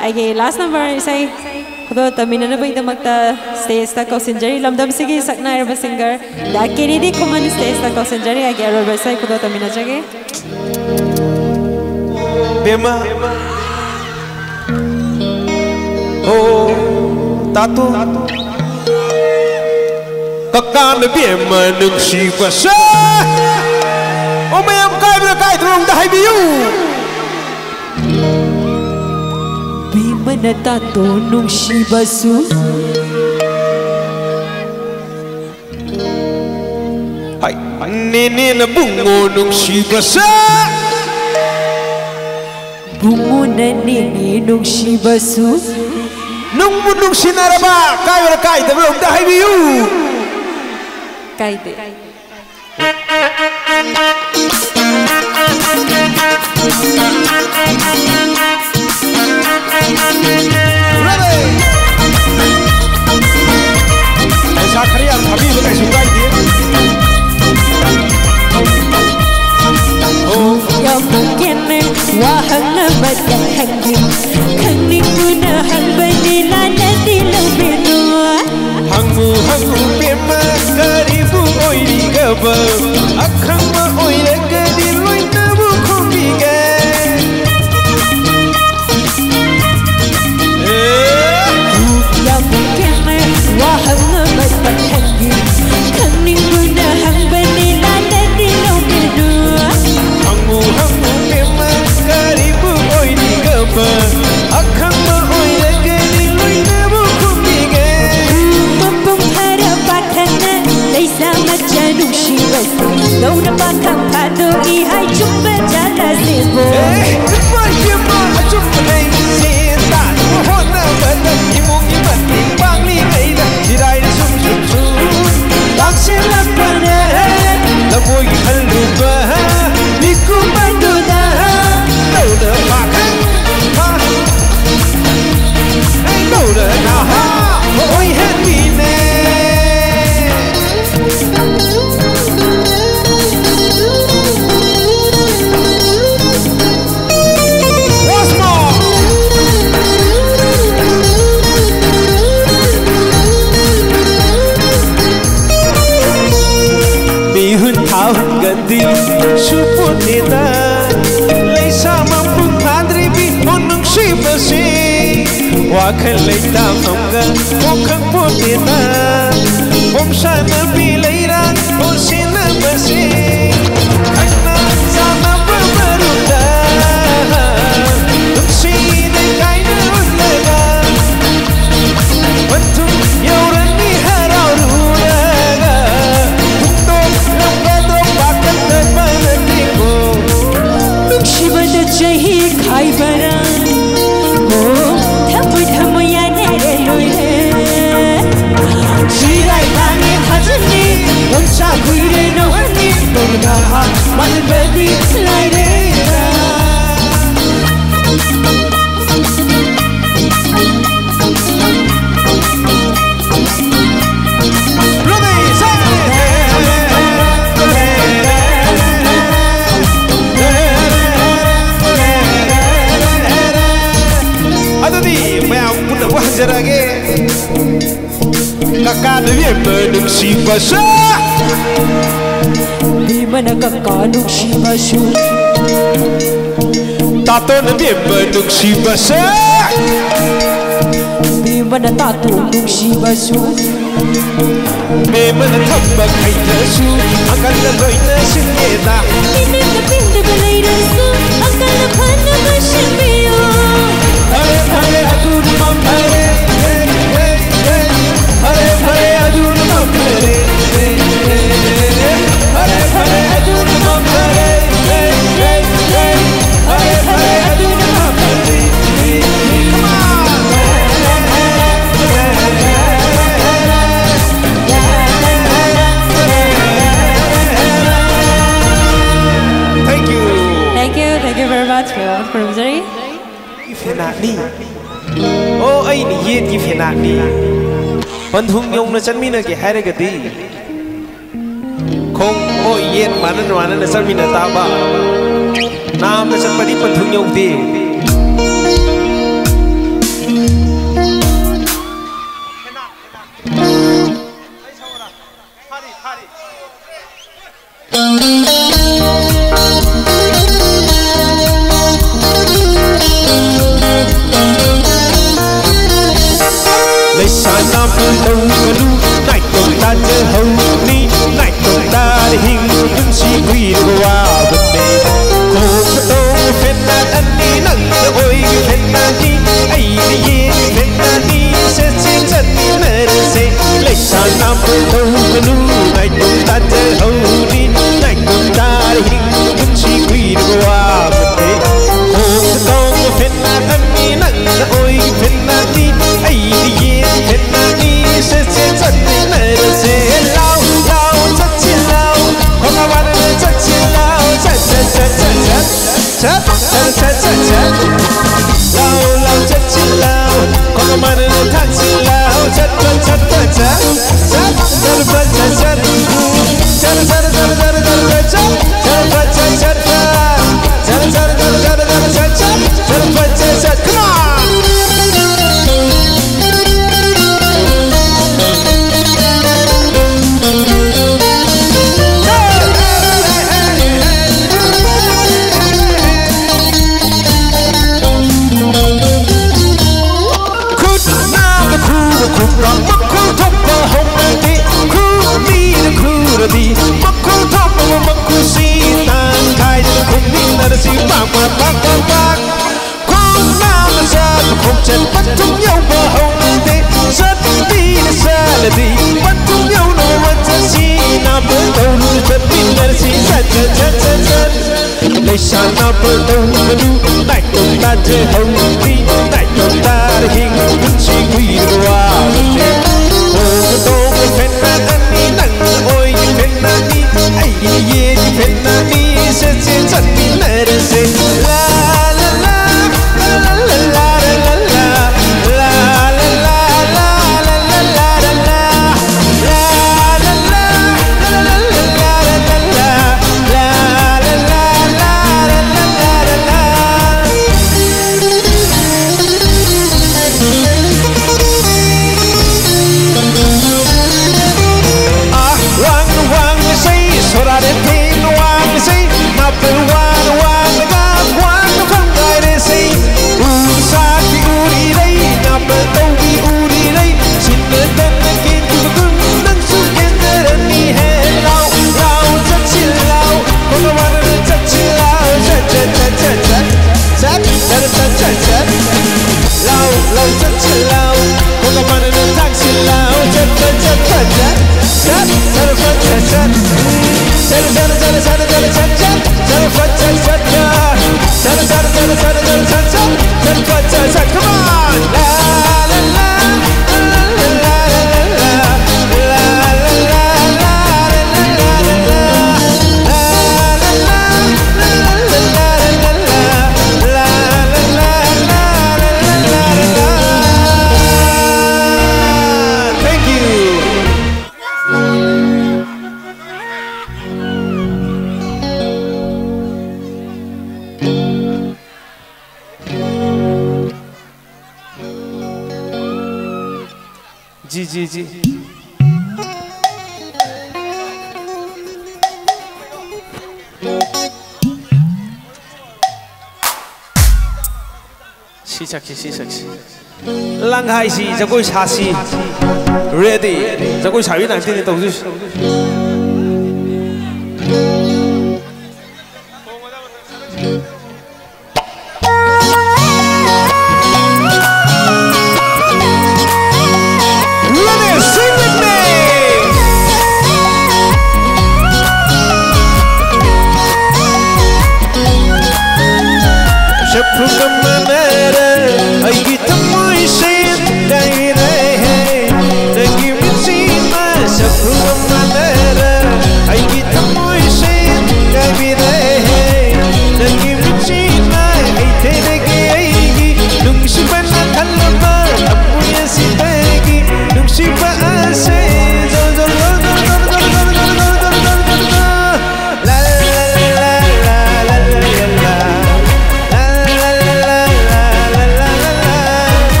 Aige last number isay kudo tamina na baita magta stage ta kausinjari lamdam sigi sakna erba singer da Kennedy common stage ta kausinjari aige erba isay kudo tamina jage Bema Oh Tato Kakan bema nung si kwasa O mayam kai bila kai tulong dahai biu Bima tato nung shibasu Hai nene na bungo nung shibasa Bungo na nene nung shibasu Nung bunong sinaraba Kayo na kayo Dablong dahil biyu Kaide Ready Sa kariyan Habi ba kayo sungay din Oh Yamukin Wahang na matahagin Kani ko na halbanila na dilaw binua Hangu hangu pema Karibu oy di gaba Akhang ma Janu Shivas, Dona Baka Pado, I jump at Janasibo. Why you want to play? Say that, what the Imungi Mati, Bangli Maida, did I assume? Dancing up on the boy Haluba, Niku Banduda, Loda Baka, Loda Naha, Oi Happiness. Gandhi supunita leisa mampu padri bi onung shibasi wakal leita mamga okang punita omsana bi leira osina basi anna sama berberuda sini kaina ulega bantu yaurani harauruna Shivada Jahi Kaibara, oh, Tamuya Nere, Shira Bani Hazani, Onsa Gure no Hani, Boga, one baby, Jarage kakak dia menungsi basa di mana kakak nungsi basa tato dia menungsi basa di mana tato nungsi basa di mana tambah kaita su akan legoina sineta ini kepindah belaida su akan legoina bersyukur hare hare aku demam hare hare hare aku demam hare hare hare aku demam hare hare hare aku demam hare come on thank you very much for Jerry. Fenani, oh ini yet ki fenani, panthung yong na chanmi na ke hare gati, kong oh yet mana na chanmi na taba, naam na chanpadi panthung yong di. Sana pun tahu naik kota jauh ni naik kota hing kunci kuiwa bende kau tahu fenani nang oi fenani ai ni fenani sesuatu nerse le sana pun tahu naik kota jauh ni naik kota hing kunci kuiwa bende kau tahu fenani nang oi fenani ai ni fenani sesuatu nerse lau lau cacillau kau kawan cacillau cacillau lau lau cacillau kau kawan cacillau cacillau पर तौबनु नाइटो ताजे हौनी नाइटो तार हिंग कुची गुइरवा Dong fenna ni nang oi fenna ni ai ye fenna ni se se chatti nar se la la la la la la la la la la la la la la la la la Come on! La la la la la la la la Thank you. Ji 시작시 랑하이시 저거 사시 ready 저거 사위 난테니 동주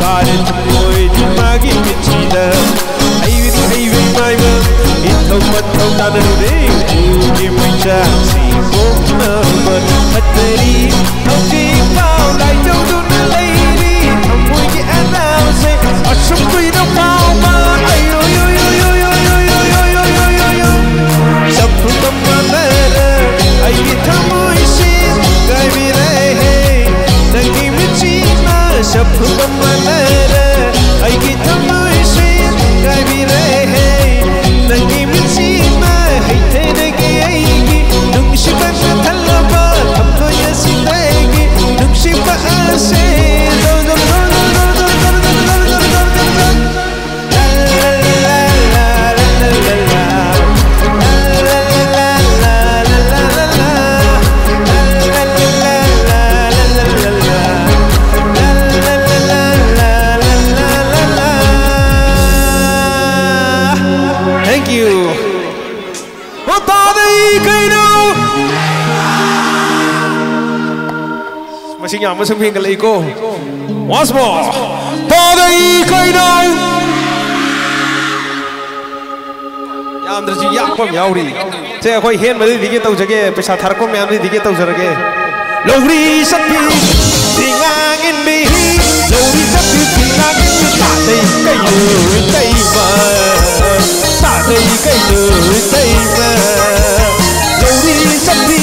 Bari tumoy di magi pichida Ay mai ma Ito matau tanan ring Uji picha si kong naman Hatari Ang kipaw Lai châu du na lady Ang mui ki anaw say Asam kui na pao ma Ay yo yo yo yo yo yo yo yo yo yo yo yo Sabtu tamanara Ay itamoy sin Gai viray Nagi michina Sabtu tamanara Ay itamoy sin Gai viray Nagi michina Hay tenagi aigi Nung shiba na talaba Tamko yasindaigi Nung shiba ase Thank you. Masih nyama sembing kali iko. Once more. Padai kaino. Yam terji yak pom yauri. Saya koi hen mari dikit tahu jage pesa thar ko mari dikit tahu jage. Lori sapi singangin mihi. Lori sapi singangin mihi. Padai kaino taiba. Padai kaino taiba. Lori sapi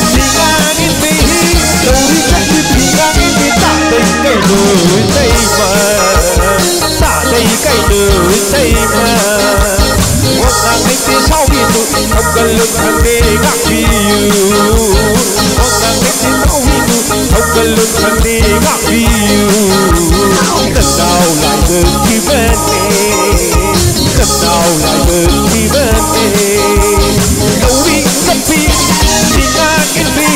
singangin mihi. Lori sapi singangin mihi. Padai kaino taiba. Padai kaino taiba. Orang itu sawi tu, không cần lực thằng đê ngạc phiêu. Orang itu sawi tu, không cần lực thằng đê ngạc phiêu. Lần nào lại gần khi bên em, lần nào lại gần khi bên em. Lâu đi sắp phi, thì ngang in phi.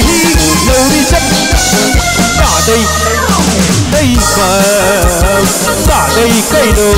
Lâu đi sắp, ta đây, đây mà, ta đây cây đồ.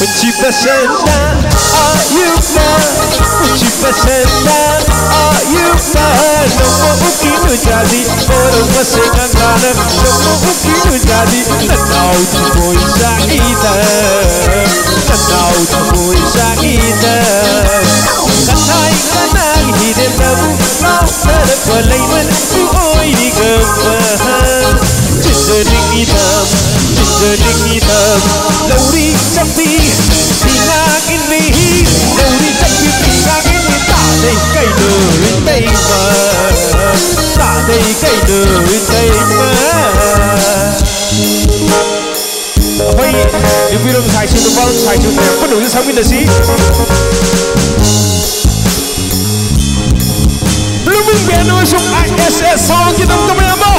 Mencipta ayuhna, mencipta ayuhna. Nomo ukinu jadi orang masengangana. Nomo ukinu jadi nanau tumoy saida, nanau tumoy saida. Kanai kanai hidem namu, kau terap walaiman uoi di gemah. Jindening hitam, lauri sapi, sinangin mihi. Lauri sapi, sinangin mihi. Tadai kai đời tây mà, tadai kai đời tây mà. Vậy, nếu như đừng sai chuyện đó, sai chuyện này, có đủ như sao mình là gì? Blooming band was from ISS song kita kembali mau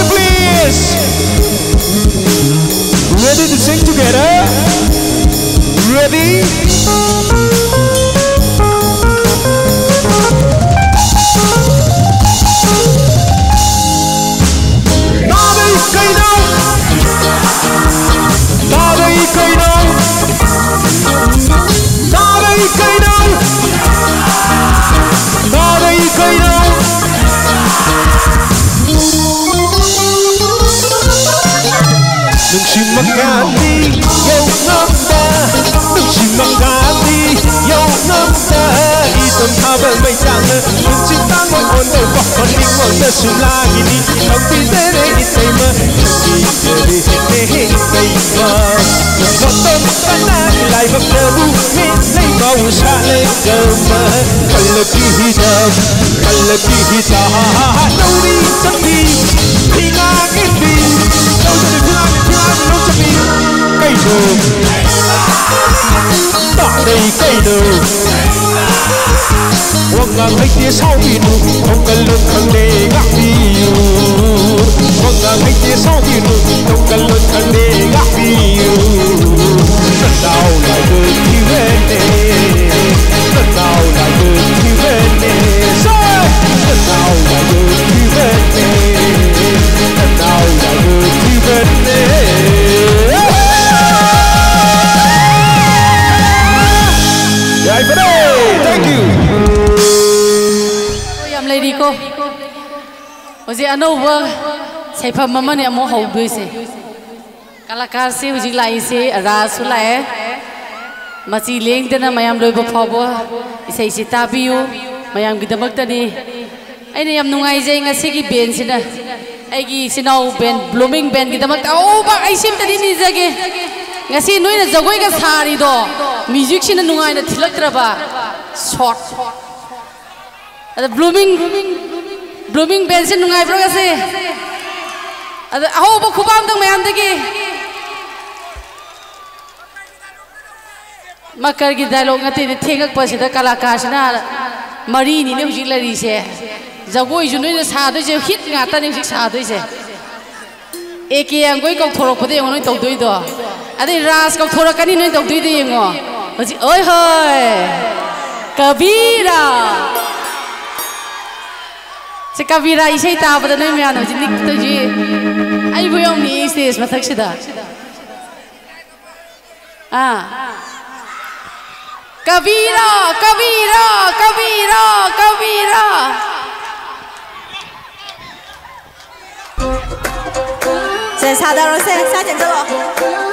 please. Ready to sing together? Ready? Tadai kaino, tadai kaino, tadai kaino, tadai kaino. Nung simakati, yaw ngamba. Nung simakati, yaw ngamba. Itong habang may tanga, nung sintang may ondo pa. Paning na sulangin ni, ang pinere itay ma. Nagigari hinihintay ma. Nagotong ka na, ilay magdabu. Minay mausalay ka ma. Kalagi hitam, kalagi hitam. Lauri sabi, hingangin di. Lauri sabi, cây đường, tại đây cây đường. Hoàng ngang lấy tia sau đi nụ, không cần lưng khăng đề ngạc đi. Mga ngay sau thì nụ trong căn lưng thân đê gác biu Lần nào lại được thì bên đê Lần nào lại được thì bên đê Lần nào lại được thì bên đê Lần nào lại được thì bên đê Yay for day! Thank you! Yam lady ko. Oji anova sai pham mama ne amo hau dui se. Kalakar se oji lai se ara su lai. Machi leng dena mayam loi bo phaw isai si tabiu mayam gi damak tani. Aina yam nungai jai ngasi gi ben sina. Ai gi sinau ben blooming ben gi damak au ba ai sim tani ni jage. Ngasi noi na jagoi ga sari do. Music sina nungai na thilak traba. Short. Ada blooming band sin nungai bro kasi ada aho ba khubam tang mayam dagi makar gi dialogue ngati ni thengak pa sida kalakar sina mari ni ne hujik lari se jagoi ju noi na sa doi je hit nga ta ni hujik sa doi se eke angoi kok thorok pade ngo noi tok doi do ade ras kok thorak kani noi tok doi de ngo hujik oi hoi kabira Se kabira isai ta pada noi me ano jinik to ji ai bo yong ni stage mathak sida kabira kabira kabira kabira se sa da ro se sa chen zo lo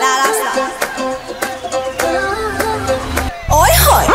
la la sa oi hoi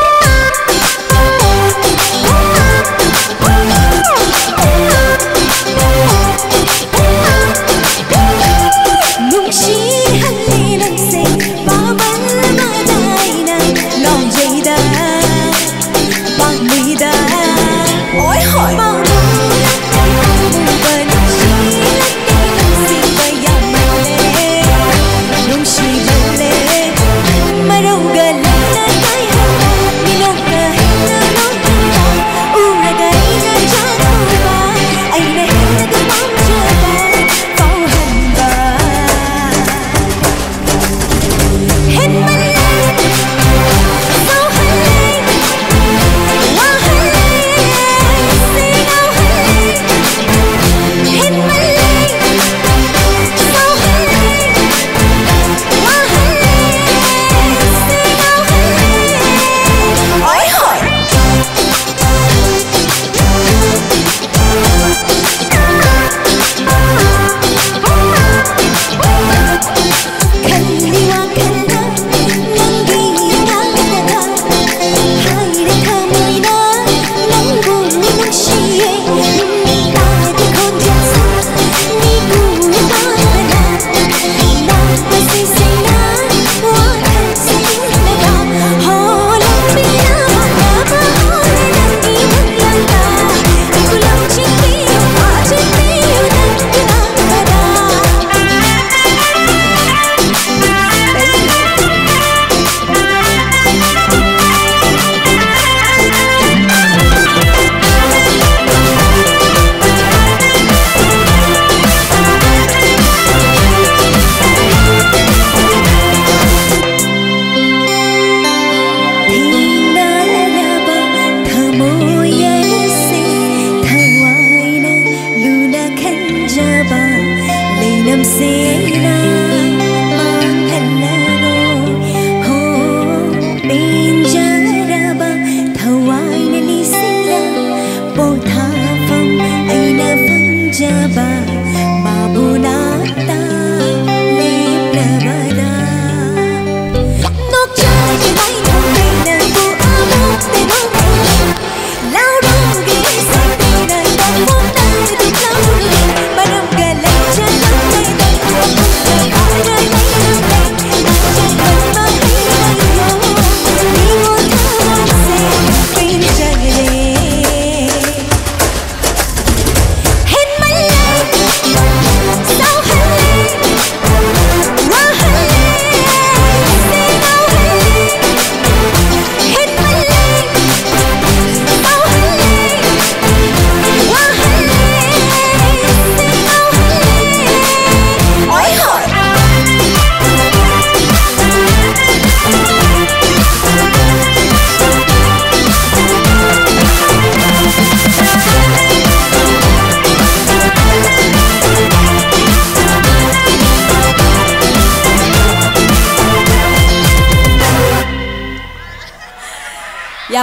So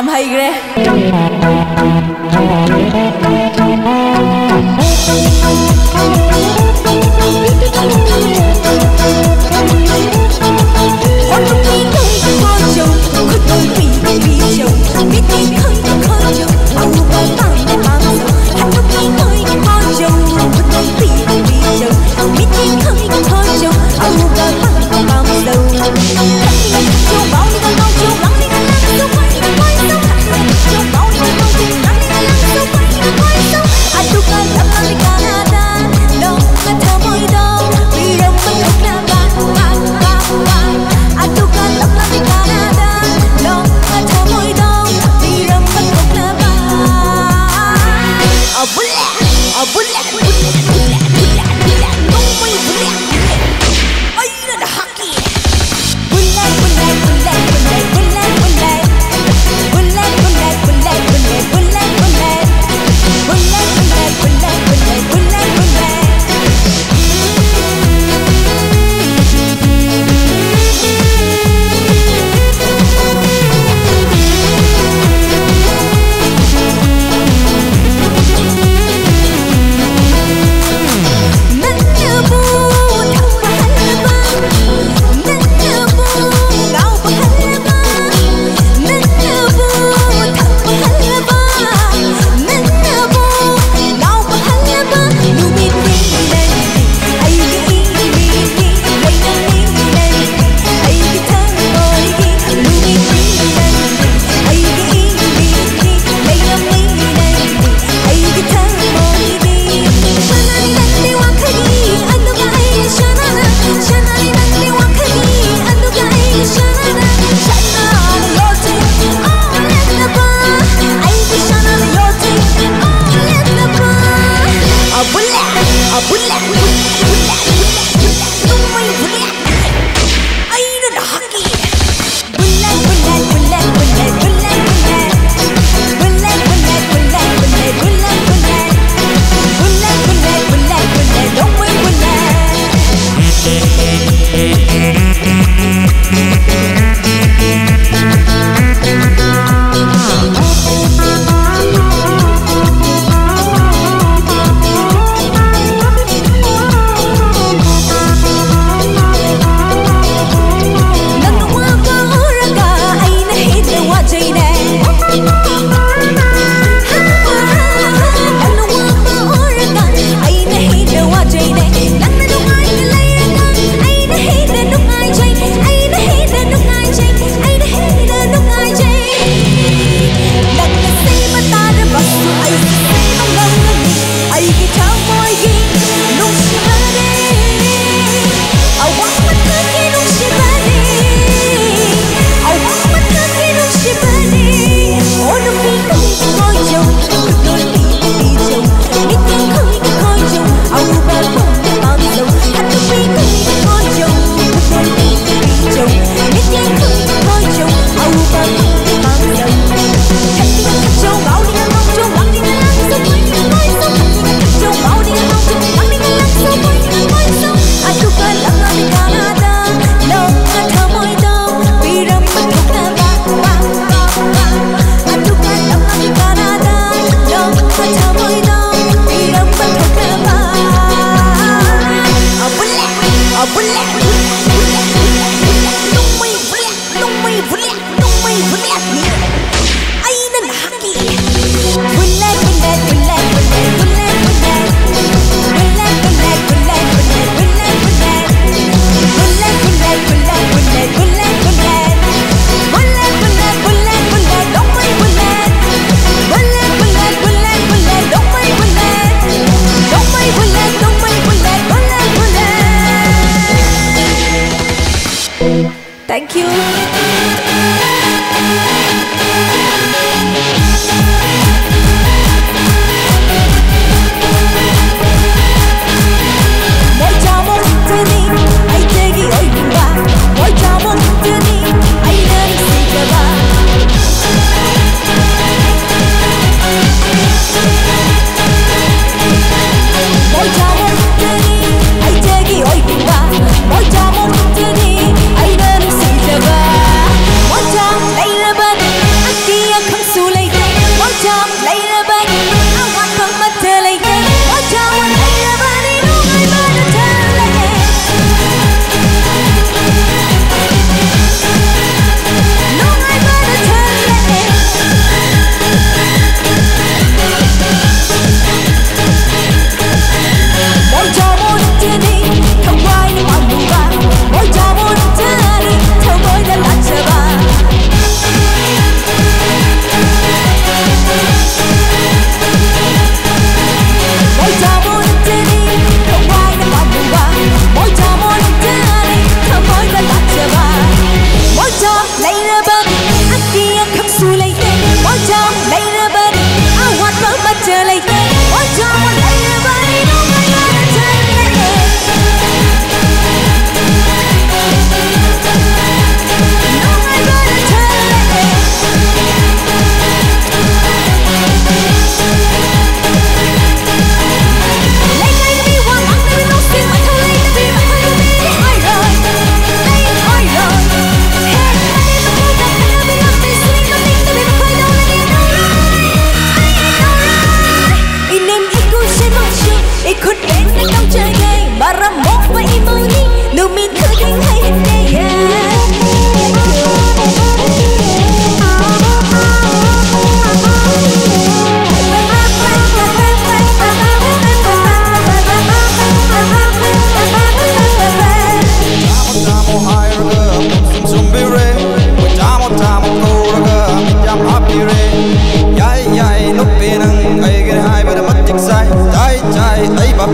Yam haigre.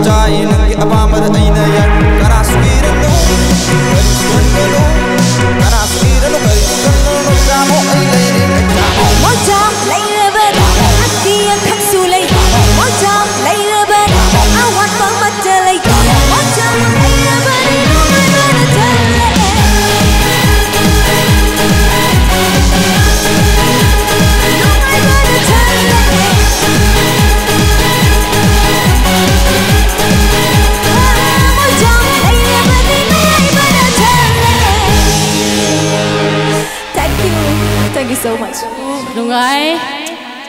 chai nang abamar aina ya karaswira no karaswira no karaswira no karaswira no jamo ai leire jamo mojam leire akiya khaksu lei mojam leire awat pamat lei mojam leire no mana chale Thank you so much. Nungai,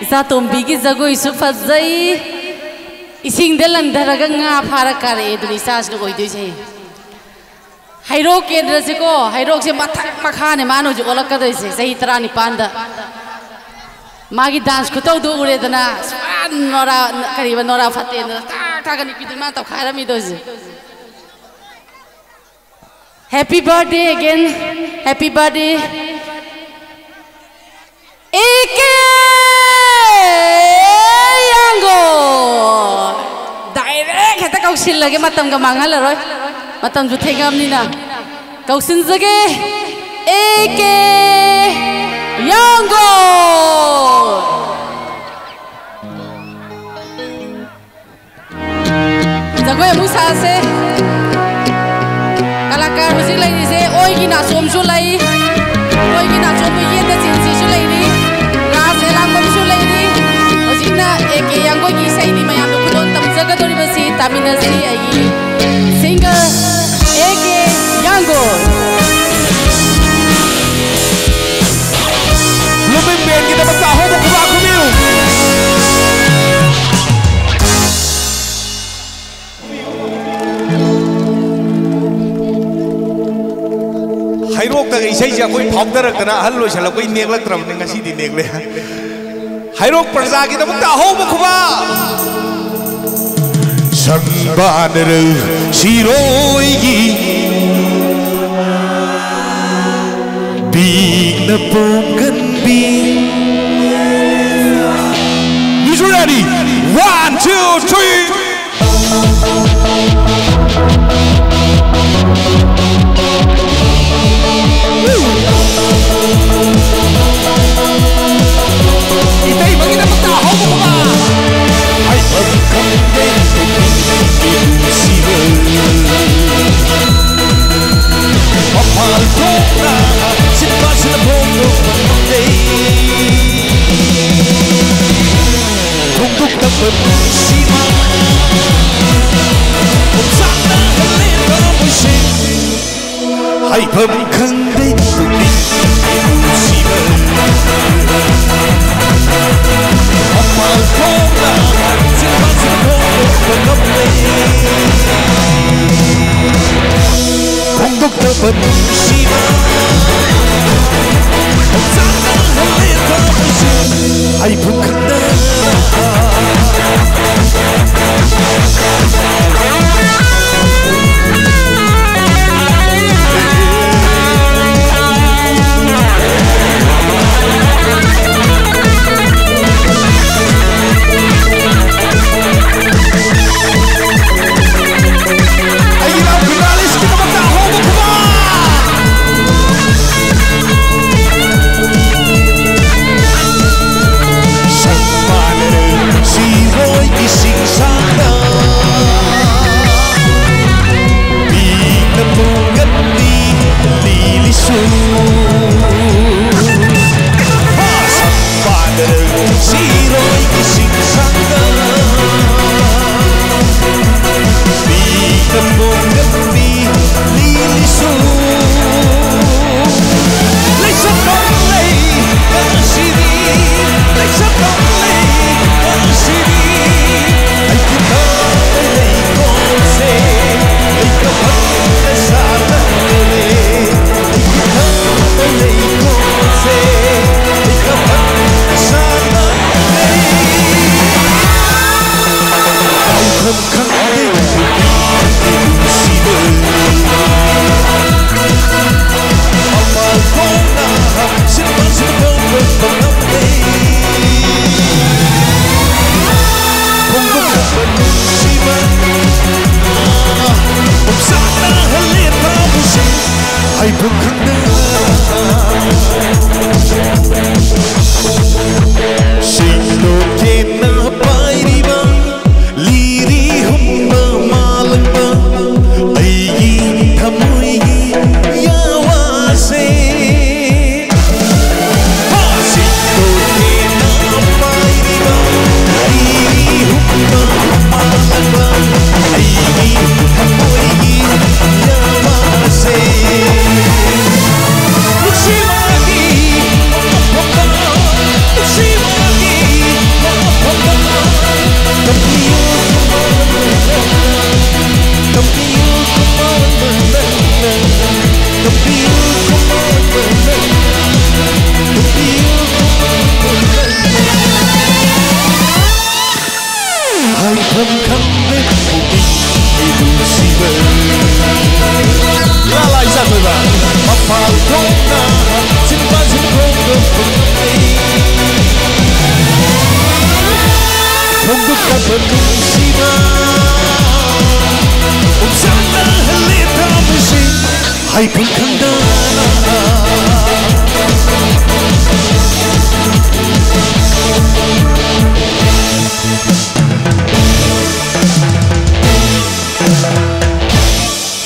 isa tombi ki jagoi su fazai. Ising dalan daraga nga phara kare duni sas no koi dui sei. Hairo kendra se ko, hairo se mathak makha ne manu ju olak ka doi se sahi tara ni panda. Magi dance ko tau do ure dana, swan nora kariba nora fate na ta ka ni pidun ma tau khara mi doi se. Happy birthday again. Happy birthday. Ike Yango direct heta kausil lage matam ga mangal roi matam ju thegam ni na kausin jage Ike Yango jagoy musa se kalakar music lai se oi gi na som su lai oi gi na som ye da chin si su lai ni Eke yang kau kisah ini mayang tu kudon tam jaga dori besi tamina si ai singer Eke Yango Lebih band kita bertahu buku aku miu Hairok tak isai siapa yang powder kena halu salah kau ini ngelak teram dengan si di negle Hairok perza kita bertahu buku ba Sambaner siroigi Big na pungkan big You ready? 1, 2, 3 Itay bagi na magtaho mo ba? Ay pagkakandeng Ilusinan Papalto na Sinpa sa nabong Monday Tungkok na pag-sima Kung saan na halin ka mo siya Ay pagkakandeng Ilusinan Papalto na Sinpa sa nabong Monday Tungkok na pag-sima Kung saan na halin ka mo siya Ay pagkakandeng Kung Haifam khande pumi ilusiba La la isa toiba Mapal tongna Simpa simkonga pumai Tongga kapanusiba Umsana halita musi Haifam khanda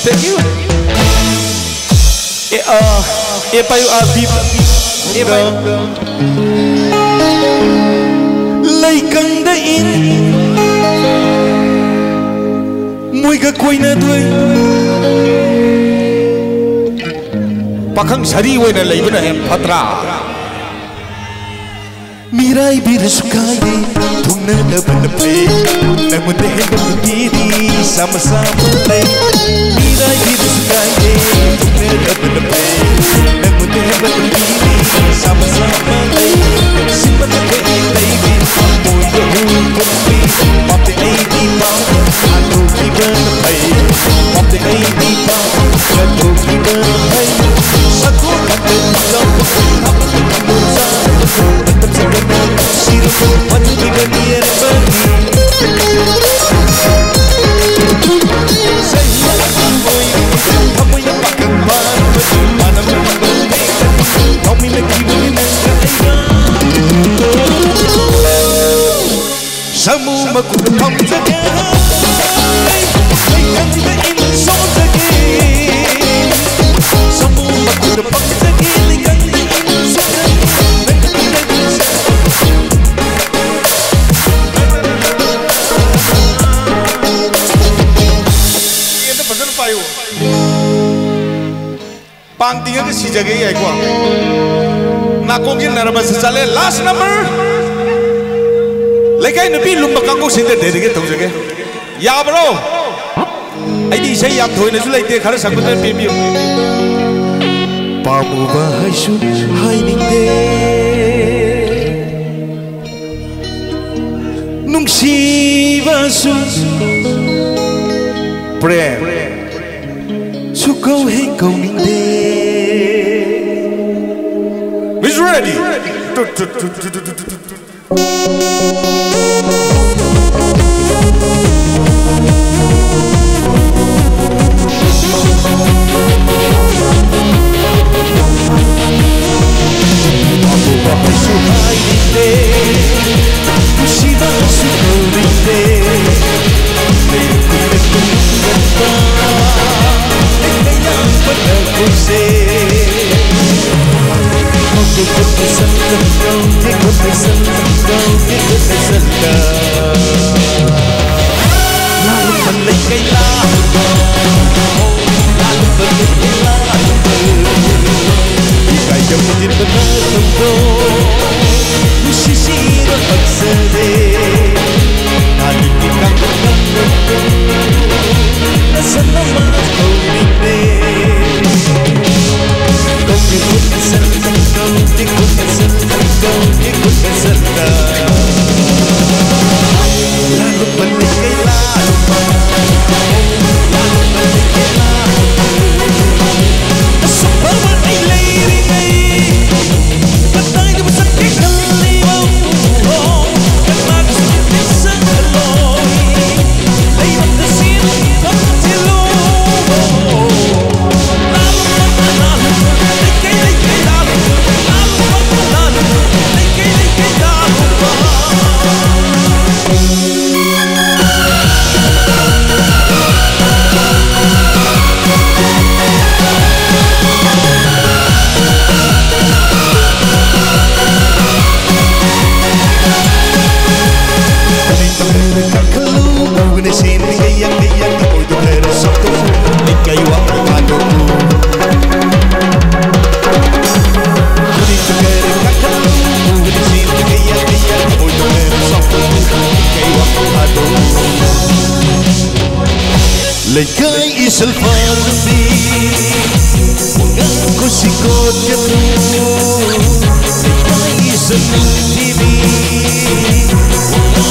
Thank you. Payu Abib. Laikang dain Mui ka koi na tuay Pakhang sari way na laibana hem patra Mirai bira sukai Tungna na banapay Nagmundahin ka magpili Sama-sama play Mirai bira sukai Tungna na banapay Nagmundahin ka magpili Sama-sama play Simpan na kay baby Amoy na hukumpi Pati ay di pa Ato di banapay Pati ay di pa Ato di banapay Satu kata ikaw Ako na mula Tetap sa ganang Sirko Pati di ganyan bagi Saya amoy Amoy na pakambaan Manang manang Kau may nagkiwin ng kaiba Samu magkutapang sagay May kandain sa sagay Samu magkutapang sagay May kandain sa sagay Ito pasan payo Pang tinggal ke si jaga ya ko Nakongin narabas sale last number Lekay nabi lumbakang ko sinta dede ke tau jaga Ya bro Ay di saya yang thoi na sulai te khara sakut pe bi Pamu bahai su hai ning de Nung si basu Prem Su kau hei kau ning de Is ready Pamu bahai su hai ning de Nung si basu kau ning de Lekay isal falbi Wangan ko sikot kato Lekay isal TV Wangan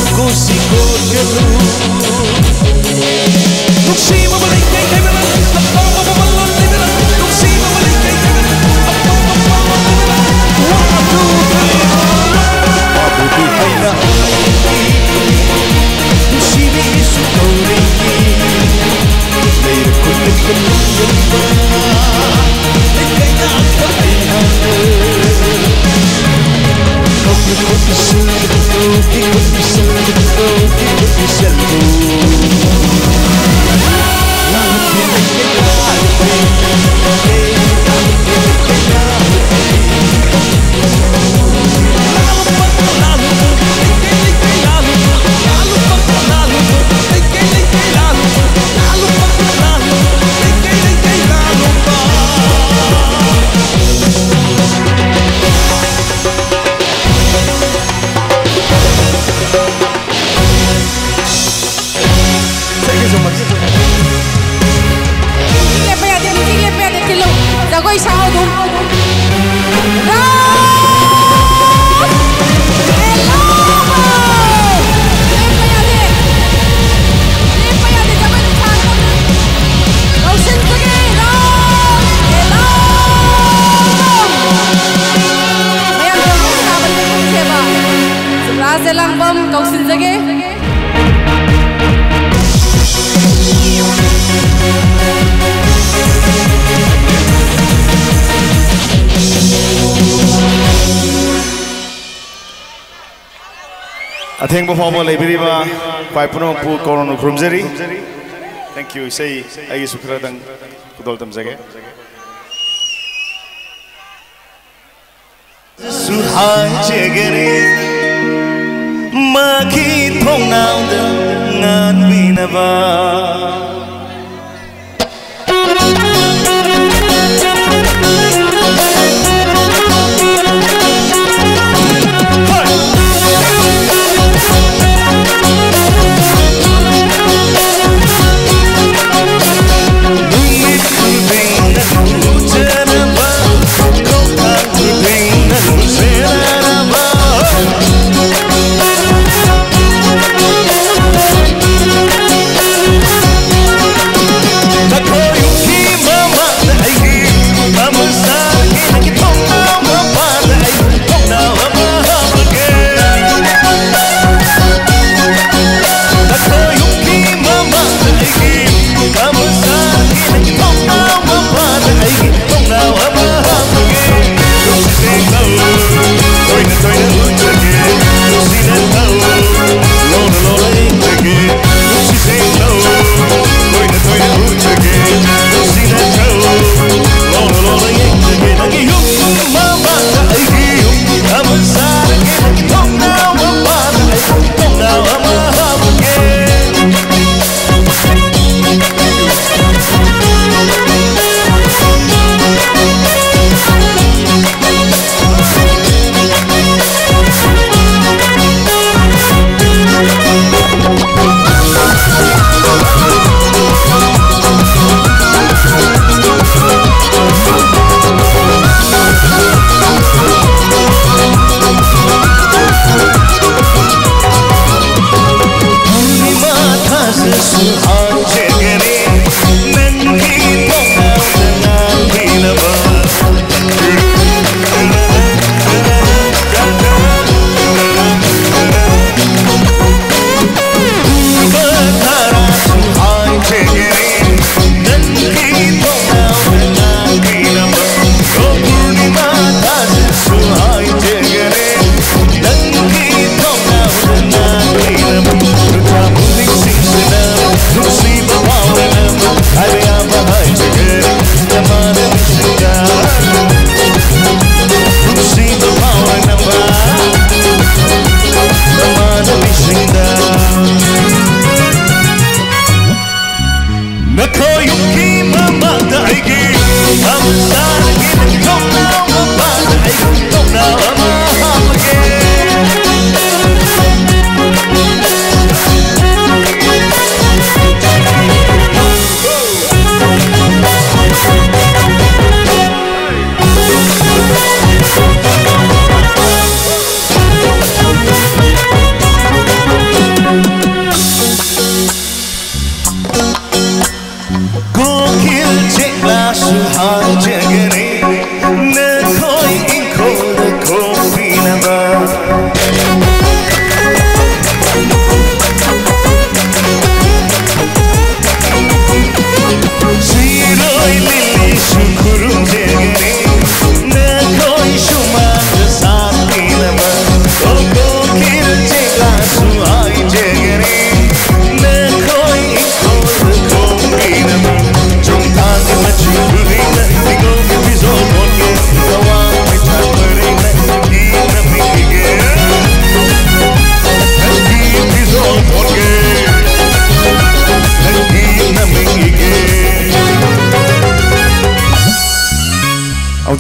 Atheng bo phawba leibiriba kwai puno pu koron khurumjari. Thank you. Say agi sukra dang kudol tamjage. Suhai chegere maki thongnau da ngan binaba See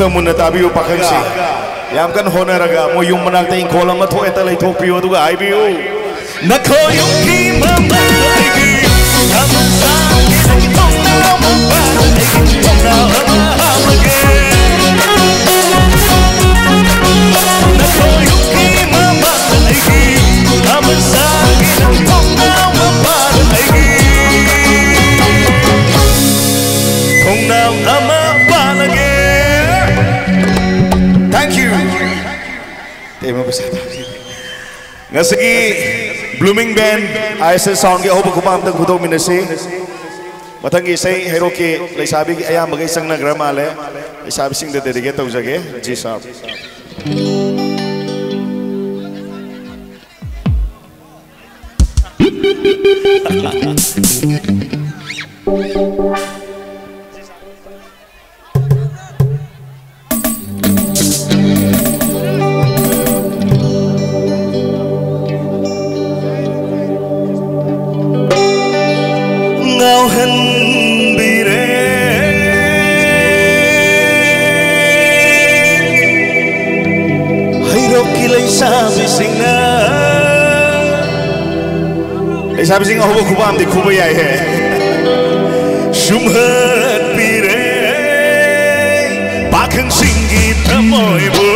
अमतंग Munna ताबियो पाखंसी याम कन होनरगा मो yum मनाक्ता इंखोल अमा थोएता लैथोकपियो अदुगा हाइबियो नखो Yuki mama आइगी अमसा गिनगी तोंना mama आइगी तोंना अमा हामगे नखो Yuki mama आइगी अमसा गिनगी तोंना mama आइगी तोंना अमा पालगे Thank you. Tema besar. Ngasih Blooming Band ISS Sound ke hobi kubam teng kudok minasi. Matangi saya hero ke lesabi ayam bagai sang nagra male. Lesabi sing dede dege tau jage. Ji sahab. Ngao hen bire hay roki lesabi sing na lesabi sing hobo kubam di kubai ai hai shumhat bire bakang singi tamoy bu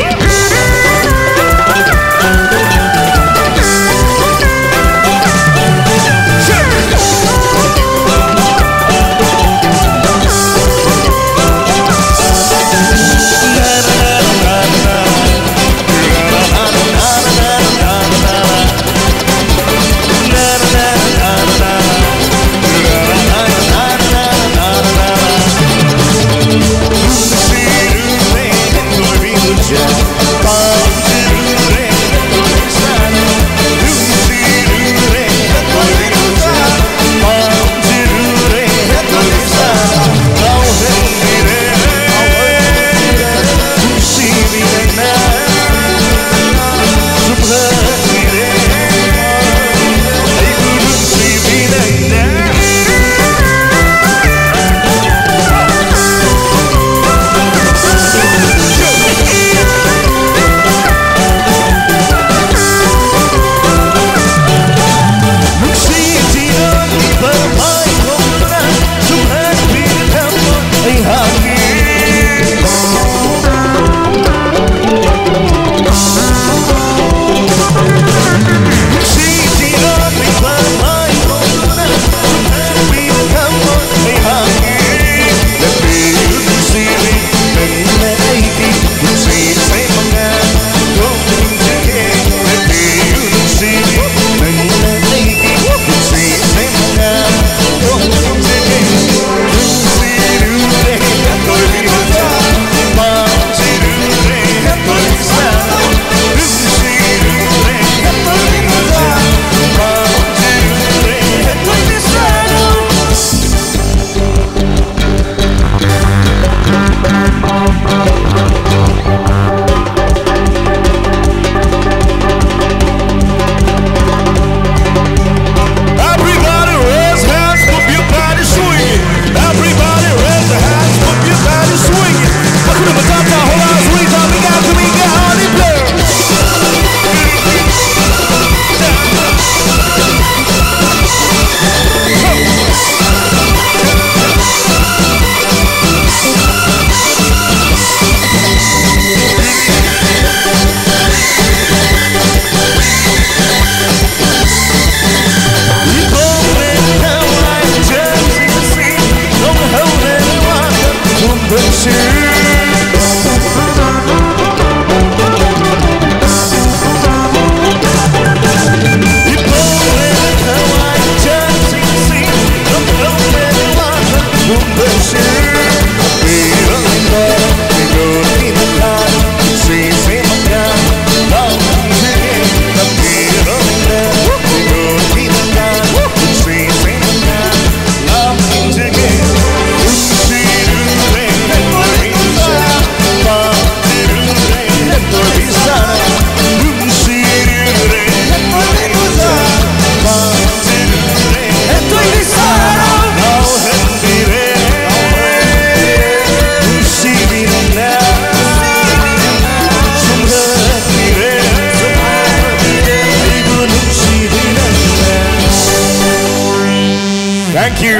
Thank you.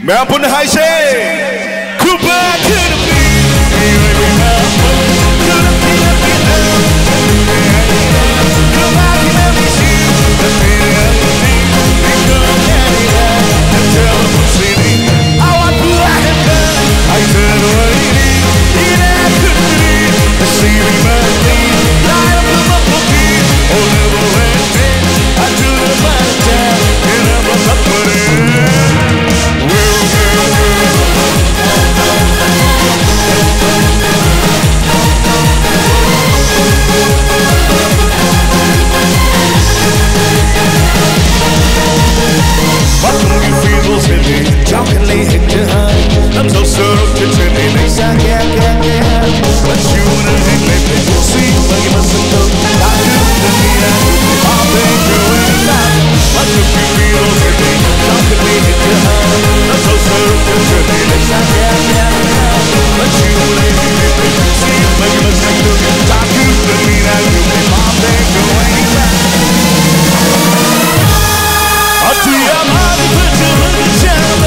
मैं अपन हाय से Quba could be I'm so sure of the trip in a sack, yeah. But you wanna hang like this, we'll see. But you mustn't go. I do the need, I'll take you in back. But you can feel all the day. How can we hit your heart? I'm so sure of the trip in a sack, yeah. But you wanna hang like this, we'll see. But you mustn't go. I do the need, I'll take you in back. I'll do your heart, put you in the channel.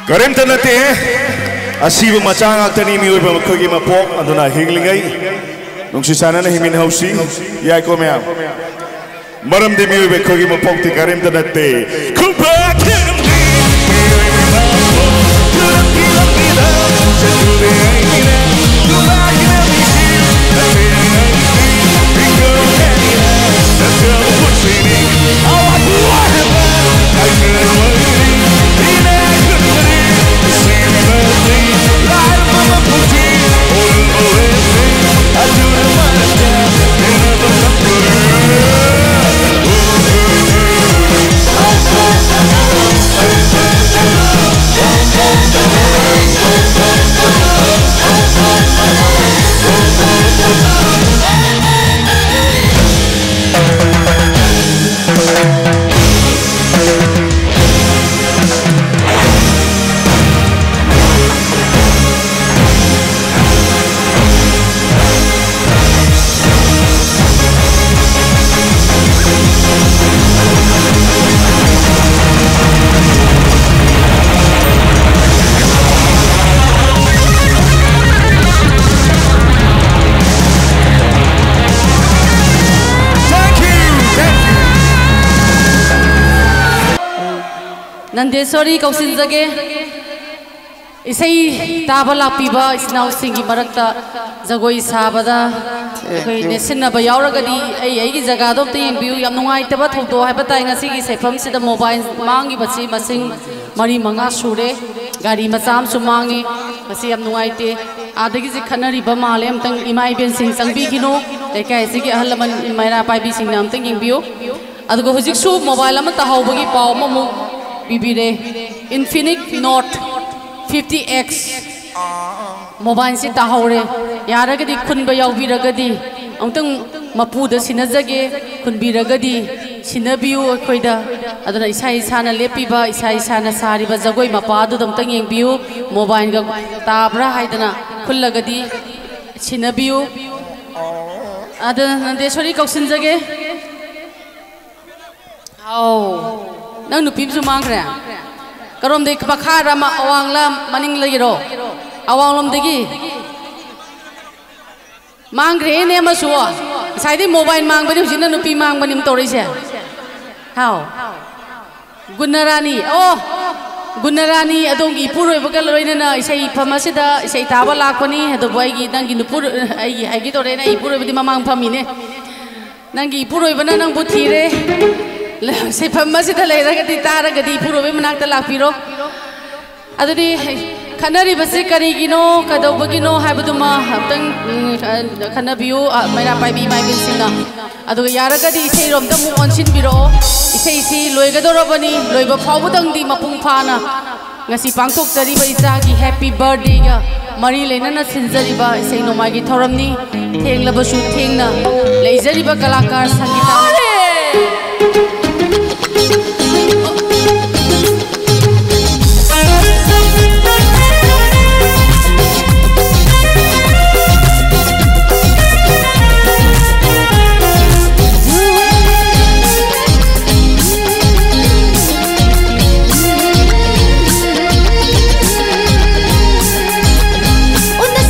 Karimta nate asiba machang aktani mioi ba khogi ma pok aduna hinglingai nungsi sana na himin hausi yai ko mea maram de mioi ba khogi ma pok ti karimta nate kuba kiram ni I Nandesori kausinjage isai taba lakpiba isnau singi marakta jagoi sabada koi nesinna ba yauragadi ai gi jaga do te yengbiu yam nungai taba thodo haiba tai ngasi gi sefam sida mobile mangi bachi masing mari manga sure gari macham su mangi masi yam nungai te adagi ji khanari ba male am tang imai ben sing changbi gino lekai sigi ahalaman maira pai bi sing nam tang yengbiu adugo hujik su mobile am ta hawbagi paw mamu bibire Infinix Note 50X mobile si tahore yaragadi khunba yaubiragadi amtang mapuda sinajage khunbiragadi sinabiu khoida aduna isai sana lepiba isai sana sariba jagoi mapadu damtang yengbiu mobile ga tabra haidana khullagadi sinabiu adana Nandesori kausinjage au nang nupim su mangkra karom de pakhara ma awangla maning lagiro awanglam degi mangre ne ma suwa sai de mobile mang bani hujina nupi mang bani tori se how Gunarani oh Gunarani adongi puroi bagal loina na isai phamasida isai taba lakpani ado boy gi nangi nupur ai gi tore na ipuroi badi mamang phamine nangi puroi bana nang buthire se phamasida leiragadi taragadi puroi manakta lakpiro adudi khanari basi karigino kadobagino haibaduma habtang khanabiu maira paibi mai bin singa adu yaragadi isei romda mu onsin biro isei si loigadorabani loiba phawbudang di mapung phana ngasi pangthok tariba isagi happy birthday ga mari lenana sinjariba isei nomai gi thoramni thenglabasu thengna leijariba kalakar sangita Una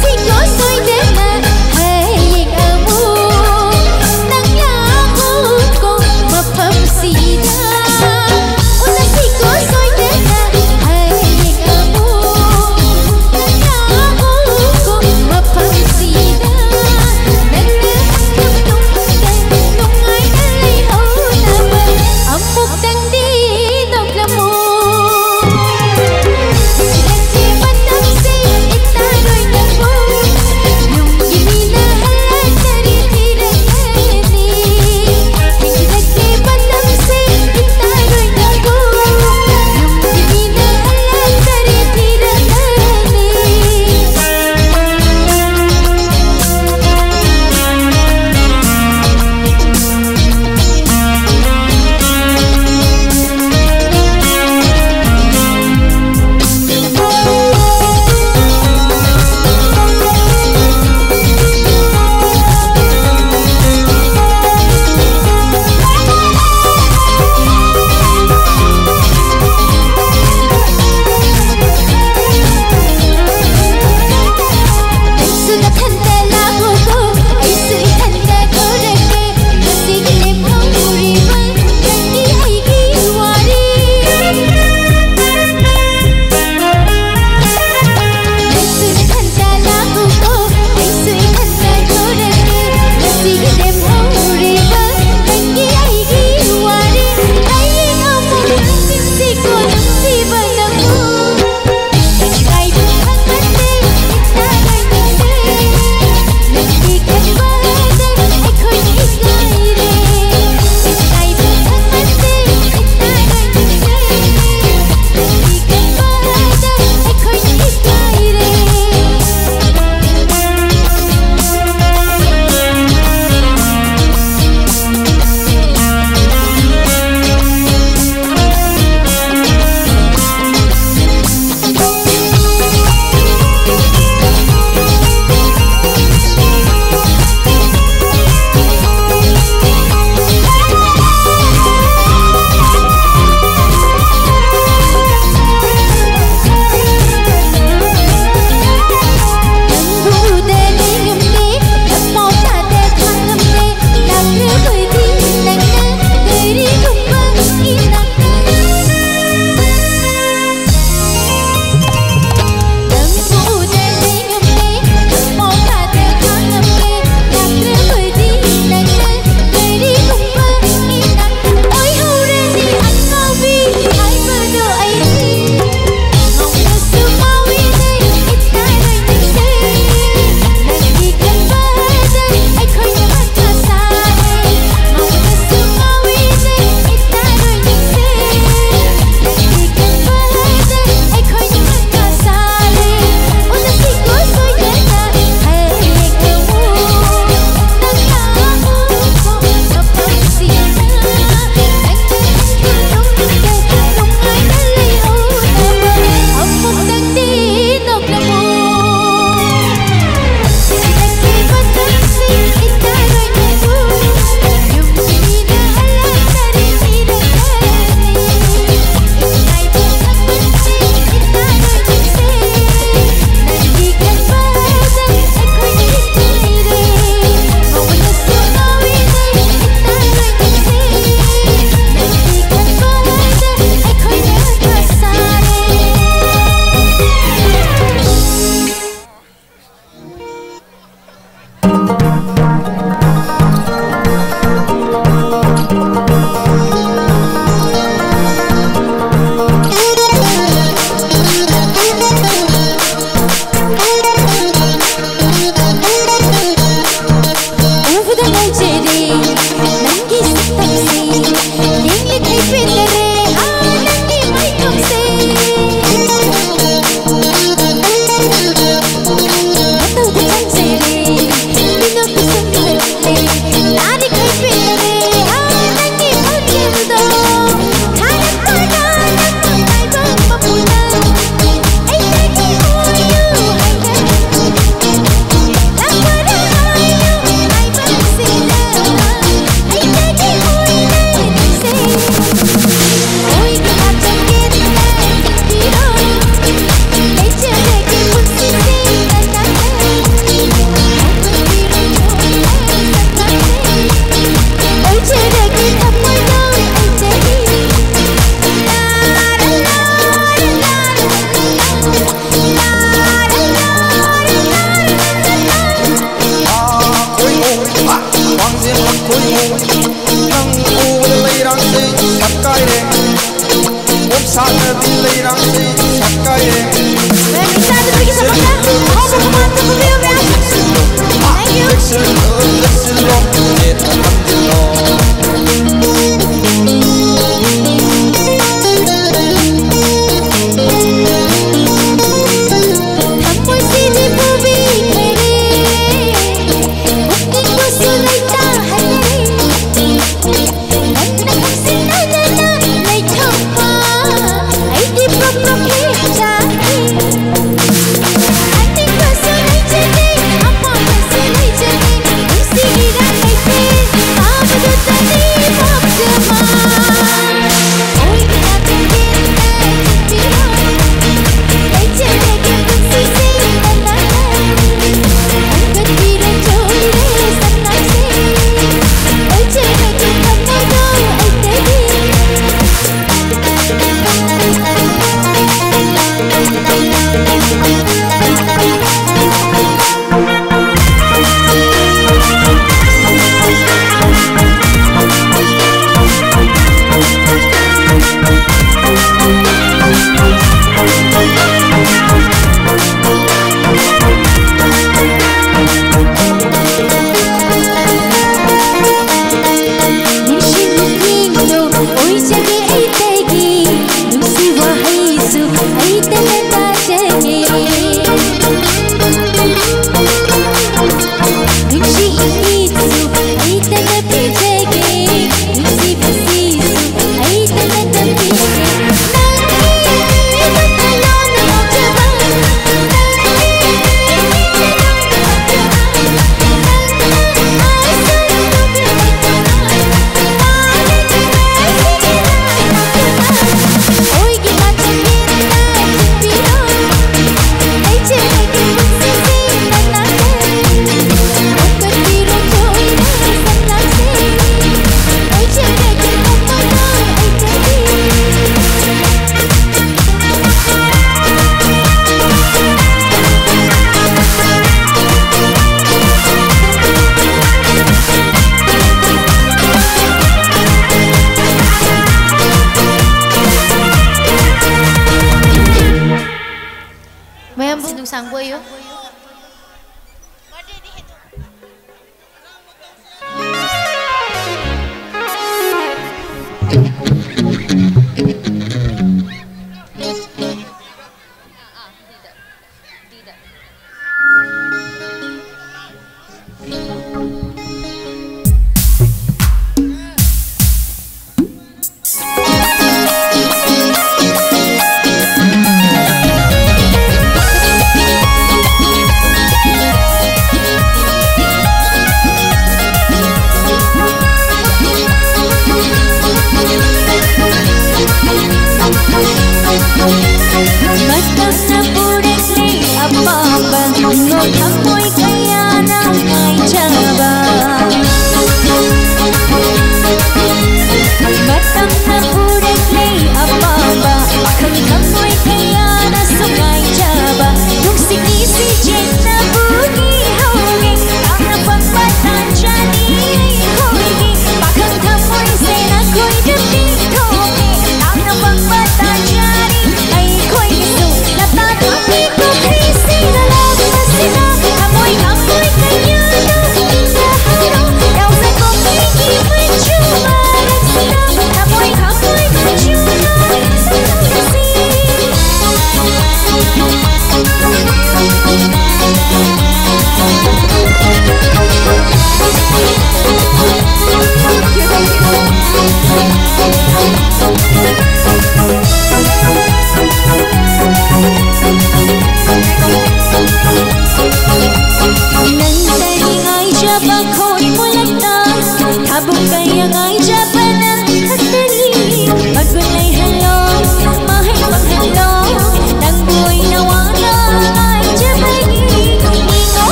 Sambu nung sangbo yo.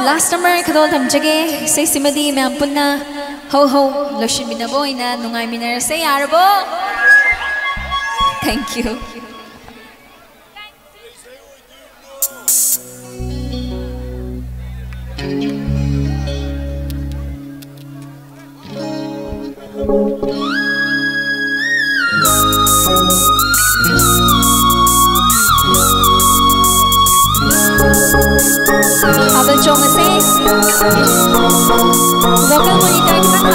Last number kadol tamjage say simadi me ampunna ho lashin binabo ina nungai minar say arabo. Thank you. Abang Chong say vocal monitor kita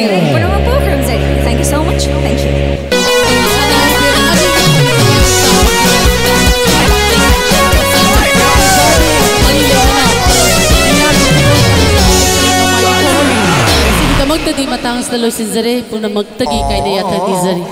Punamang po khurumjari. Thank you so much. Thank you. Magtadi matang sa loisinjare punamagtagi kay na yata dizari.